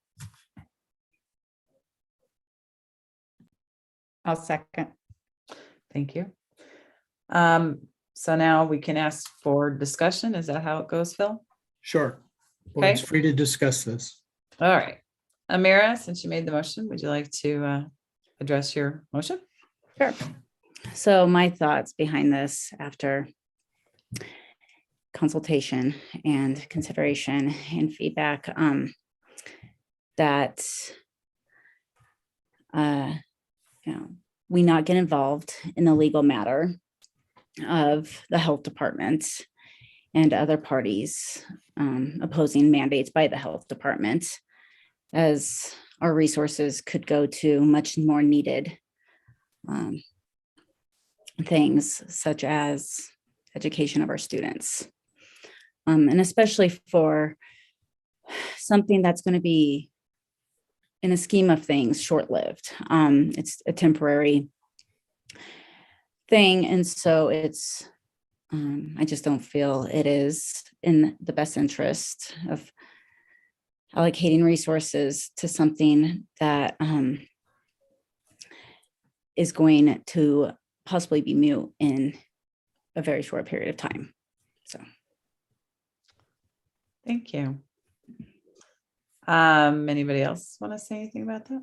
F: I'll second.
A: Thank you. So now we can ask for discussion. Is that how it goes, Phil?
Q: Sure. Board's
A: Okay.
Q: free to discuss this.
A: All right. Amira, since you made the motion, would you like to address your motion?
E: Sure. So my thoughts behind this after consultation and consideration and feedback, that we not get involved in the legal matter of the health department and other parties opposing mandates by the health department. As our resources could go to much more needed things, such as education of our students. And especially for something that's going to be, in a scheme of things, short-lived. It's a temporary thing. And so it's, I just don't feel it is in the best interest of allocating resources to something that is going to possibly be mute in a very short period of time. So.
A: Thank you. Anybody else want to say anything about that?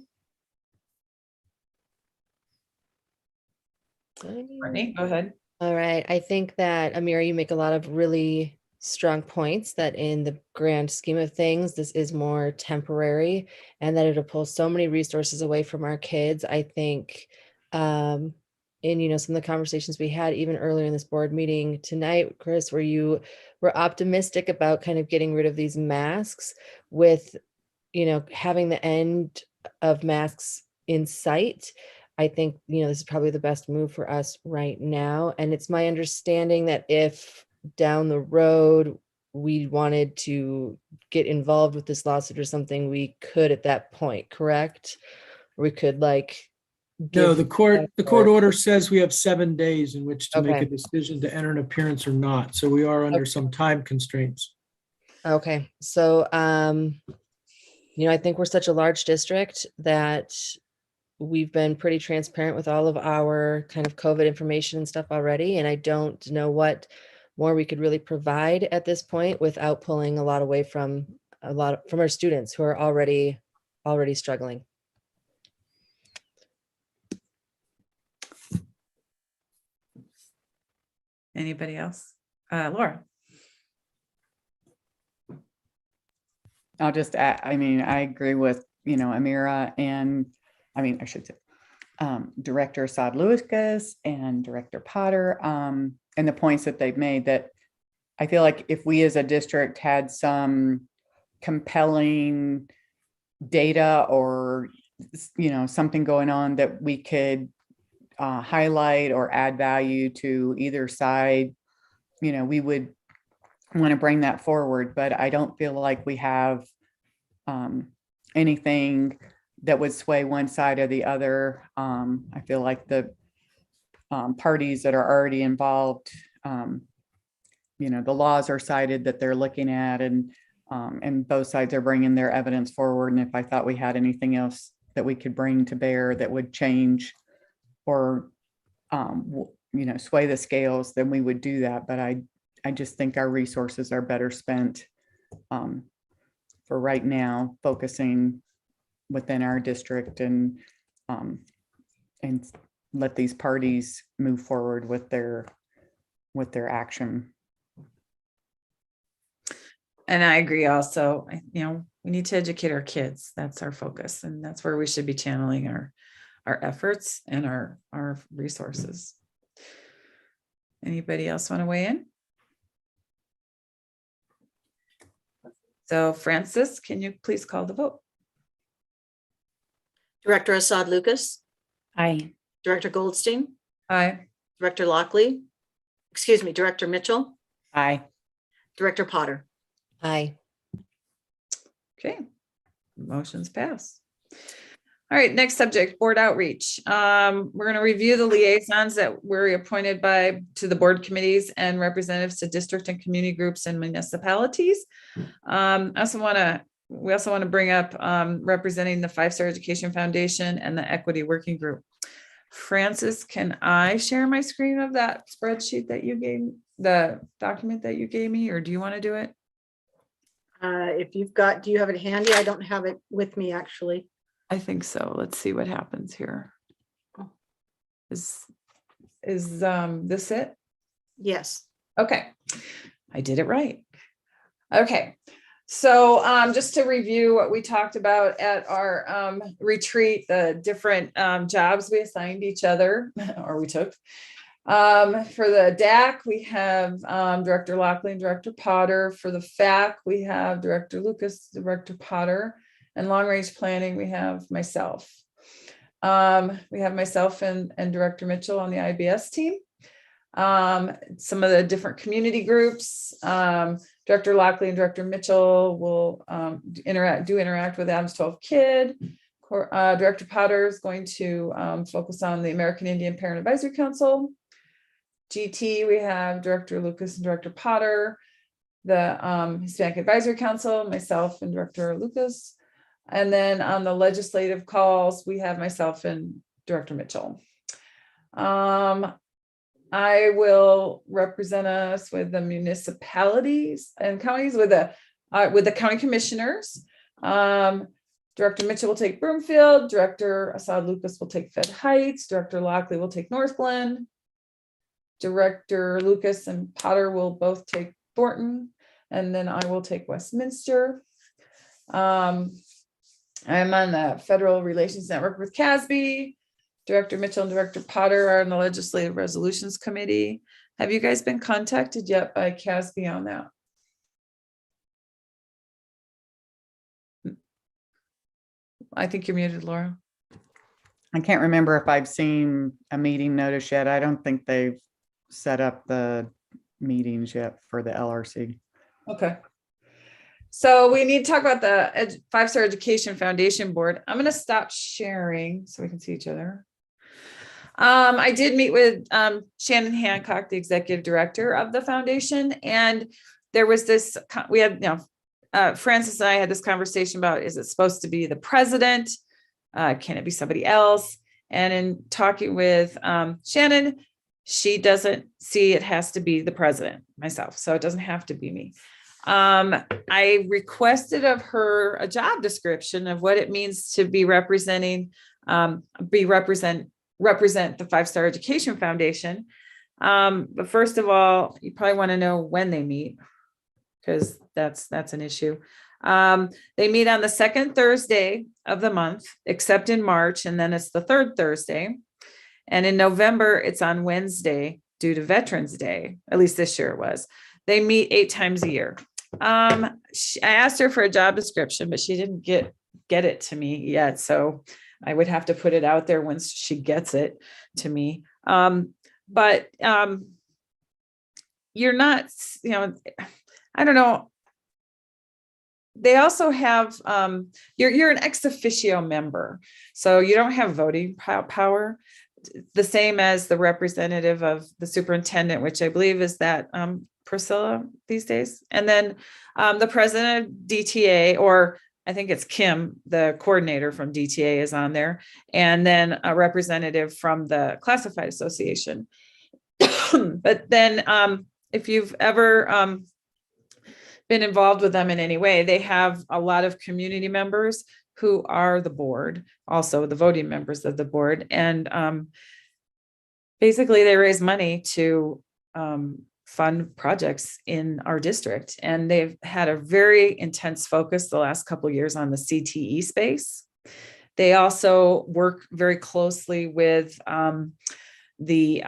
A: Courtney, go ahead.
C: All right. I think that, Amira, you make a lot of really strong points that in the grand scheme of things, this is more temporary and that it'll pull so many resources away from our kids. I think, in, some of the conversations we had even earlier in this board meeting tonight, Chris, where you were optimistic about kind of getting rid of these masks with, having the end of masks in sight. I think, this is probably the best move for us right now. And it's my understanding that if down the road we wanted to get involved with this lawsuit or something, we could at that point, correct? We could
Q: No, the court order says we have 7 days in which to make a decision to enter an appearance or not. So we are under some time constraints.
C: Okay. So, I think we're such a large district that we've been pretty transparent with all of our kind of COVID information and stuff already. And I don't know what more we could really provide at this point without pulling a lot away from our students who are already struggling.
A: Anybody else? Laura.
F: I'll just add, I agree with, Amira and, I should say, Director Assad Lucas and Director Potter, and the points that they've made, that I feel like if we as a district had some compelling data or, something going on that we could highlight or add value to either side, we would want to bring that forward. But I don't feel like we have anything that would sway one side or the other. I feel like the parties that are already involved, the laws are cited that they're looking at, and both sides are bringing their evidence forward. And if I thought we had anything else that we could bring to bear that would change or, sway the scales, then we would do that. But I just think our resources are better spent for right now, focusing within our district and let these parties move forward with their action.
A: And I agree also, we need to educate our kids. That's our focus. And that's where we should be channeling our efforts and our resources. Anybody else want to weigh in? So Francis, can you please call the vote?
B: Director Assad Lucas.
E: Aye.
B: Director Goldstein.
A: Aye.
B: Director Mitchell.
F: Aye.
B: Director Potter.
C: Aye.
A: Okay, motion's passed. All right, next subject, board outreach. We're going to review the liaisons that were appointed to the board committees and representatives to district and community groups and municipalities. We also want to bring up representing the 5-Star Education Foundation and the Equity Working Group. Francis, can I share my screen of that spreadsheet that you gave, the document that you gave me, or do you want to do it?
B: If you've got, do you have it handy? I don't have it with me, actually.
A: I think so. Let's see what happens here. Is this it?
B: Yes.
A: Okay. I did it right. Okay. So just to review what we talked about at our retreat, the different jobs we assigned each other, or we took. For the DAC, we have Director Lockley and Director Potter. For the FAC, we have Director Lucas, Director Potter, And long-range planning, we have myself. We have myself and Director Mitchell on the IBS team. Some of the different community groups, Director Lockley and Director Mitchell will interact with Addams 12 Kid. Director Potter is going to focus on the American Indian Parent Advisory Council. GT, we have Director Lucas and Director Potter. The Hispanic Advisory Council, myself and Director Lucas. And then on the legislative calls, we have myself and Director Mitchell. I will represent us with the municipalities and counties with the county commissioners. Director Mitchell will take Broomfield, Director Assad Lucas will take Fed Heights, Director Lockley will take North Glen, Director Lucas and Potter will both take Thornton, and then I will take Westminster. I'm on the Federal Relations Network with CASB. Director Mitchell and Director Potter are on the Legislative Resolutions Committee. Have you guys been contacted yet by CASB on that? I think you're muted, Laura.
F: I can't remember if I've seen a meeting notice yet. I don't think they've set up the meetings yet for the LRC.
A: Okay. So we need to talk about the Five-Star Education Foundation Board. I'm going to stop sharing so we can see each other. I did meet with Shannon Hancock, the executive director of the foundation, and there was this, we had, Francis and I had this conversation about, is it supposed to be the president? Can it be somebody else? And in talking with Shannon, she doesn't see it has to be the president, myself, so it doesn't have to be me. I requested of her a job description of what it means to be representing, represent the Five-Star Education Foundation. But first of all, you probably want to know when they meet, because that's an issue. They meet on the second Thursday of the month, except in March, and then it's the third Thursday. And in November, it's on Wednesday due to Veterans Day. At least this year it was. They meet 8 times a year. I asked her for a job description, but she didn't get it to me yet. So I would have to put it out there once she gets it to me. But you're not, I don't know. They also have, you're an ex officio member, so you don't have voting power, the same as the representative of the superintendent, which I believe is that Priscilla these days. And then the president of DTA, or I think it's Kim, the coordinator from DTA is on there. And then a representative from the Classified Association. But then if you've ever been involved with them in any way, they have a lot of community members who are the board, also the voting members of the board. And basically they raise money to fund projects in our district. And they've had a very intense focus the last couple of years on the CTE space. They also work very closely with the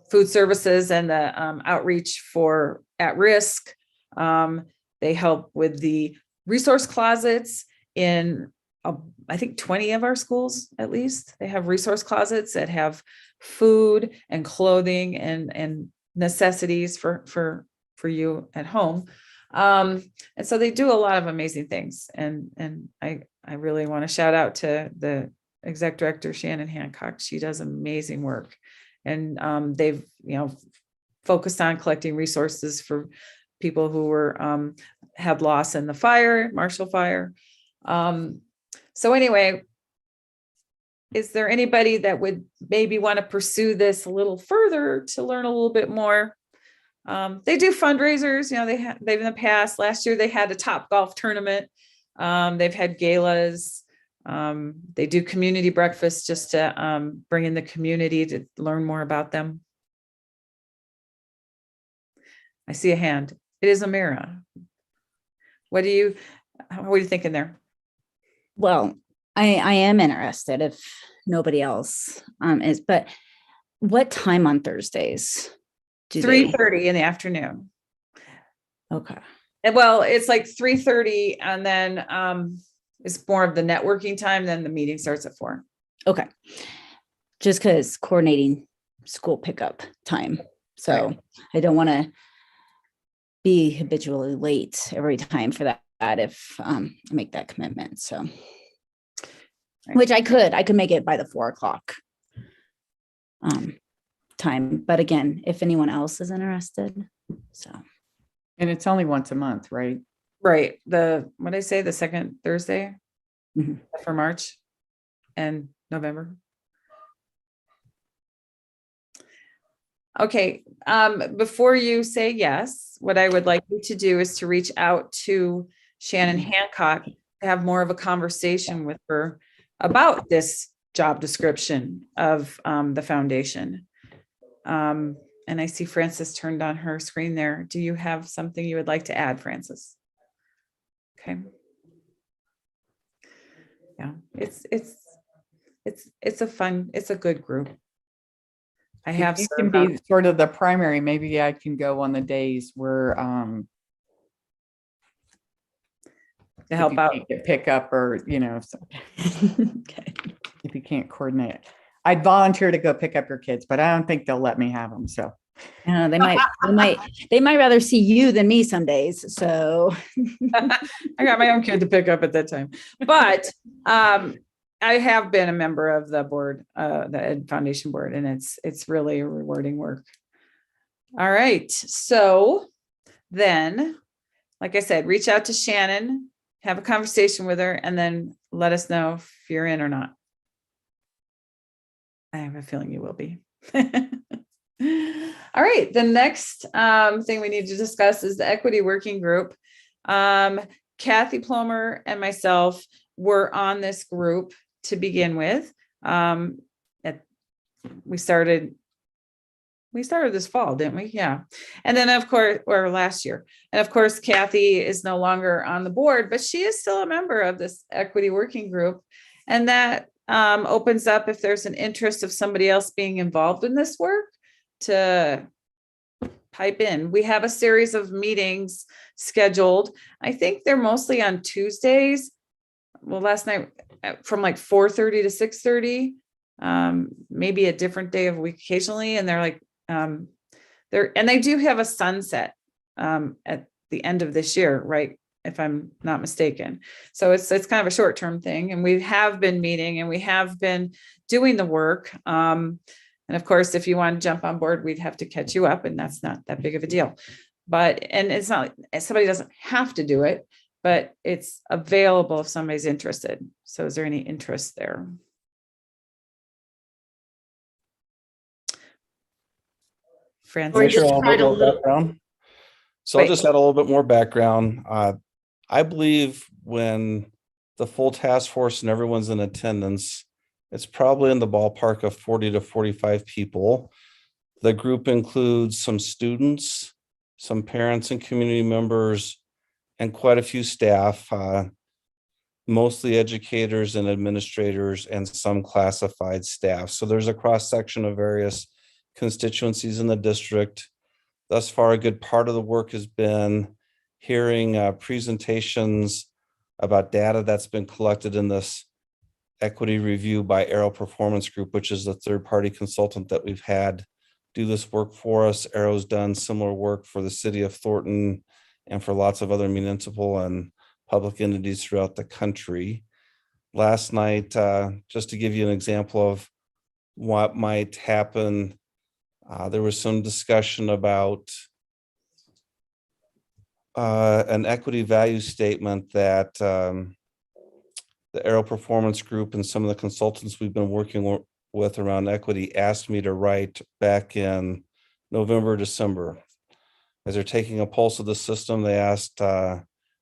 A: food services and the outreach for at-risk. They help with the resource closets in, I think 20 of our schools, at least. They have resource closets that have food and clothing and necessities for you at home. And so they do a lot of amazing things. And I really want to shout out to the exec director, Shannon Hancock. She does amazing work. And they've, focused on collecting resources for people who were had loss in the Marshall Fire. So anyway, is there anybody that would maybe want to pursue this a little further to learn a little bit more? They do fundraisers, they've in the past. Last year they had a Top Golf tournament. They've had galas. They do community breakfast just to bring in the community to learn more about them. I see a hand. It is Amira. What are you thinking there?
E: Well, I am interested if nobody else is, but what time on Thursdays?
A: 3:30 in the afternoon.
E: Okay.
A: And well, it's like 3:30 and then It's more of the networking time, then the meeting starts at 4.
E: Okay. Just because coordinating school pickup time. So
A: Right.
E: I don't want to be habitually late every time for that if I make that commitment. So, which I could make it by the 4 o'clock time. But again, if anyone else is interested, so.
F: And it's only once a month, right?
A: Right. What did I say? The second Thursday for March and November. Okay. Before you say yes, what I would like you to do is to reach out to Shannon Hancock to have more of a conversation with her about this job description of the foundation. And I see Frances turned on her screen there. Do you have something you would like to add, Frances? Okay. Yeah, it's a good group. I have
F: If you can be sort of the primary, maybe I can go on the days where
A: to help out,
F: pick up, or okay. If you can't coordinate, I'd volunteer to go pick up your kids, but I don't think they'll let me have them. So
E: they might rather see you than me some days. So
A: I got my own kid to pick up at that time, but I have been a member of the board, the Ed Foundation board, and it's really a rewarding work. All right. So then, like I said, reach out to Shannon, have a conversation with her, and then let us know if you're in or not. I have a feeling you will be. All right. The next thing we need to discuss is the equity working group. Kathy Plomer and myself were on this group to begin with. We started this fall, didn't we? Yeah. And then of course, or last year. And of course, Kathy is no longer on the board, but she is still a member of this equity working group. And that opens up, if there's an interest of somebody else being involved in this work, to pipe in. We have a series of meetings scheduled. I think they're mostly on Tuesdays. Well, last night from like 4:30 to 6:30, maybe a different day of the week occasionally. And they're like, and they do have a sunset at the end of this year, right? If I'm not mistaken. So it's kind of a short-term thing. And we have been meeting and we have been doing the work. And of course, if you want to jump on board, we'd have to catch you up, and that's not that big of a deal. And it's not like somebody doesn't have to do it, but it's available if somebody's interested. So is there any interest there? Francis?
D: Sure, I'll add a little background. So I'll just add a little bit more background. I believe when the full task force and everyone's in attendance, it's probably in the ballpark of 40 to 45 people. The group includes some students, some parents and community members, and quite a few staff, mostly educators and administrators, and some classified staff. So there's a cross section of various constituencies in the district. Thus far, a good part of the work has been hearing presentations about data that's been collected in this equity review by Arrow Performance Group, which is the third-party consultant that we've had do this work for us. Arrow's done similar work for the city of Thornton and for lots of other municipal and public entities throughout the country. Last night, just to give you an example of what might happen, there was some discussion about an equity value statement that the Arrow Performance Group and some of the consultants we've been working with around equity asked me to write back in November, December. As they're taking a pulse of the system, they asked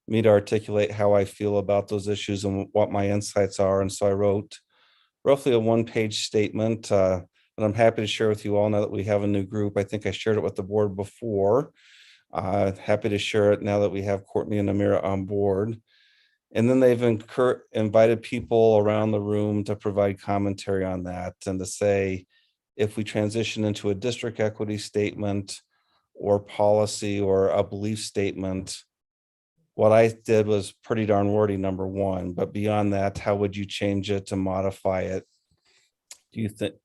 D: me to articulate how I feel about those issues and what my insights are. And so I wrote roughly a one-page statement that I'm happy to share with you all now that we have a new group. I think I shared it with the board before. Happy to share it now that we have Courtney and Amira on board. And then they've invited people around the room to provide commentary on that and to say, if we transition into a district equity statement or policy or a belief statement, what I did was pretty darn wordy, number one, but beyond that, how would you change it to modify it? Do you think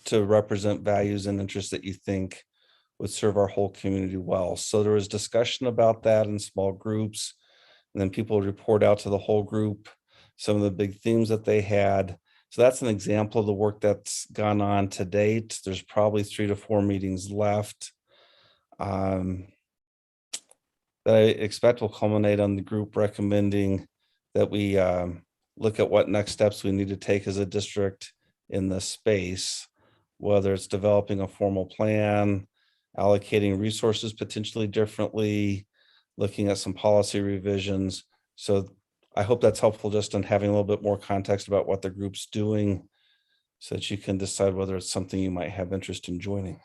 D: to represent values and interests that you think would serve our whole community well? So there was discussion about that in small groups, and then people would report out to the whole group some of the big themes that they had. So that's an example of the work that's gone on to date. There's probably 3 to 4 meetings left that I expect will culminate on the group recommending that we look at what next steps we need to take as a district in this space, whether it's developing a formal plan, allocating resources potentially differently, looking at some policy revisions. So I hope that's helpful just in having a little bit more context about what the group's doing so that you can decide whether it's something you might have interest in joining.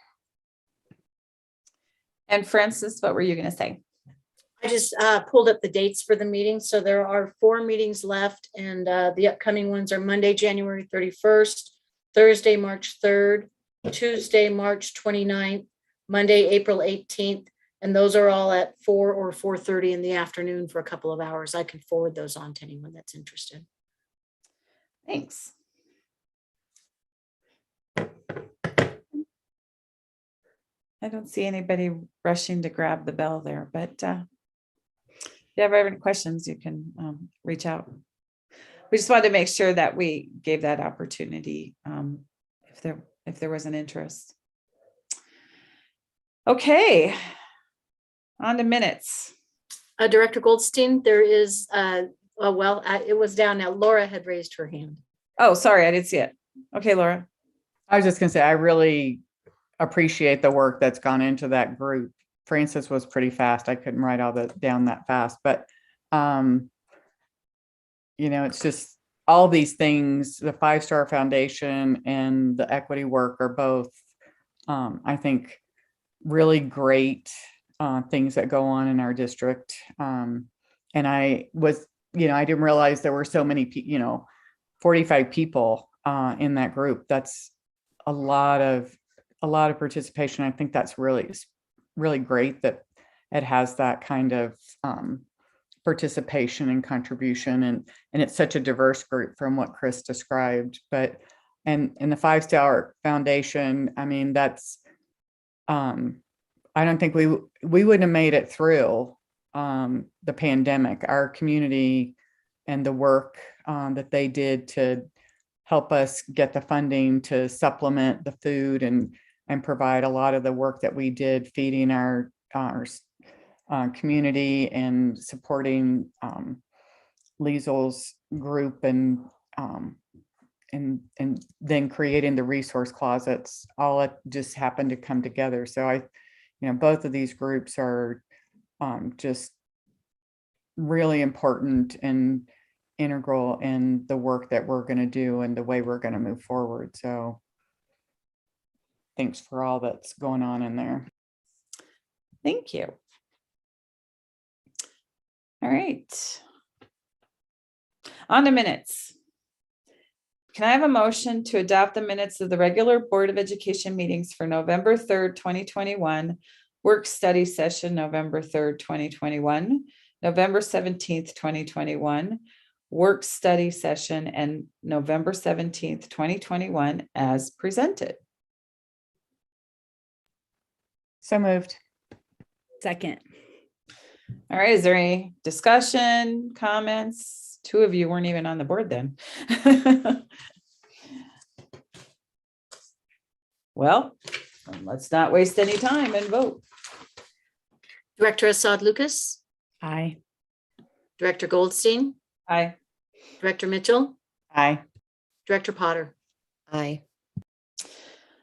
A: And Francis, what were you going to say?
B: I just pulled up the dates for the meeting. So there are 4 meetings left, and the upcoming ones are Monday, January 31st, Thursday, March 3rd, Tuesday, March 29th, Monday, April 18th. And those are all at 4 or 4:30 in the afternoon for a couple of hours. I can forward those on to anyone that's interested.
A: Thanks. I don't see anybody rushing to grab the bell there, but if you ever have any questions, you can reach out. We just wanted to make sure that we gave that opportunity if there was an interest. Okay, on to minutes.
B: Director Goldstein, there is, it was down now. Laura had raised her hand.
A: Oh, sorry, I didn't see it. Okay, Laura.
F: I was just gonna say, I really appreciate the work that's gone into that group. Francis was pretty fast. I couldn't write all that down that fast, but it's just all these things, the 5-Star Foundation and the equity work are both, I think, really great things that go on in our district. And I was, I didn't realize there were so many, 45 people in that group. That's a lot of participation. I think that's really great that it has that kind of participation and contribution, and it's such a diverse group from what Chris described. But and the 5-Star Foundation, I mean, that's I don't think we wouldn't have made it through the pandemic. Our community and the work that they did to help us get the funding to supplement the food and provide a lot of the work that we did feeding our community and supporting Liesel's group and then creating the resource closets. All it just happened to come together. So both of these groups are just really important and integral in the work that we're going to do and the way we're going to move forward. So thanks for all that's going on in there.
A: Thank you. All right. On to minutes. Can I have a motion to adopt the minutes of the regular Board of Education meetings for November 3rd, 2021, work study session, November 3rd, 2021, November 17th, 2021, work study session, and November 17th, 2021 as presented?
F: So moved.
E: Second.
A: All right, is there any discussion, comments? 2 of you weren't even on the board then. Well, let's not waste any time and vote.
B: Director Assad Lucas,
E: Aye.
B: Director Goldstein,
A: Aye.
B: Director Mitchell,
F: Aye.
B: Director Potter.
C: Aye.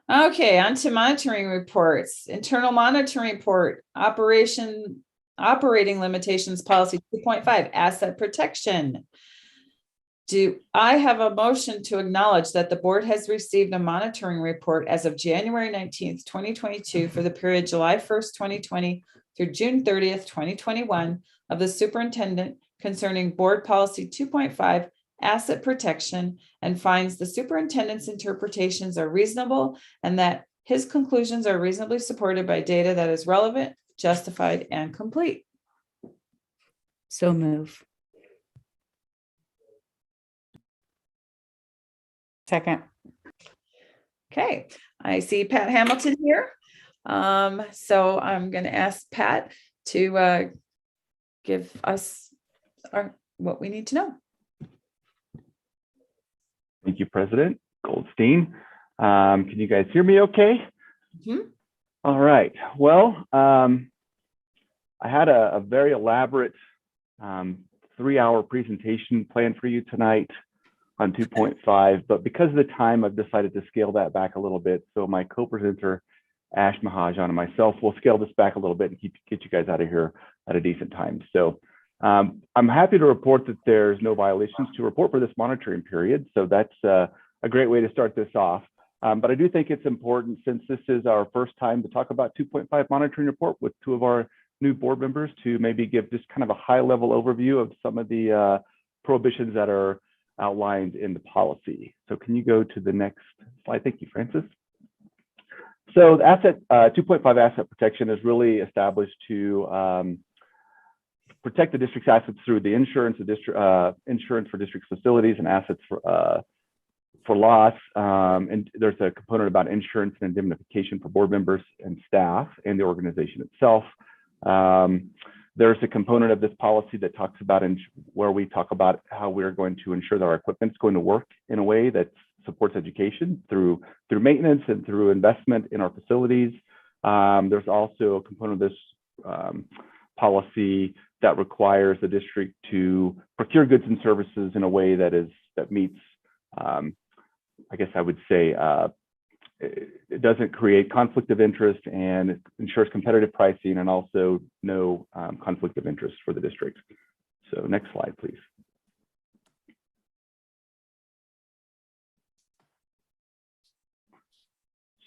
A: Okay, on to monitoring reports. Internal monitoring report, operating limitations policy 2.5, asset protection. Do I have a motion to acknowledge that the board has received a monitoring report as of January 19th, 2022 for the period July 1st, 2020 through June 30th, 2021 of the superintendent concerning board policy 2.5, asset protection, and finds the superintendent's interpretations are reasonable and that his conclusions are reasonably supported by data that is relevant, justified, and complete?
E: So move.
F: Second.
A: Okay, I see Pat Hamilton here. So I'm going to ask Pat to give us what we need to know.
R: Thank you, President Goldstein. Can you guys hear me okay?
A: Mhm.
R: All right. Well, I had a very elaborate 3-hour presentation planned for you tonight on 2.5, but because of the time, I've decided to scale that back a little bit. So my co-presenter, Ash Mahajan, and myself will scale this back a little bit and get you guys out of here at a decent time. So I'm happy to report that there's no violations to report for this monitoring period. So that's a great way to start this off. But I do think it's important, since this is our first time to talk about 2.5 monitoring report with 2 of our new board members, to maybe give just kind of a high level overview of some of the prohibitions that are outlined in the policy. So can you go to the next slide? Thank you, Francis. So the 2.5 asset protection is really established to protect the district's assets through the insurance, insurance for district's facilities and assets for loss. And there's a component about insurance and indemnification for board members and staff and the organization itself. There's a component of this policy that talks about where we talk about how we're going to ensure that our equipment's going to work in a way that supports education through maintenance and through investment in our facilities. There's also a component of this policy that requires the district to procure goods and services in a way that meets, I guess I would say, it doesn't create conflict of interest, and it ensures competitive pricing and also no conflict of interest for the district. So next slide, please.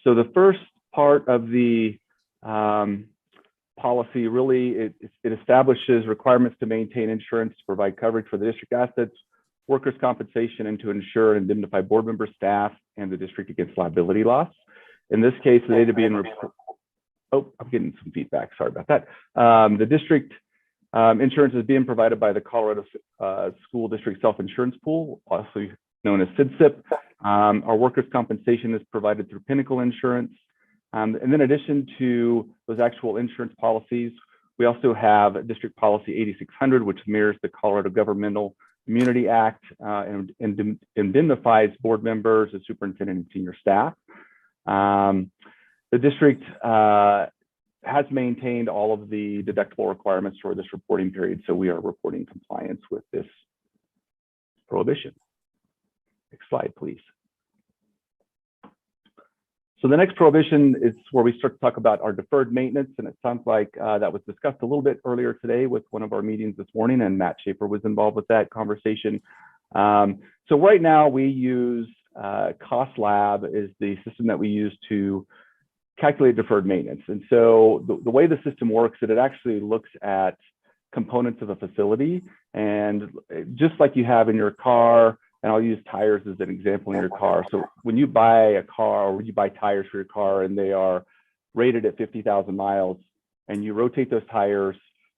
R: So the first part of the policy really, it establishes requirements to maintain insurance to provide coverage for the district assets, workers' compensation, and to ensure and indemnify board members, staff, and the district against liability loss. In this case, the data being oh, I'm getting some feedback. Sorry about that. The district insurance is being provided by the Colorado School District Self-Insurance Pool, also known as CIDSIP. Our workers' compensation is provided through Pinnacle Insurance. And then in addition to those actual insurance policies, we also have District Policy 8600, which mirrors the Colorado Governmental Immunity Act and indemnifies board members, the superintendent, and senior staff. The district has maintained all of the deductible requirements for this reporting period, so we are reporting compliance with this prohibition. Next slide, please. So the next prohibition is where we start to talk about our deferred maintenance, and it sounds like that was discussed a little bit earlier today with one of our meetings this morning, and Matt Schaefer was involved with that conversation. So right now we use Cost Lab is the system that we use to calculate deferred maintenance. And so the way the system works is it actually looks at components of a facility, and just like you have in your car, and I'll use tires as an example in your car. So when you buy a car or when you buy tires for your car and they are rated at 50,000 miles and you rotate those tires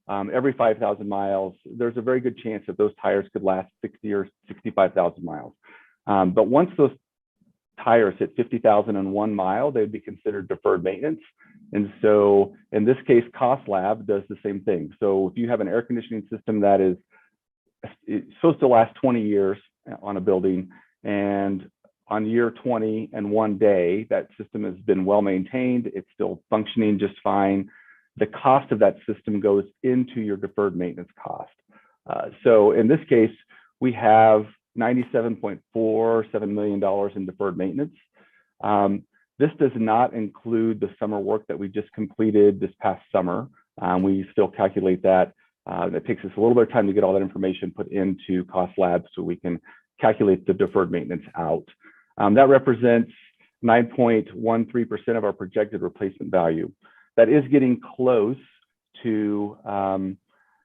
R: every 5,000 miles, there's a very good chance that those tires could last 60 or 65,000 miles. But once those tires hit 50,001 mile, they'd be considered deferred maintenance. And so in this case, Cost Lab does the same thing. So if you have an air conditioning system that is supposed to last 20 years on a building, and on year 20 and 1 day, that system has been well maintained, it's still functioning just fine, the cost of that system goes into your deferred maintenance cost. So in this case, we have $97.47 million in deferred maintenance. This does not include the summer work that we just completed this past summer. We still calculate that. It takes us a little bit of time to get all that information put into Cost Lab so we can calculate the deferred maintenance out. That represents 9.13% of our projected replacement value. That is getting close to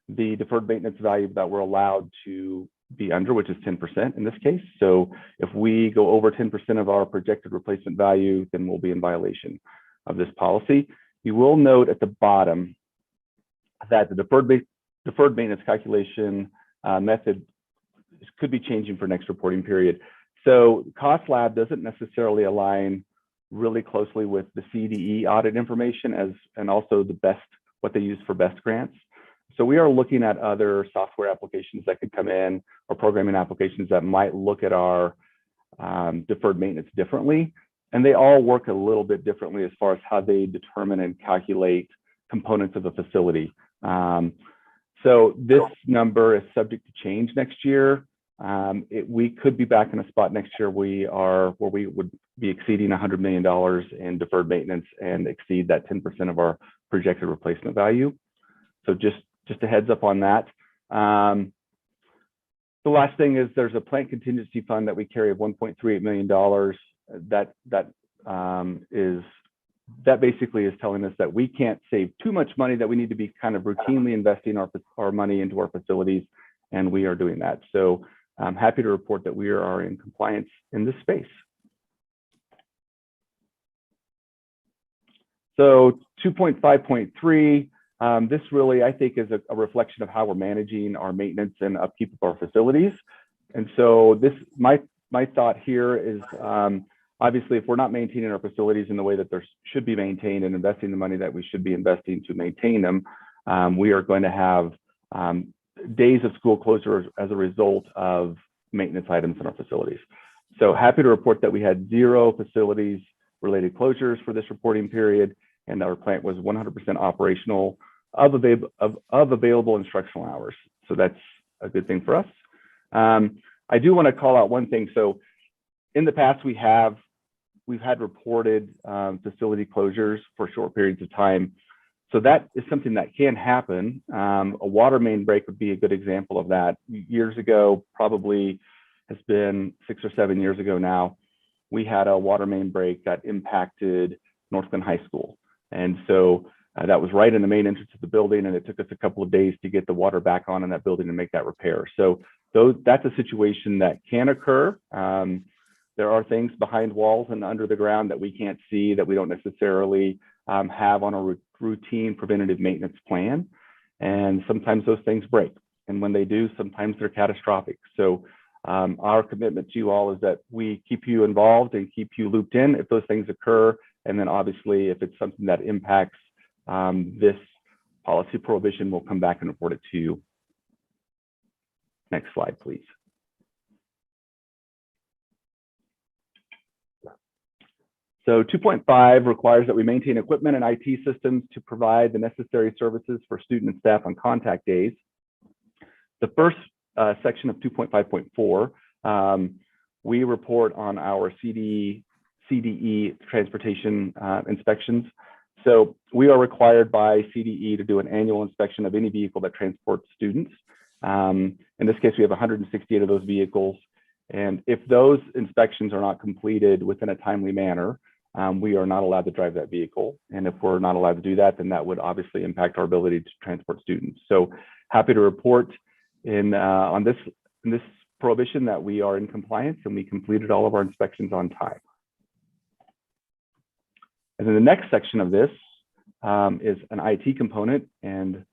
R: the deferred maintenance value that we're allowed to be under, which is 10% in this case. So if we go over 10% of our projected replacement value, then we'll be in violation of this policy. You will note at the bottom that the deferred maintenance calculation method could be changing for next reporting period. So Cost Lab doesn't necessarily align really closely with the CDE audit information and also what they use for BEST grants. So we are looking at other software applications that could come in, or programming applications that might look at our deferred maintenance differently. And they all work a little bit differently as far as how they determine and calculate components of a facility. So this number is subject to change next year. We could be back in a spot next year where we would be exceeding $100 million in deferred maintenance and exceed that 10% of our projected replacement value. So just a heads up on that. The last thing is there's a plant contingency fund that we carry of $1.38 million. That basically is telling us that we can't save too much money, that we need to be kind of routinely investing our money into our facilities, and we are doing that. So I'm happy to report that we are in compliance in this space. So 2.5.3, this really, I think, is a reflection of how we're managing our maintenance and upkeep of our facilities. And so my thought here is, obviously, if we're not maintaining our facilities in the way that they should be maintained and investing the money that we should be investing to maintain them, we are going to have days of school closures as a result of maintenance items in our facilities. So happy to report that we had 0 facilities related closures for this reporting period, and our plant was 100% operational of available instructional hours. So that's a good thing for us. I do want to call out one thing. So in the past, we've had reported facility closures for short periods of time. So that is something that can happen. A water main break would be a good example of that. Years ago, probably has been 6 or 7 years ago now, we had a water main break that impacted Northland High School. And so that was right in the main entrance of the building, and it took us a couple of days to get the water back on in that building and make that repair. So that's a situation that can occur. There are things behind walls and under the ground that we can't see, that we don't necessarily have on a routine preventative maintenance plan. And sometimes those things break. And when they do, sometimes they're catastrophic. So our commitment to you all is that we keep you involved and keep you looped in if those things occur. And then obviously, if it's something that impacts this policy prohibition, we'll come back and report it to you. Next slide, please. So 2.5 requires that we maintain equipment and IT systems to provide the necessary services for student and staff on contact days. The first section of 2.5.4, we report on our CDE transportation inspections. So we are required by CDE to do an annual inspection of any vehicle that transports students. In this case, we have 168 of those vehicles. And if those inspections are not completed within a timely manner, we are not allowed to drive that vehicle. And if we're not allowed to do that, then that would obviously impact our ability to transport students. So happy to report in this prohibition that we are in compliance and we completed all of our inspections on time. And then the next section of this is an IT component, and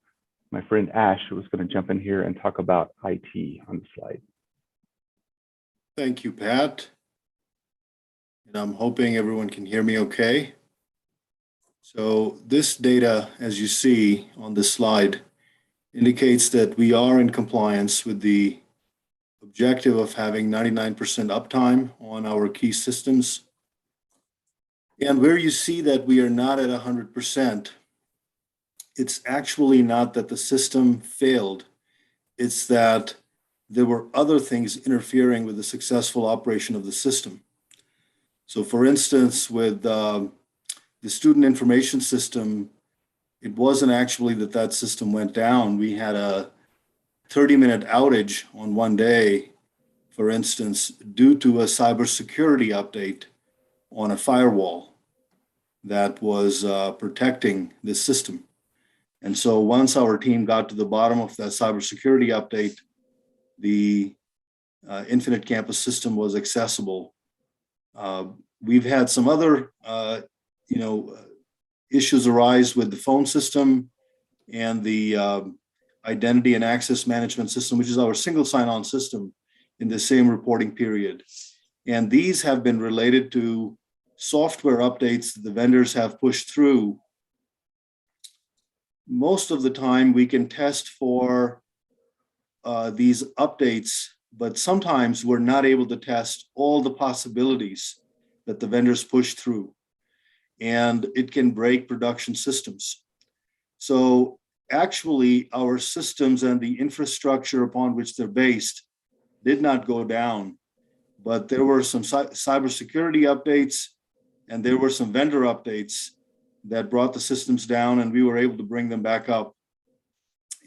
R: my friend Ash was going to jump in here and talk about IT on the slide.
S: Thank you, Pat. And I'm hoping everyone can hear me okay. So this data, as you see on this slide, indicates that we are in compliance with the objective of having 99% uptime on our key systems. And where you see that we are not at 100%, it's actually not that the system failed. It's that there were other things interfering with the successful operation of the system. So for instance, with the student information system, it wasn't actually that system went down. We had a 30-minute outage on one day, for instance, due to a cybersecurity update on a firewall that was protecting this system. And so once our team got to the bottom of that cybersecurity update, the Infinite Campus system was accessible. We've had some other, issues arise with the phone system and the identity and access management system, which is our single sign-on system, in the same reporting period. And these have been related to software updates that the vendors have pushed through. Most of the time we can test for these updates, but sometimes we're not able to test all the possibilities that the vendors push through, and it can break production systems. So actually our systems and the infrastructure upon which they're based did not go down, but there were some cybersecurity updates and there were some vendor updates that brought the systems down, and we were able to bring them back up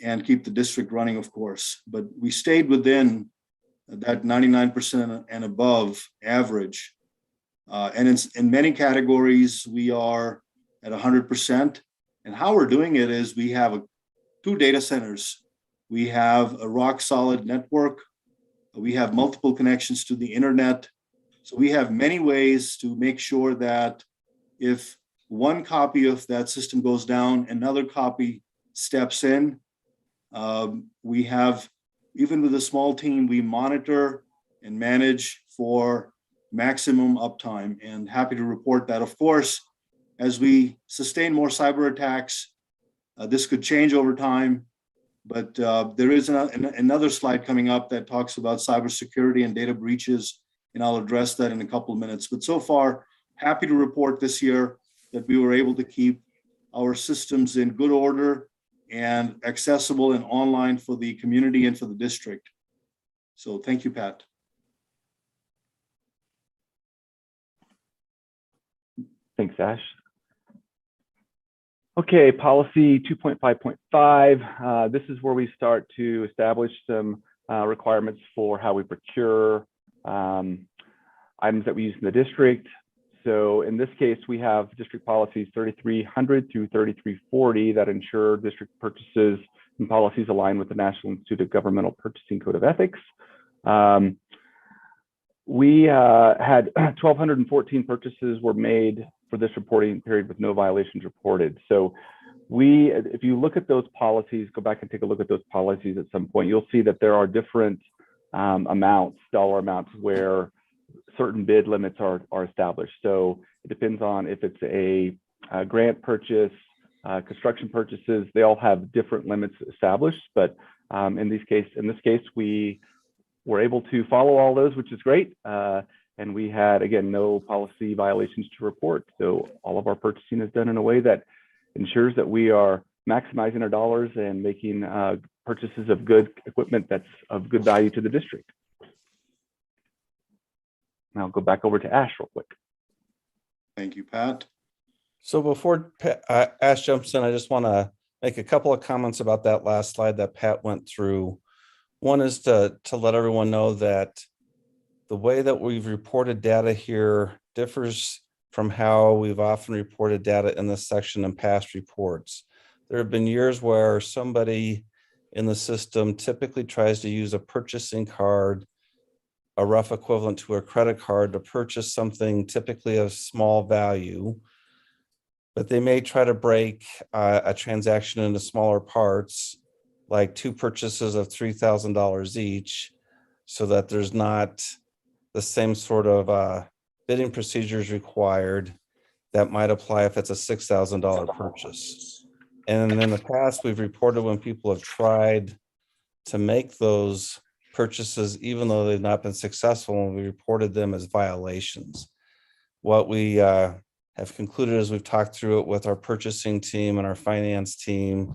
S: and keep the district running, of course. But we stayed within that 99% and above average. And in many categories, we are at 100%. And how we're doing it is we have 2 data centers. We have a rock solid network. We have multiple connections to the internet. So we have many ways to make sure that if one copy of that system goes down, another copy steps in. We have, even with a small team, we monitor and manage for maximum uptime, and happy to report that. Of course, as we sustain more cyber attacks, this could change over time, but there is another slide coming up that talks about cybersecurity and data breaches, and I'll address that in a couple of minutes. But so far, happy to report this year that we were able to keep our systems in good order and accessible and online for the community and for the district. So thank you, Pat.
R: Thanks, Ash. Okay, policy 2.5.5. This is where we start to establish some requirements for how we procure items that we use in the district. So in this case, we have district policies 3300 through 3340 that ensure district purchases and policies align with the National Institute of Governmental Purchasing Code of Ethics. We had 1,214 purchases were made for this reporting period with no violations reported. So if you look at those policies, go back and take a look at those policies at some point, you'll see that there are different dollar amounts where certain bid limits are established. So it depends on if it's a grant purchase, construction purchases, they all have different limits established. But in this case, we were able to follow all those, which is great. And we had, again, no policy violations to report. So all of our purchasing is done in a way that ensures that we are maximizing our dollars and making purchases of good equipment that's of good value to the district. Now I'll go back over to Ash real quick.
S: Thank you, Pat.
D: So before Ash jumps in, I just want to make a couple of comments about that last slide that Pat went through. One is to let everyone know that the way that we've reported data here differs from how we've often reported data in this section in past reports. There have been years where somebody in the system typically tries to use a purchasing card, a rough equivalent to a credit card, to purchase something typically of small value, but they may try to break a transaction into smaller parts, like 2 purchases of $3,000 each, so that there's not the same sort of bidding procedures required that might apply if it's a $6,000 purchase. And in the past, we've reported when people have tried to make those purchases, even though they've not been successful, and we reported them as violations. What we have concluded as we've talked through it with our purchasing team and our finance team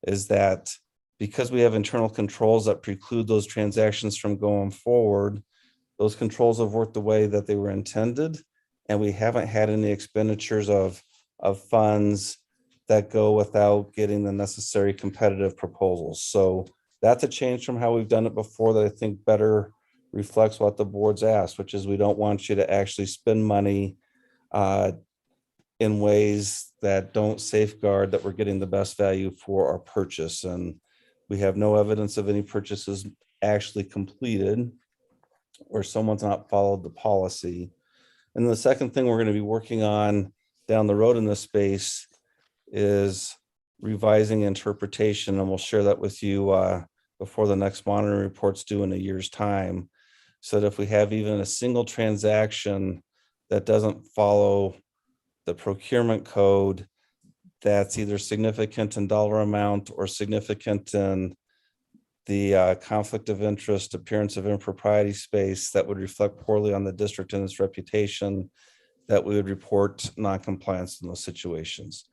D: is that because we have internal controls that preclude those transactions from going forward, those controls have worked the way that they were intended, and we haven't had any expenditures of funds that go without getting the necessary competitive proposals. So that's a change from how we've done it before that I think better reflects what the board's asked, which is we don't want you to actually spend money in ways that don't safeguard that we're getting the best value for our purchase. And we have no evidence of any purchases actually completed where someone's not followed the policy. And the second thing we're going to be working on down the road in this space is revising interpretation, and we'll share that with you before the next monitoring report's due in a year's time. So that if we have even a single transaction that doesn't follow the procurement code, that's either significant in dollar amount or significant in the conflict of interest, appearance of impropriety space that would reflect poorly on the district and its reputation, that we would report noncompliance in those situations.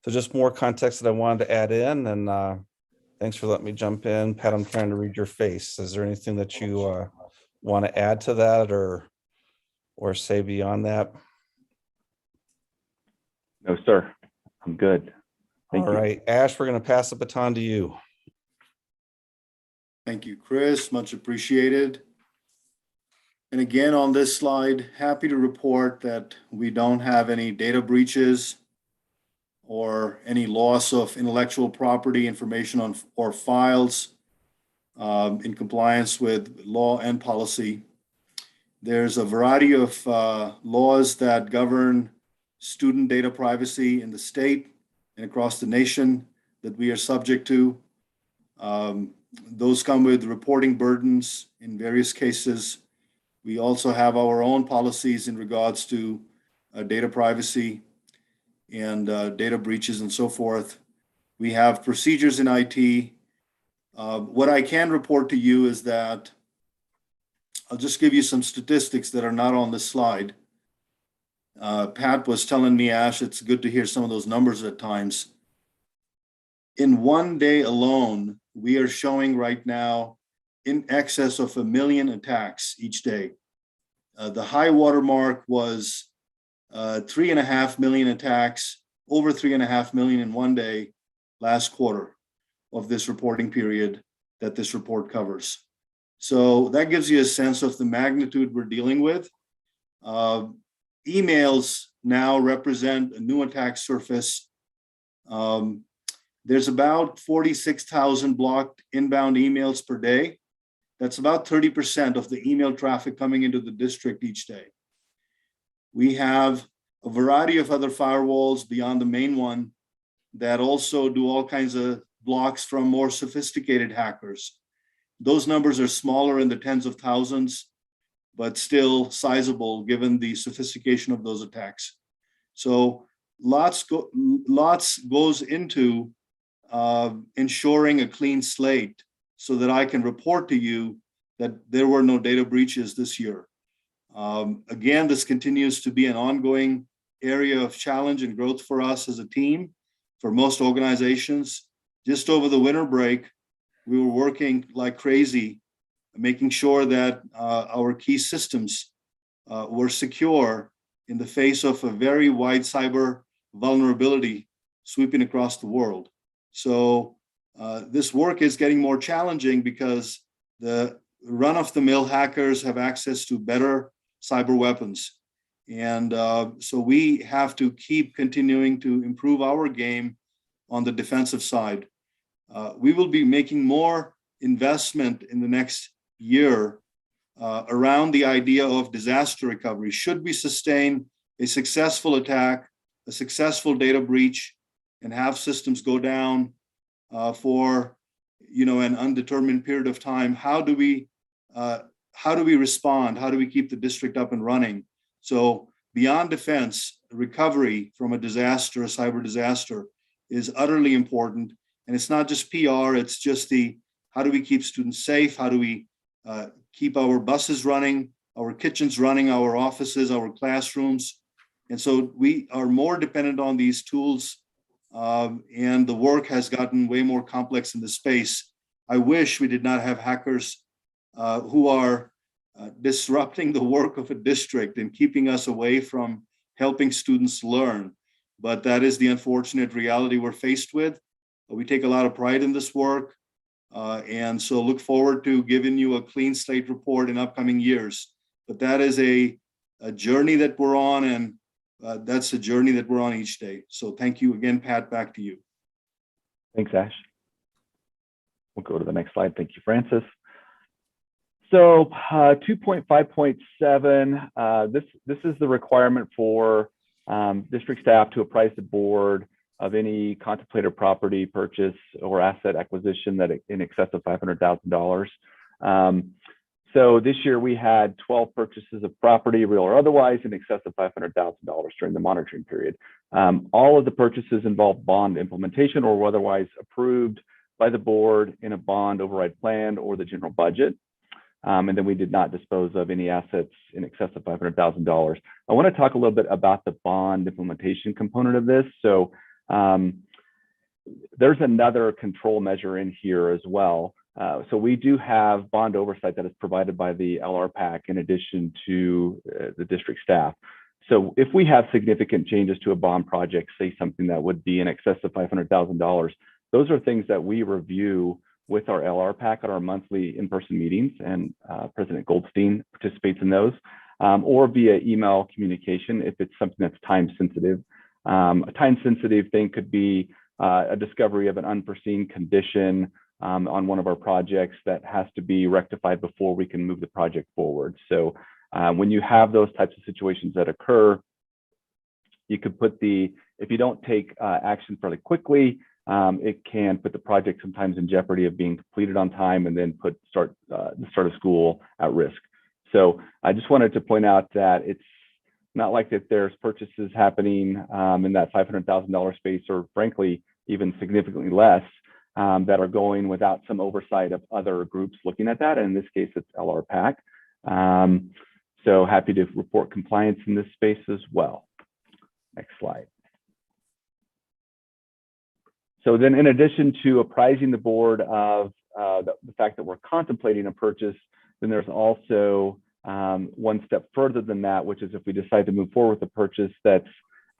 D: So just more context that I wanted to add in, and thanks for letting me jump in. Pat, I'm trying to read your face. Is there anything that you want to add to that or say beyond that?
R: No, sir. I'm good. Thank
D: All
R: you.
D: right, Ash, we're going to pass the baton to you.
S: Thank you, Chris. Much appreciated. And again, on this slide, happy to report that we don't have any data breaches or any loss of intellectual property information on or files in compliance with law and policy. There's a variety of laws that govern student data privacy in the state and across the nation that we are subject to. Those come with reporting burdens in various cases. We also have our own policies in regards to data privacy and data breaches and so forth. We have procedures in IT. What I can report to you is that I'll just give you some statistics that are not on this slide. Pat was telling me, Ash, it's good to hear some of those numbers at times. In one day alone, we are showing right now in excess of 1 million attacks each day. The high water mark was 3.5 million attacks, over 3.5 million in one day last quarter of this reporting period that this report covers. So that gives you a sense of the magnitude we're dealing with. Emails now represent a new attack surface. There's about 46,000 blocked inbound emails per day. That's about 30% of the email traffic coming into the district each day. We have a variety of other firewalls beyond the main one that also do all kinds of blocks from more sophisticated hackers. Those numbers are smaller in the tens of thousands, but still sizable given the sophistication of those attacks. So lots goes into ensuring a clean slate so that I can report to you that there were no data breaches this year. Again, this continues to be an ongoing area of challenge and growth for us as a team, for most organizations. Just over the winter break, we were working like crazy, making sure that our key systems were secure in the face of a very wide cyber vulnerability sweeping across the world. So this work is getting more challenging because the run-of-the-mill hackers have access to better cyber weapons. And so we have to keep continuing to improve our game on the defensive side. We will be making more investment in the next year around the idea of disaster recovery. Should we sustain a successful attack, a successful data breach, and have systems go down for an undetermined period of time, how do we respond? How do we keep the district up and running? So beyond defense, recovery from a disaster, a cyber disaster, is utterly important. And it's not just PR, it's just how do we keep students safe? How do we keep our buses running, our kitchens running, our offices, our classrooms? And so we are more dependent on these tools, and the work has gotten way more complex in the space. I wish we did not have hackers who are disrupting the work of a district and keeping us away from helping students learn. But that is the unfortunate reality we're faced with. We take a lot of pride in this work. And so look forward to giving you a clean slate report in upcoming years. But that is a journey that we're on, and that's a journey that we're on each day. So thank you again, Pat, back to you.
R: Thanks, Ash. We'll go to the next slide. Thank you, Francis. So 2.5.7, this is the requirement for district staff to apprise the board of any contemplated property purchase or asset acquisition that in excess of $500,000. So this year we had 12 purchases of property, real or otherwise, in excess of $500,000 during the monitoring period. All of the purchases involved bond implementation or were otherwise approved by the board in a bond override plan or the general budget. And then we did not dispose of any assets in excess of $500,000. I want to talk a little bit about the bond implementation component of this. So there's another control measure in here as well. So we do have bond oversight that is provided by the LRPAC in addition to the district staff. So if we have significant changes to a bond project, say something that would be in excess of $500,000, those are things that we review with our LRPAC at our monthly in-person meetings, and President Goldstein participates in those, or via email communication if it's something that's time sensitive. A time sensitive thing could be a discovery of an unforeseen condition on one of our projects that has to be rectified before we can move the project forward. So when you have those types of situations that occur, you could put if you don't take action fairly quickly, it can put the project sometimes in jeopardy of being completed on time and then put the start of school at risk. So I just wanted to point out that it's not like that there's purchases happening in that $500,000 space, or frankly, even significantly less, that are going without some oversight of other groups looking at that. And in this case, it's LRPAC. So happy to report compliance in this space as well. Next slide. So then in addition to apprising the board of the fact that we're contemplating a purchase, then there's also one step further than that, which is if we decide to move forward with a purchase that's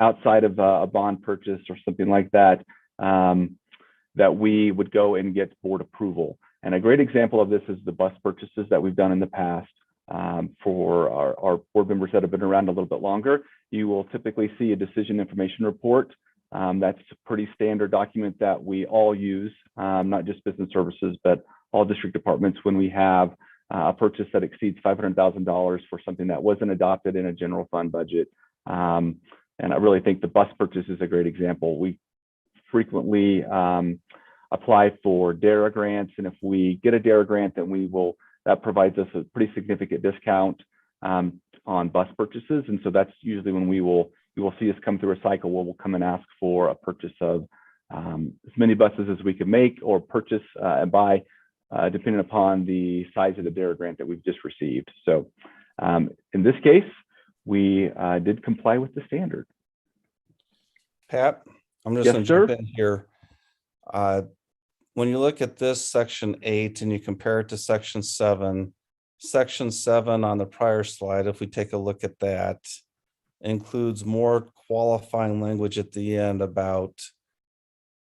R: outside of a bond purchase or something like that, that we would go and get board approval. And a great example of this is the bus purchases that we've done in the past. For our board members that have been around a little bit longer, you will typically see a decision information report. That's a pretty standard document that we all use, not just business services, but all district departments when we have a purchase that exceeds $500,000 for something that wasn't adopted in a general fund budget. And I really think the bus purchase is a great example. We frequently apply for DARA grants, and if we get a DARA grant, then that provides us a pretty significant discount on bus purchases. And so that's usually when you will see us come through a cycle where we'll come and ask for a purchase of as many buses as we can make or purchase and buy, depending upon the size of the DARA grant that we've just received. So in this case, we did comply with the standard.
D: Pat, I'm just going to jump in here. When you look at this section 8 and you compare it to section 7 on the prior slide, if we take a look at that, includes more qualifying language at the end about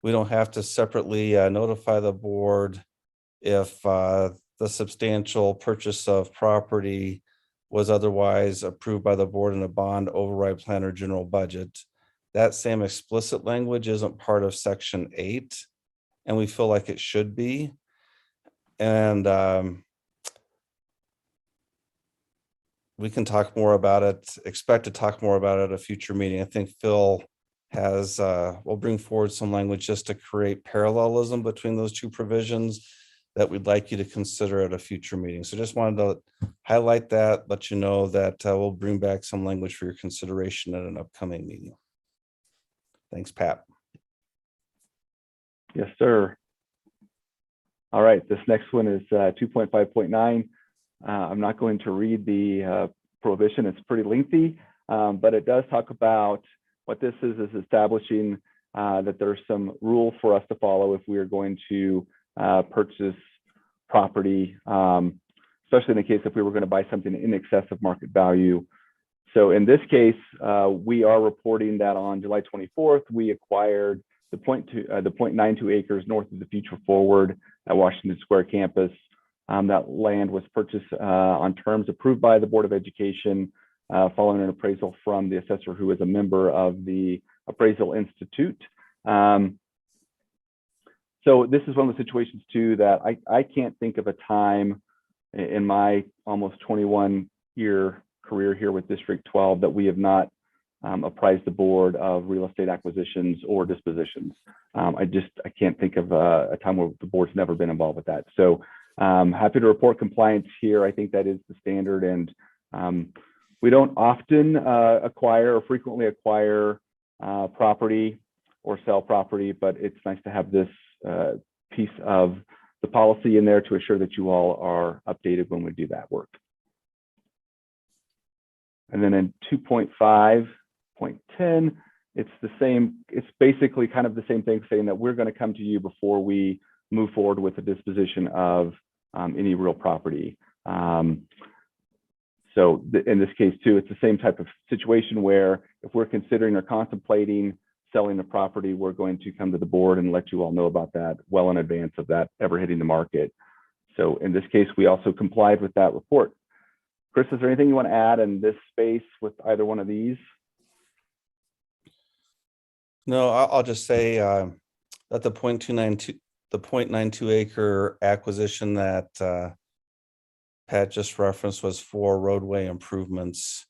D: we don't have to separately notify the board if the substantial purchase of property was otherwise approved by the board in a bond override plan or general budget. That same explicit language isn't part of section 8, and we feel like it should be. And we can talk more about it, expect to talk more about it at a future meeting. I think Phil will bring forward some language just to create parallelism between those two provisions that we'd like you to consider at a future meeting. So just wanted to highlight that, let you know that we'll bring back some language for your consideration at an upcoming meeting. Thanks, Pat.
R: Yes, sir. All right, this next one is 2.5.9. I'm not going to read the prohibition. It's pretty lengthy, but it does talk about what this is establishing that there's some rules for us to follow if we are going to purchase property, especially in the case if we were going to buy something in excess of market value. So in this case, we are reporting that on July 24th, we acquired the 0.92 acres north of the Future Forward at Washington Square campus. That land was purchased on terms approved by the Board of Education following an appraisal from the assessor who is a member of the Appraisal Institute. So this is one of the situations too that I can't think of a time in my almost 21-year career here with District 12 that we have not apprise the board of real estate acquisitions or dispositions. I can't think of a time where the board's never been involved with that. So happy to report compliance here. I think that is the standard, and we don't often acquire or frequently acquire property or sell property, but it's nice to have this piece of the policy in there to assure that you all are updated when we do that work. And then in 2.5.10, it's the same. It's basically kind of the same thing, saying that we're going to come to you before we move forward with the disposition of any real property. So in this case too, it's the same type of situation where if we're considering or contemplating selling the property, we're going to come to the board and let you all know about that well in advance of that ever hitting the market. So in this case, we also complied with that report. Chris, is there anything you want to add in this space with either one of these?
D: No, I'll just say that the 0.92 acre acquisition that Pat just referenced was for roadway improvements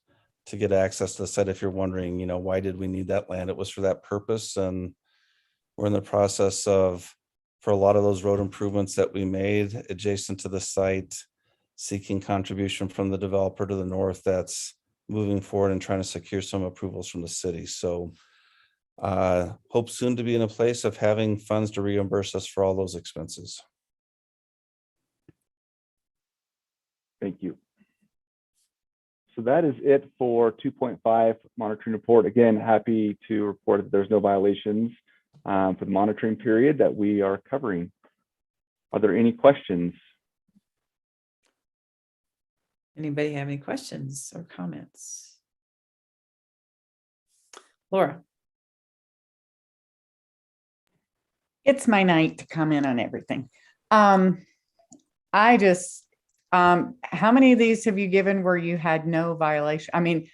D: to get access to the site. If you're wondering, why did we need that land? It was for that purpose. And we're in the process of, for a lot of those road improvements that we made adjacent to the site, seeking contribution from the developer to the north that's moving forward and trying to secure some approvals from the city. So hope soon to be in a place of having funds to reimburse us for all those expenses.
R: Thank you. So that is it for 2.5 monitoring report. Again, happy to report that there's no violations for the monitoring period that we are covering. Are there any questions?
A: Anybody have any questions or comments? Laura.
F: It's my night to comment on everything. How many of these have you given where you had no violation? I mean,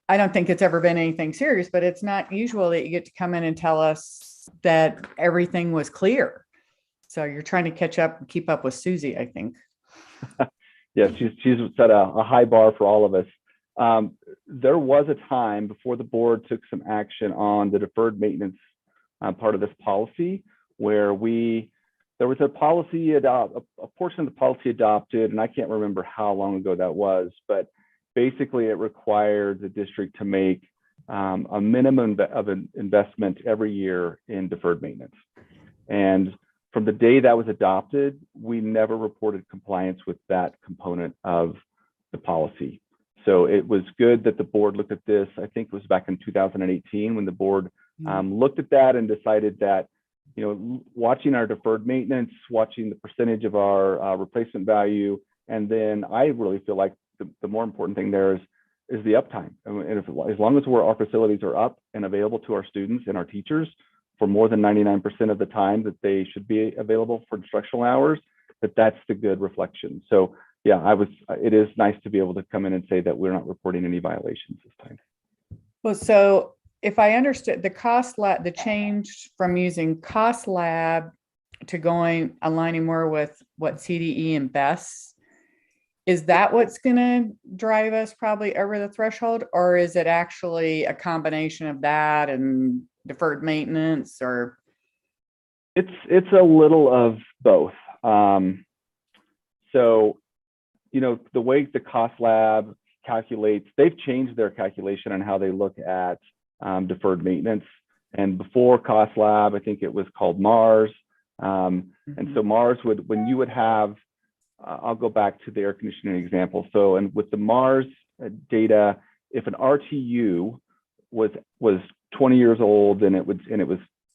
F: I don't think it's ever been anything serious, but it's not usual that you get to come in and tell us that everything was clear. So you're trying to catch up and keep up with Susie, I think.
R: Yeah, she's set a high bar for all of us. There was a time before the board took some action on the deferred maintenance part of this policy where there was a policy, a portion of the policy adopted, and I can't remember how long ago that was, but basically it required the district to make a minimum of an investment every year in deferred maintenance. And from the day that was adopted, we never reported compliance with that component of the policy. So it was good that the board looked at this. I think it was back in 2018 when the board looked at that and decided that, watching our deferred maintenance, watching the percentage of our replacement value, and then I really feel like the more important thing there is the uptime. And as long as our facilities are up and available to our students and our teachers for more than 99% of the time that they should be available for instructional hours, that's the good reflection. So yeah, it is nice to be able to come in and say that we're not reporting any violations this time.
F: Well, so if I understood the change from using Cost Lab to aligning more with what CDE and BESS, is that what's going to drive us probably over the threshold, or is it actually a combination of that and deferred maintenance? Or
R: it's a little of both. So, the way the Cost Lab calculates, they've changed their calculation on how they look at deferred maintenance. And before Cost Lab, I think it was called MARS. And so MARS when you would have, I'll go back to the air conditioning example. So, and with the MARS data, if an RTU was 20 years old and it was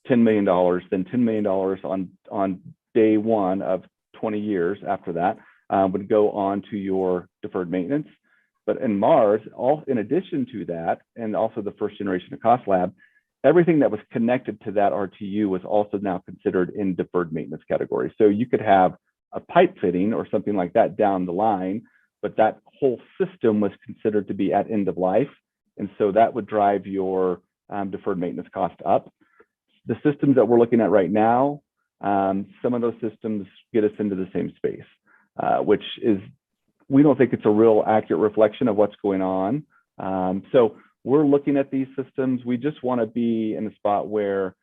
R: $10 million, then $10 million on day one of 20 years after that would go on to your deferred maintenance. But in MARS, in addition to that, and also the first generation of Cost Lab, everything that was connected to that RTU was also now considered in deferred maintenance category. So you could have a pipe fitting or something like that down the line, but that whole system was considered to be at end of life. And so that would drive your deferred maintenance cost up. The systems that we're looking at right now, some of those systems get us into the same space, which is, we don't think it's a real accurate reflection of what's going on. So we're looking at these systems. We just want to be in a spot where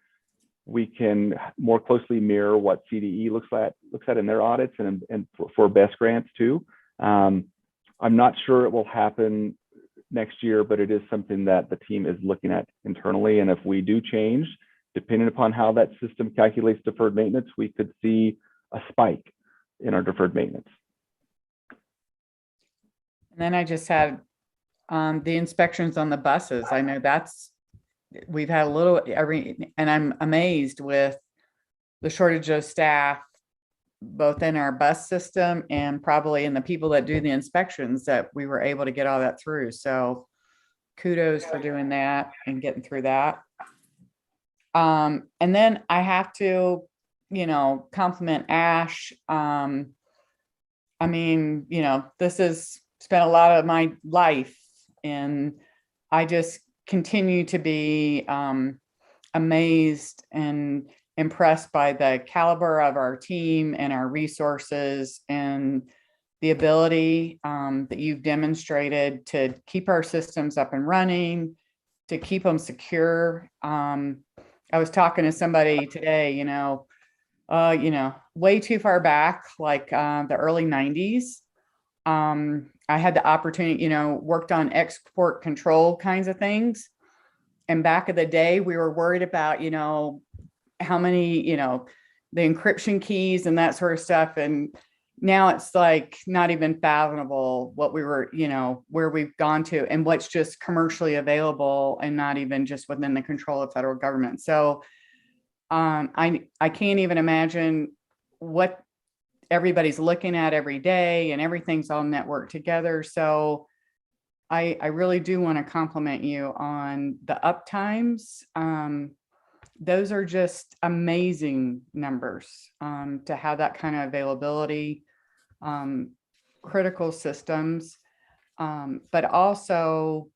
R: we can more closely mirror what CDE looks at in their audits and for best grants too. I'm not sure it will happen next year, but it is something that the team is looking at internally. And if we do change, depending upon how that system calculates deferred maintenance, we could see a spike in our deferred maintenance.
F: And then I just had the inspections on the buses. I know we've had a little, and I'm amazed with the shortage of staff, both in our bus system and probably in the people that do the inspections, that we were able to get all that through. So kudos for doing that and getting through that. And then I have to, compliment Ash. I mean, this has spent a lot of my life, and I just continue to be amazed and impressed by the caliber of our team and our resources and the ability that you've demonstrated to keep our systems up and running, to keep them secure. I was talking to somebody today, way too far back, like the early 90s. I had the opportunity, worked on export control kinds of things. And back in the day, we were worried about, how many, the encryption keys and that sort of stuff. And now it's like not even fathomable what we were, where we've gone to and what's just commercially available and not even just within the control of federal government. So I can't even imagine what everybody's looking at every day, and everything's all networked together. So I really do want to compliment you on the uptimes. Those are just amazing numbers to have that kind of availability, critical systems. But also,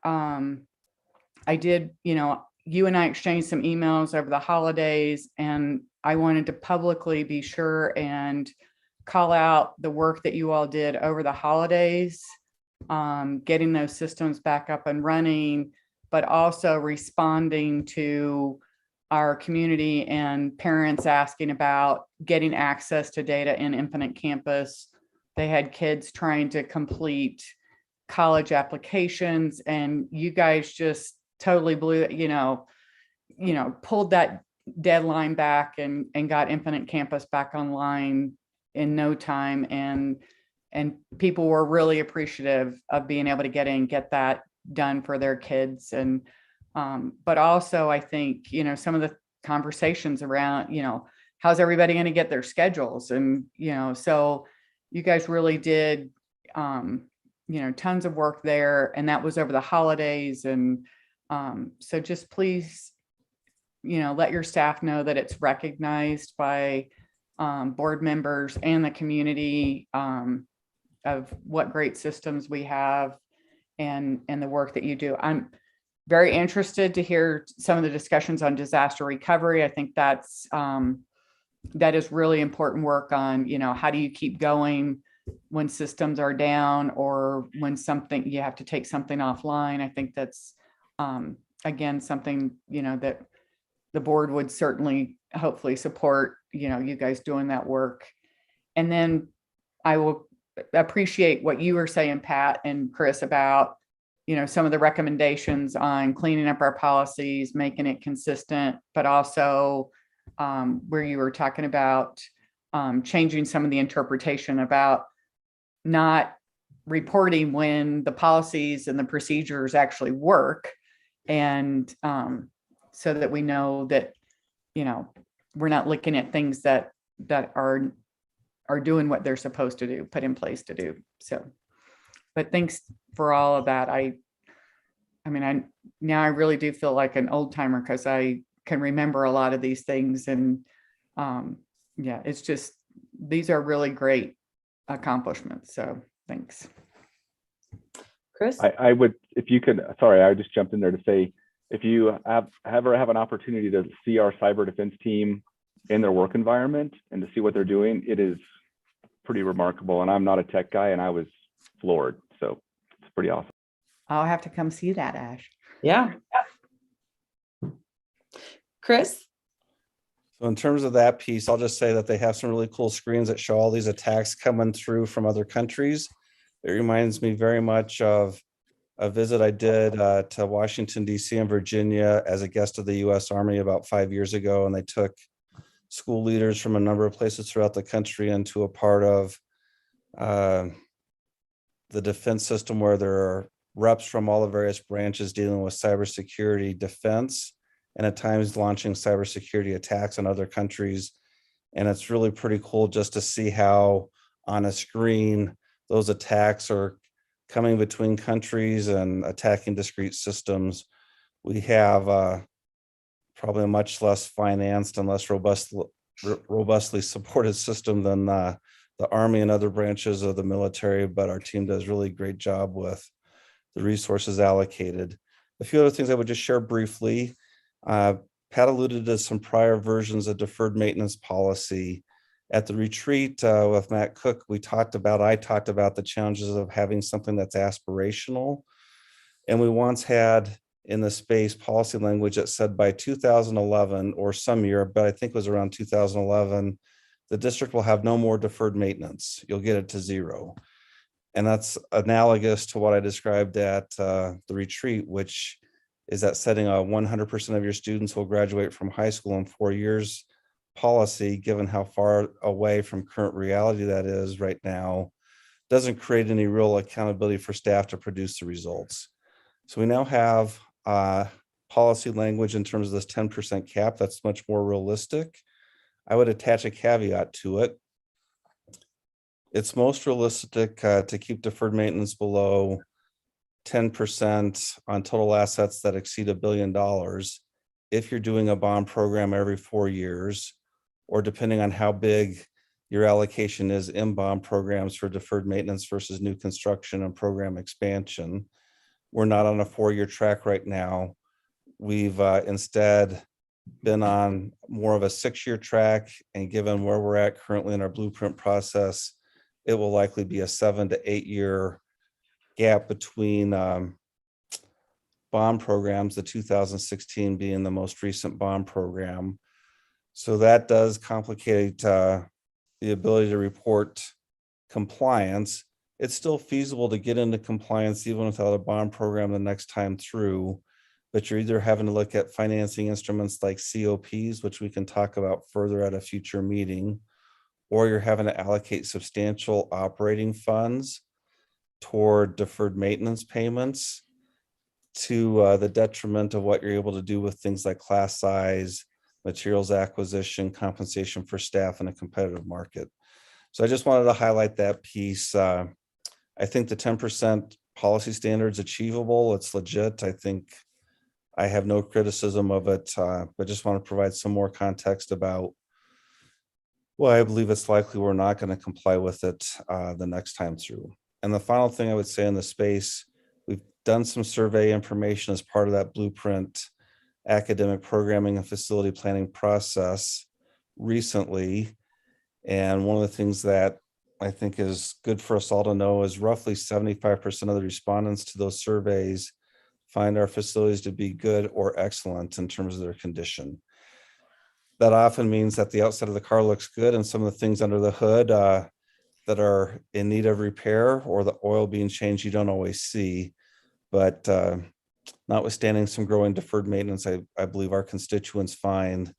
F: I did, you and I exchanged some emails over the holidays, and I wanted to publicly be sure and call out the work that you all did over the holidays, getting those systems back up and running, but also responding to our community and parents asking about getting access to data in Infinite Campus. They had kids trying to complete college applications, and you guys just totally blew, pulled that deadline back and got Infinite Campus back online in no time. And people were really appreciative of being able to get that done for their kids. And but also, I think, some of the conversations around, how's everybody going to get their schedules? And, so you guys really did, tons of work there, and that was over the holidays. And so just please, let your staff know that it's recognized by board members and the community of what great systems we have and the work that you do. I'm very interested to hear some of the discussions on disaster recovery. I think that is really important work on, how do you keep going when systems are down or when you have to take something offline. I think that's, again, something, that the board would certainly hopefully support, you guys doing that work. And then I will appreciate what you were saying, Pat and Chris, about, some of the recommendations on cleaning up our policies, making it consistent, but also where you were talking about changing some of the interpretation about not reporting when the policies and the procedures actually work. And so that we know that, we're not looking at things that are doing what they're supposed to do, put in place to do. So, but thanks for all of that. I really do feel like an old timer because I can remember a lot of these things. And it's just, these are really great accomplishments. So thanks.
A: Chris?
R: I would, if you could, sorry, I just jumped in there to say, if you ever have an opportunity to see our cyber defense team in their work environment and to see what they're doing, it is pretty remarkable. And I'm not a tech guy, and I was floored. So it's pretty awesome.
F: I'll have to come see that, Ash.
A: Yeah. Chris?
D: So in terms of that piece, I'll just say that they have some really cool screens that show all these attacks coming through from other countries. It reminds me very much of a visit I did to Washington, D.C. and Virginia as a guest of the U.S. Army about 5 years ago. And they took school leaders from a number of places throughout the country into a part of the defense system where there are reps from all the various branches dealing with cybersecurity defense, and at times launching cybersecurity attacks on other countries. And it's really pretty cool just to see how on a screen those attacks are coming between countries and attacking discrete systems. We have probably a much less financed and less robustly supported system than the Army and other branches of the military, but our team does really great job with the resources allocated. A few other things I would just share briefly. Pat alluded to some prior versions of deferred maintenance policy. At the retreat with Matt Cook, I talked about the challenges of having something that's aspirational. And we once had in the space policy language that said by 2011 or some year, but I think it was around 2011, the district will have no more deferred maintenance. You'll get it to zero. And that's analogous to what I described at the retreat, which is that setting a 100% of your students will graduate from high school in 4 years policy, given how far away from current reality that is right now, doesn't create any real accountability for staff to produce the results. So we now have policy language in terms of this 10% cap that's much more realistic. I would attach a caveat to it. It's most realistic to keep deferred maintenance below 10% on total assets that exceed $1 billion if you're doing a bond program every 4 years, or depending on how big your allocation is in bond programs for deferred maintenance versus new construction and program expansion. We're not on a 4-year track right now. We've instead been on more of a 6-year track, and given where we're at currently in our blueprint process, it will likely be a 7 to 8 year gap between bond programs, the 2016 being the most recent bond program. So that does complicate the ability to report compliance. It's still feasible to get into compliance even without a bond program the next time through, but you're either having to look at financing instruments like COPs, which we can talk about further at a future meeting, or you're having to allocate substantial operating funds toward deferred maintenance payments to the detriment of what you're able to do with things like class size, materials acquisition, compensation for staff in a competitive market. So I just wanted to highlight that piece. I think the 10% policy standard is achievable. It's legit. I think I have no criticism of it, but just want to provide some more context about why I believe it's likely we're not going to comply with it the next time through. And the final thing I would say in the space, we've done some survey information as part of that blueprint academic programming and facility planning process recently. And one of the things that I think is good for us all to know is roughly 75% of the respondents to those surveys find our facilities to be good or excellent in terms of their condition. That often means that the outside of the car looks good and some of the things under the hood that are in need of repair or the oil being changed you don't always see. But notwithstanding some growing deferred maintenance, I believe our constituents find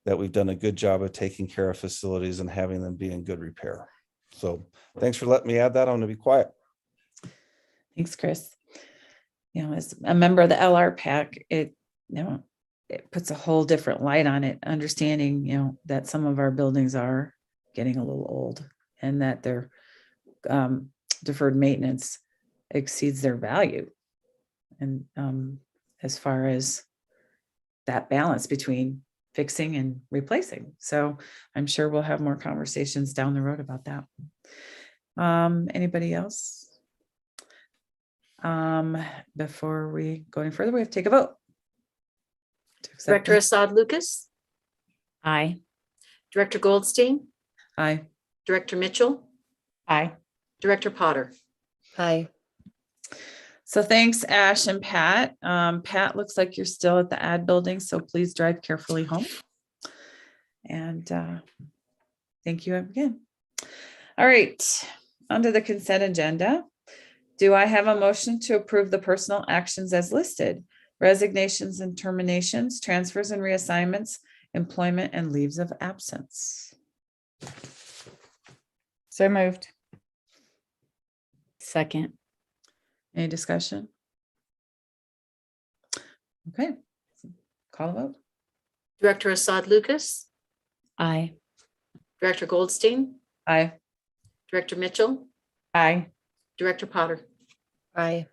D: that we've done a good job of taking care of facilities and having them be in good repair. So thanks for letting me add that. I'm going to be quiet.
A: Thanks, Chris. You know, as a member of the LRPAC, it puts a whole different light on it, understanding, that some of our buildings are getting a little old and that their deferred maintenance exceeds their value. And as far as that balance between fixing and replacing. So I'm sure we'll have more conversations down the road about that. Anybody else? Before we go any further, we have to take a vote.
B: Director Assad Lucas,
E: Aye.
B: Director Goldstein,
A: Aye.
B: Director Mitchell,
F: Aye.
B: Director Potter.
C: Aye.
A: So thanks, Ash and Pat. Pat, looks like you're still at the ad building, so please drive carefully home. And thank you again. All right, onto the consent agenda. Do I have a motion to approve the personal actions as listed? Resignations and terminations, transfers and reassignments, employment and leaves of absence.
F: So moved.
E: Second.
A: Any discussion? Okay, call a vote.
B: Director Assad Lucas,
E: Aye.
B: Director Goldstein,
A: Aye.
B: Director Mitchell,
F: Aye.
B: Director Potter.
C: Aye.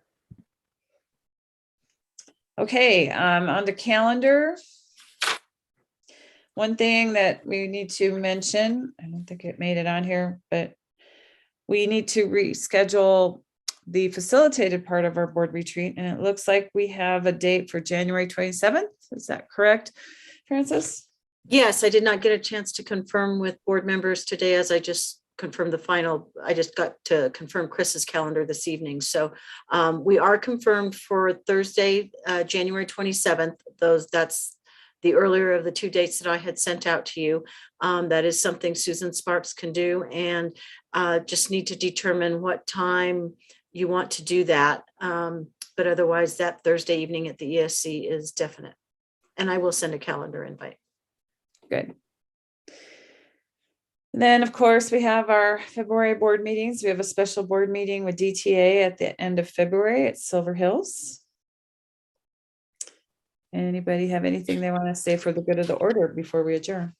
A: Okay, on the calendar. One thing that we need to mention, I don't think it made it on here, but we need to reschedule the facilitated part of our board retreat. And it looks like we have a date for January 27th. Is that correct, Francis?
B: Yes, I did not get a chance to confirm with board members today as I just confirmed the final. I just got to confirm Chris's calendar this evening. So we are confirmed for Thursday, January 27th. That's the earlier of the two dates that I had sent out to you. That is something Susan Sparks can do, and just need to determine what time you want to do that. But otherwise, that Thursday evening at the ESC is definite. And I will send a calendar invite.
A: Good. And then, of course, we have our February board meetings. We have a special board meeting with DTA at the end of February at Silver Hills. Anybody have anything they want to say for the good of the order before we adjourn?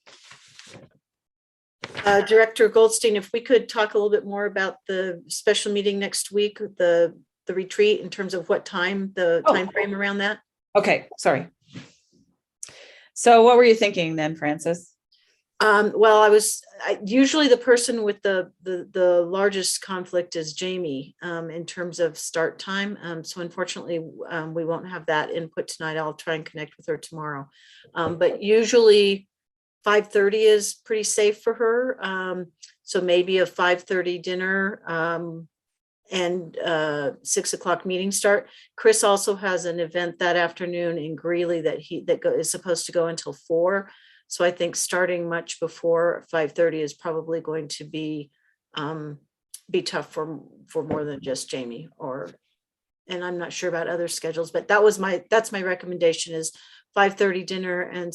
B: Director Goldstein, if we could talk a little bit more about the special meeting next week, the retreat, in terms of what time, the time frame around that.
A: Okay, sorry. So what were you thinking then, Francis?
B: Well, usually the person with the largest conflict is Jamie in terms of start time. So unfortunately, we won't have that input tonight. I'll try and connect with her tomorrow. But usually 5:30 is pretty safe for her. So maybe a 5:30 dinner and 6 o'clock meeting start. Chris also has an event that afternoon in Greeley that is supposed to go until 4. So I think starting much before 5:30 is probably going to be tough for more than just Jamie, and I'm not sure about other schedules, but that's my recommendation is 5:30 dinner and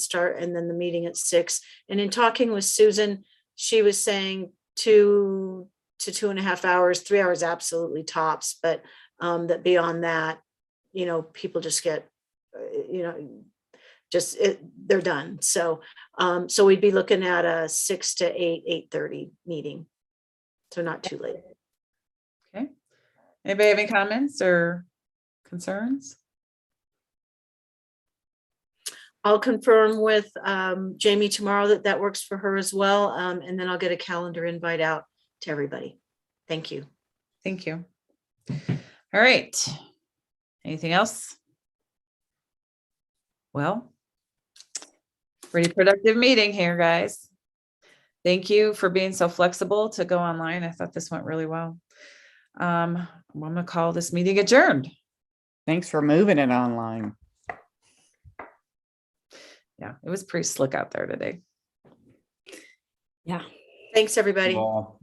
B: then the meeting at 6. And in talking with Susan, she was saying 2 to 2.5 hours, 3 hours absolutely tops, but that beyond that, people just get, they're done. So we'd be looking at a 6 to 8:30 meeting. So not too late.
A: Okay. Anybody have any comments or concerns?
B: I'll confirm with Jamie tomorrow that works for her as well. And then I'll get a calendar invite out to everybody. Thank you.
A: Thank you. All right. Anything else? Well, pretty productive meeting here, guys. Thank you for being so flexible to go online. I thought this went really well. I'm going to call this meeting adjourned.
F: Thanks for moving it online.
A: Yeah, it was pretty slick out there today.
E: Yeah.
B: Thanks, everybody.
D: Well,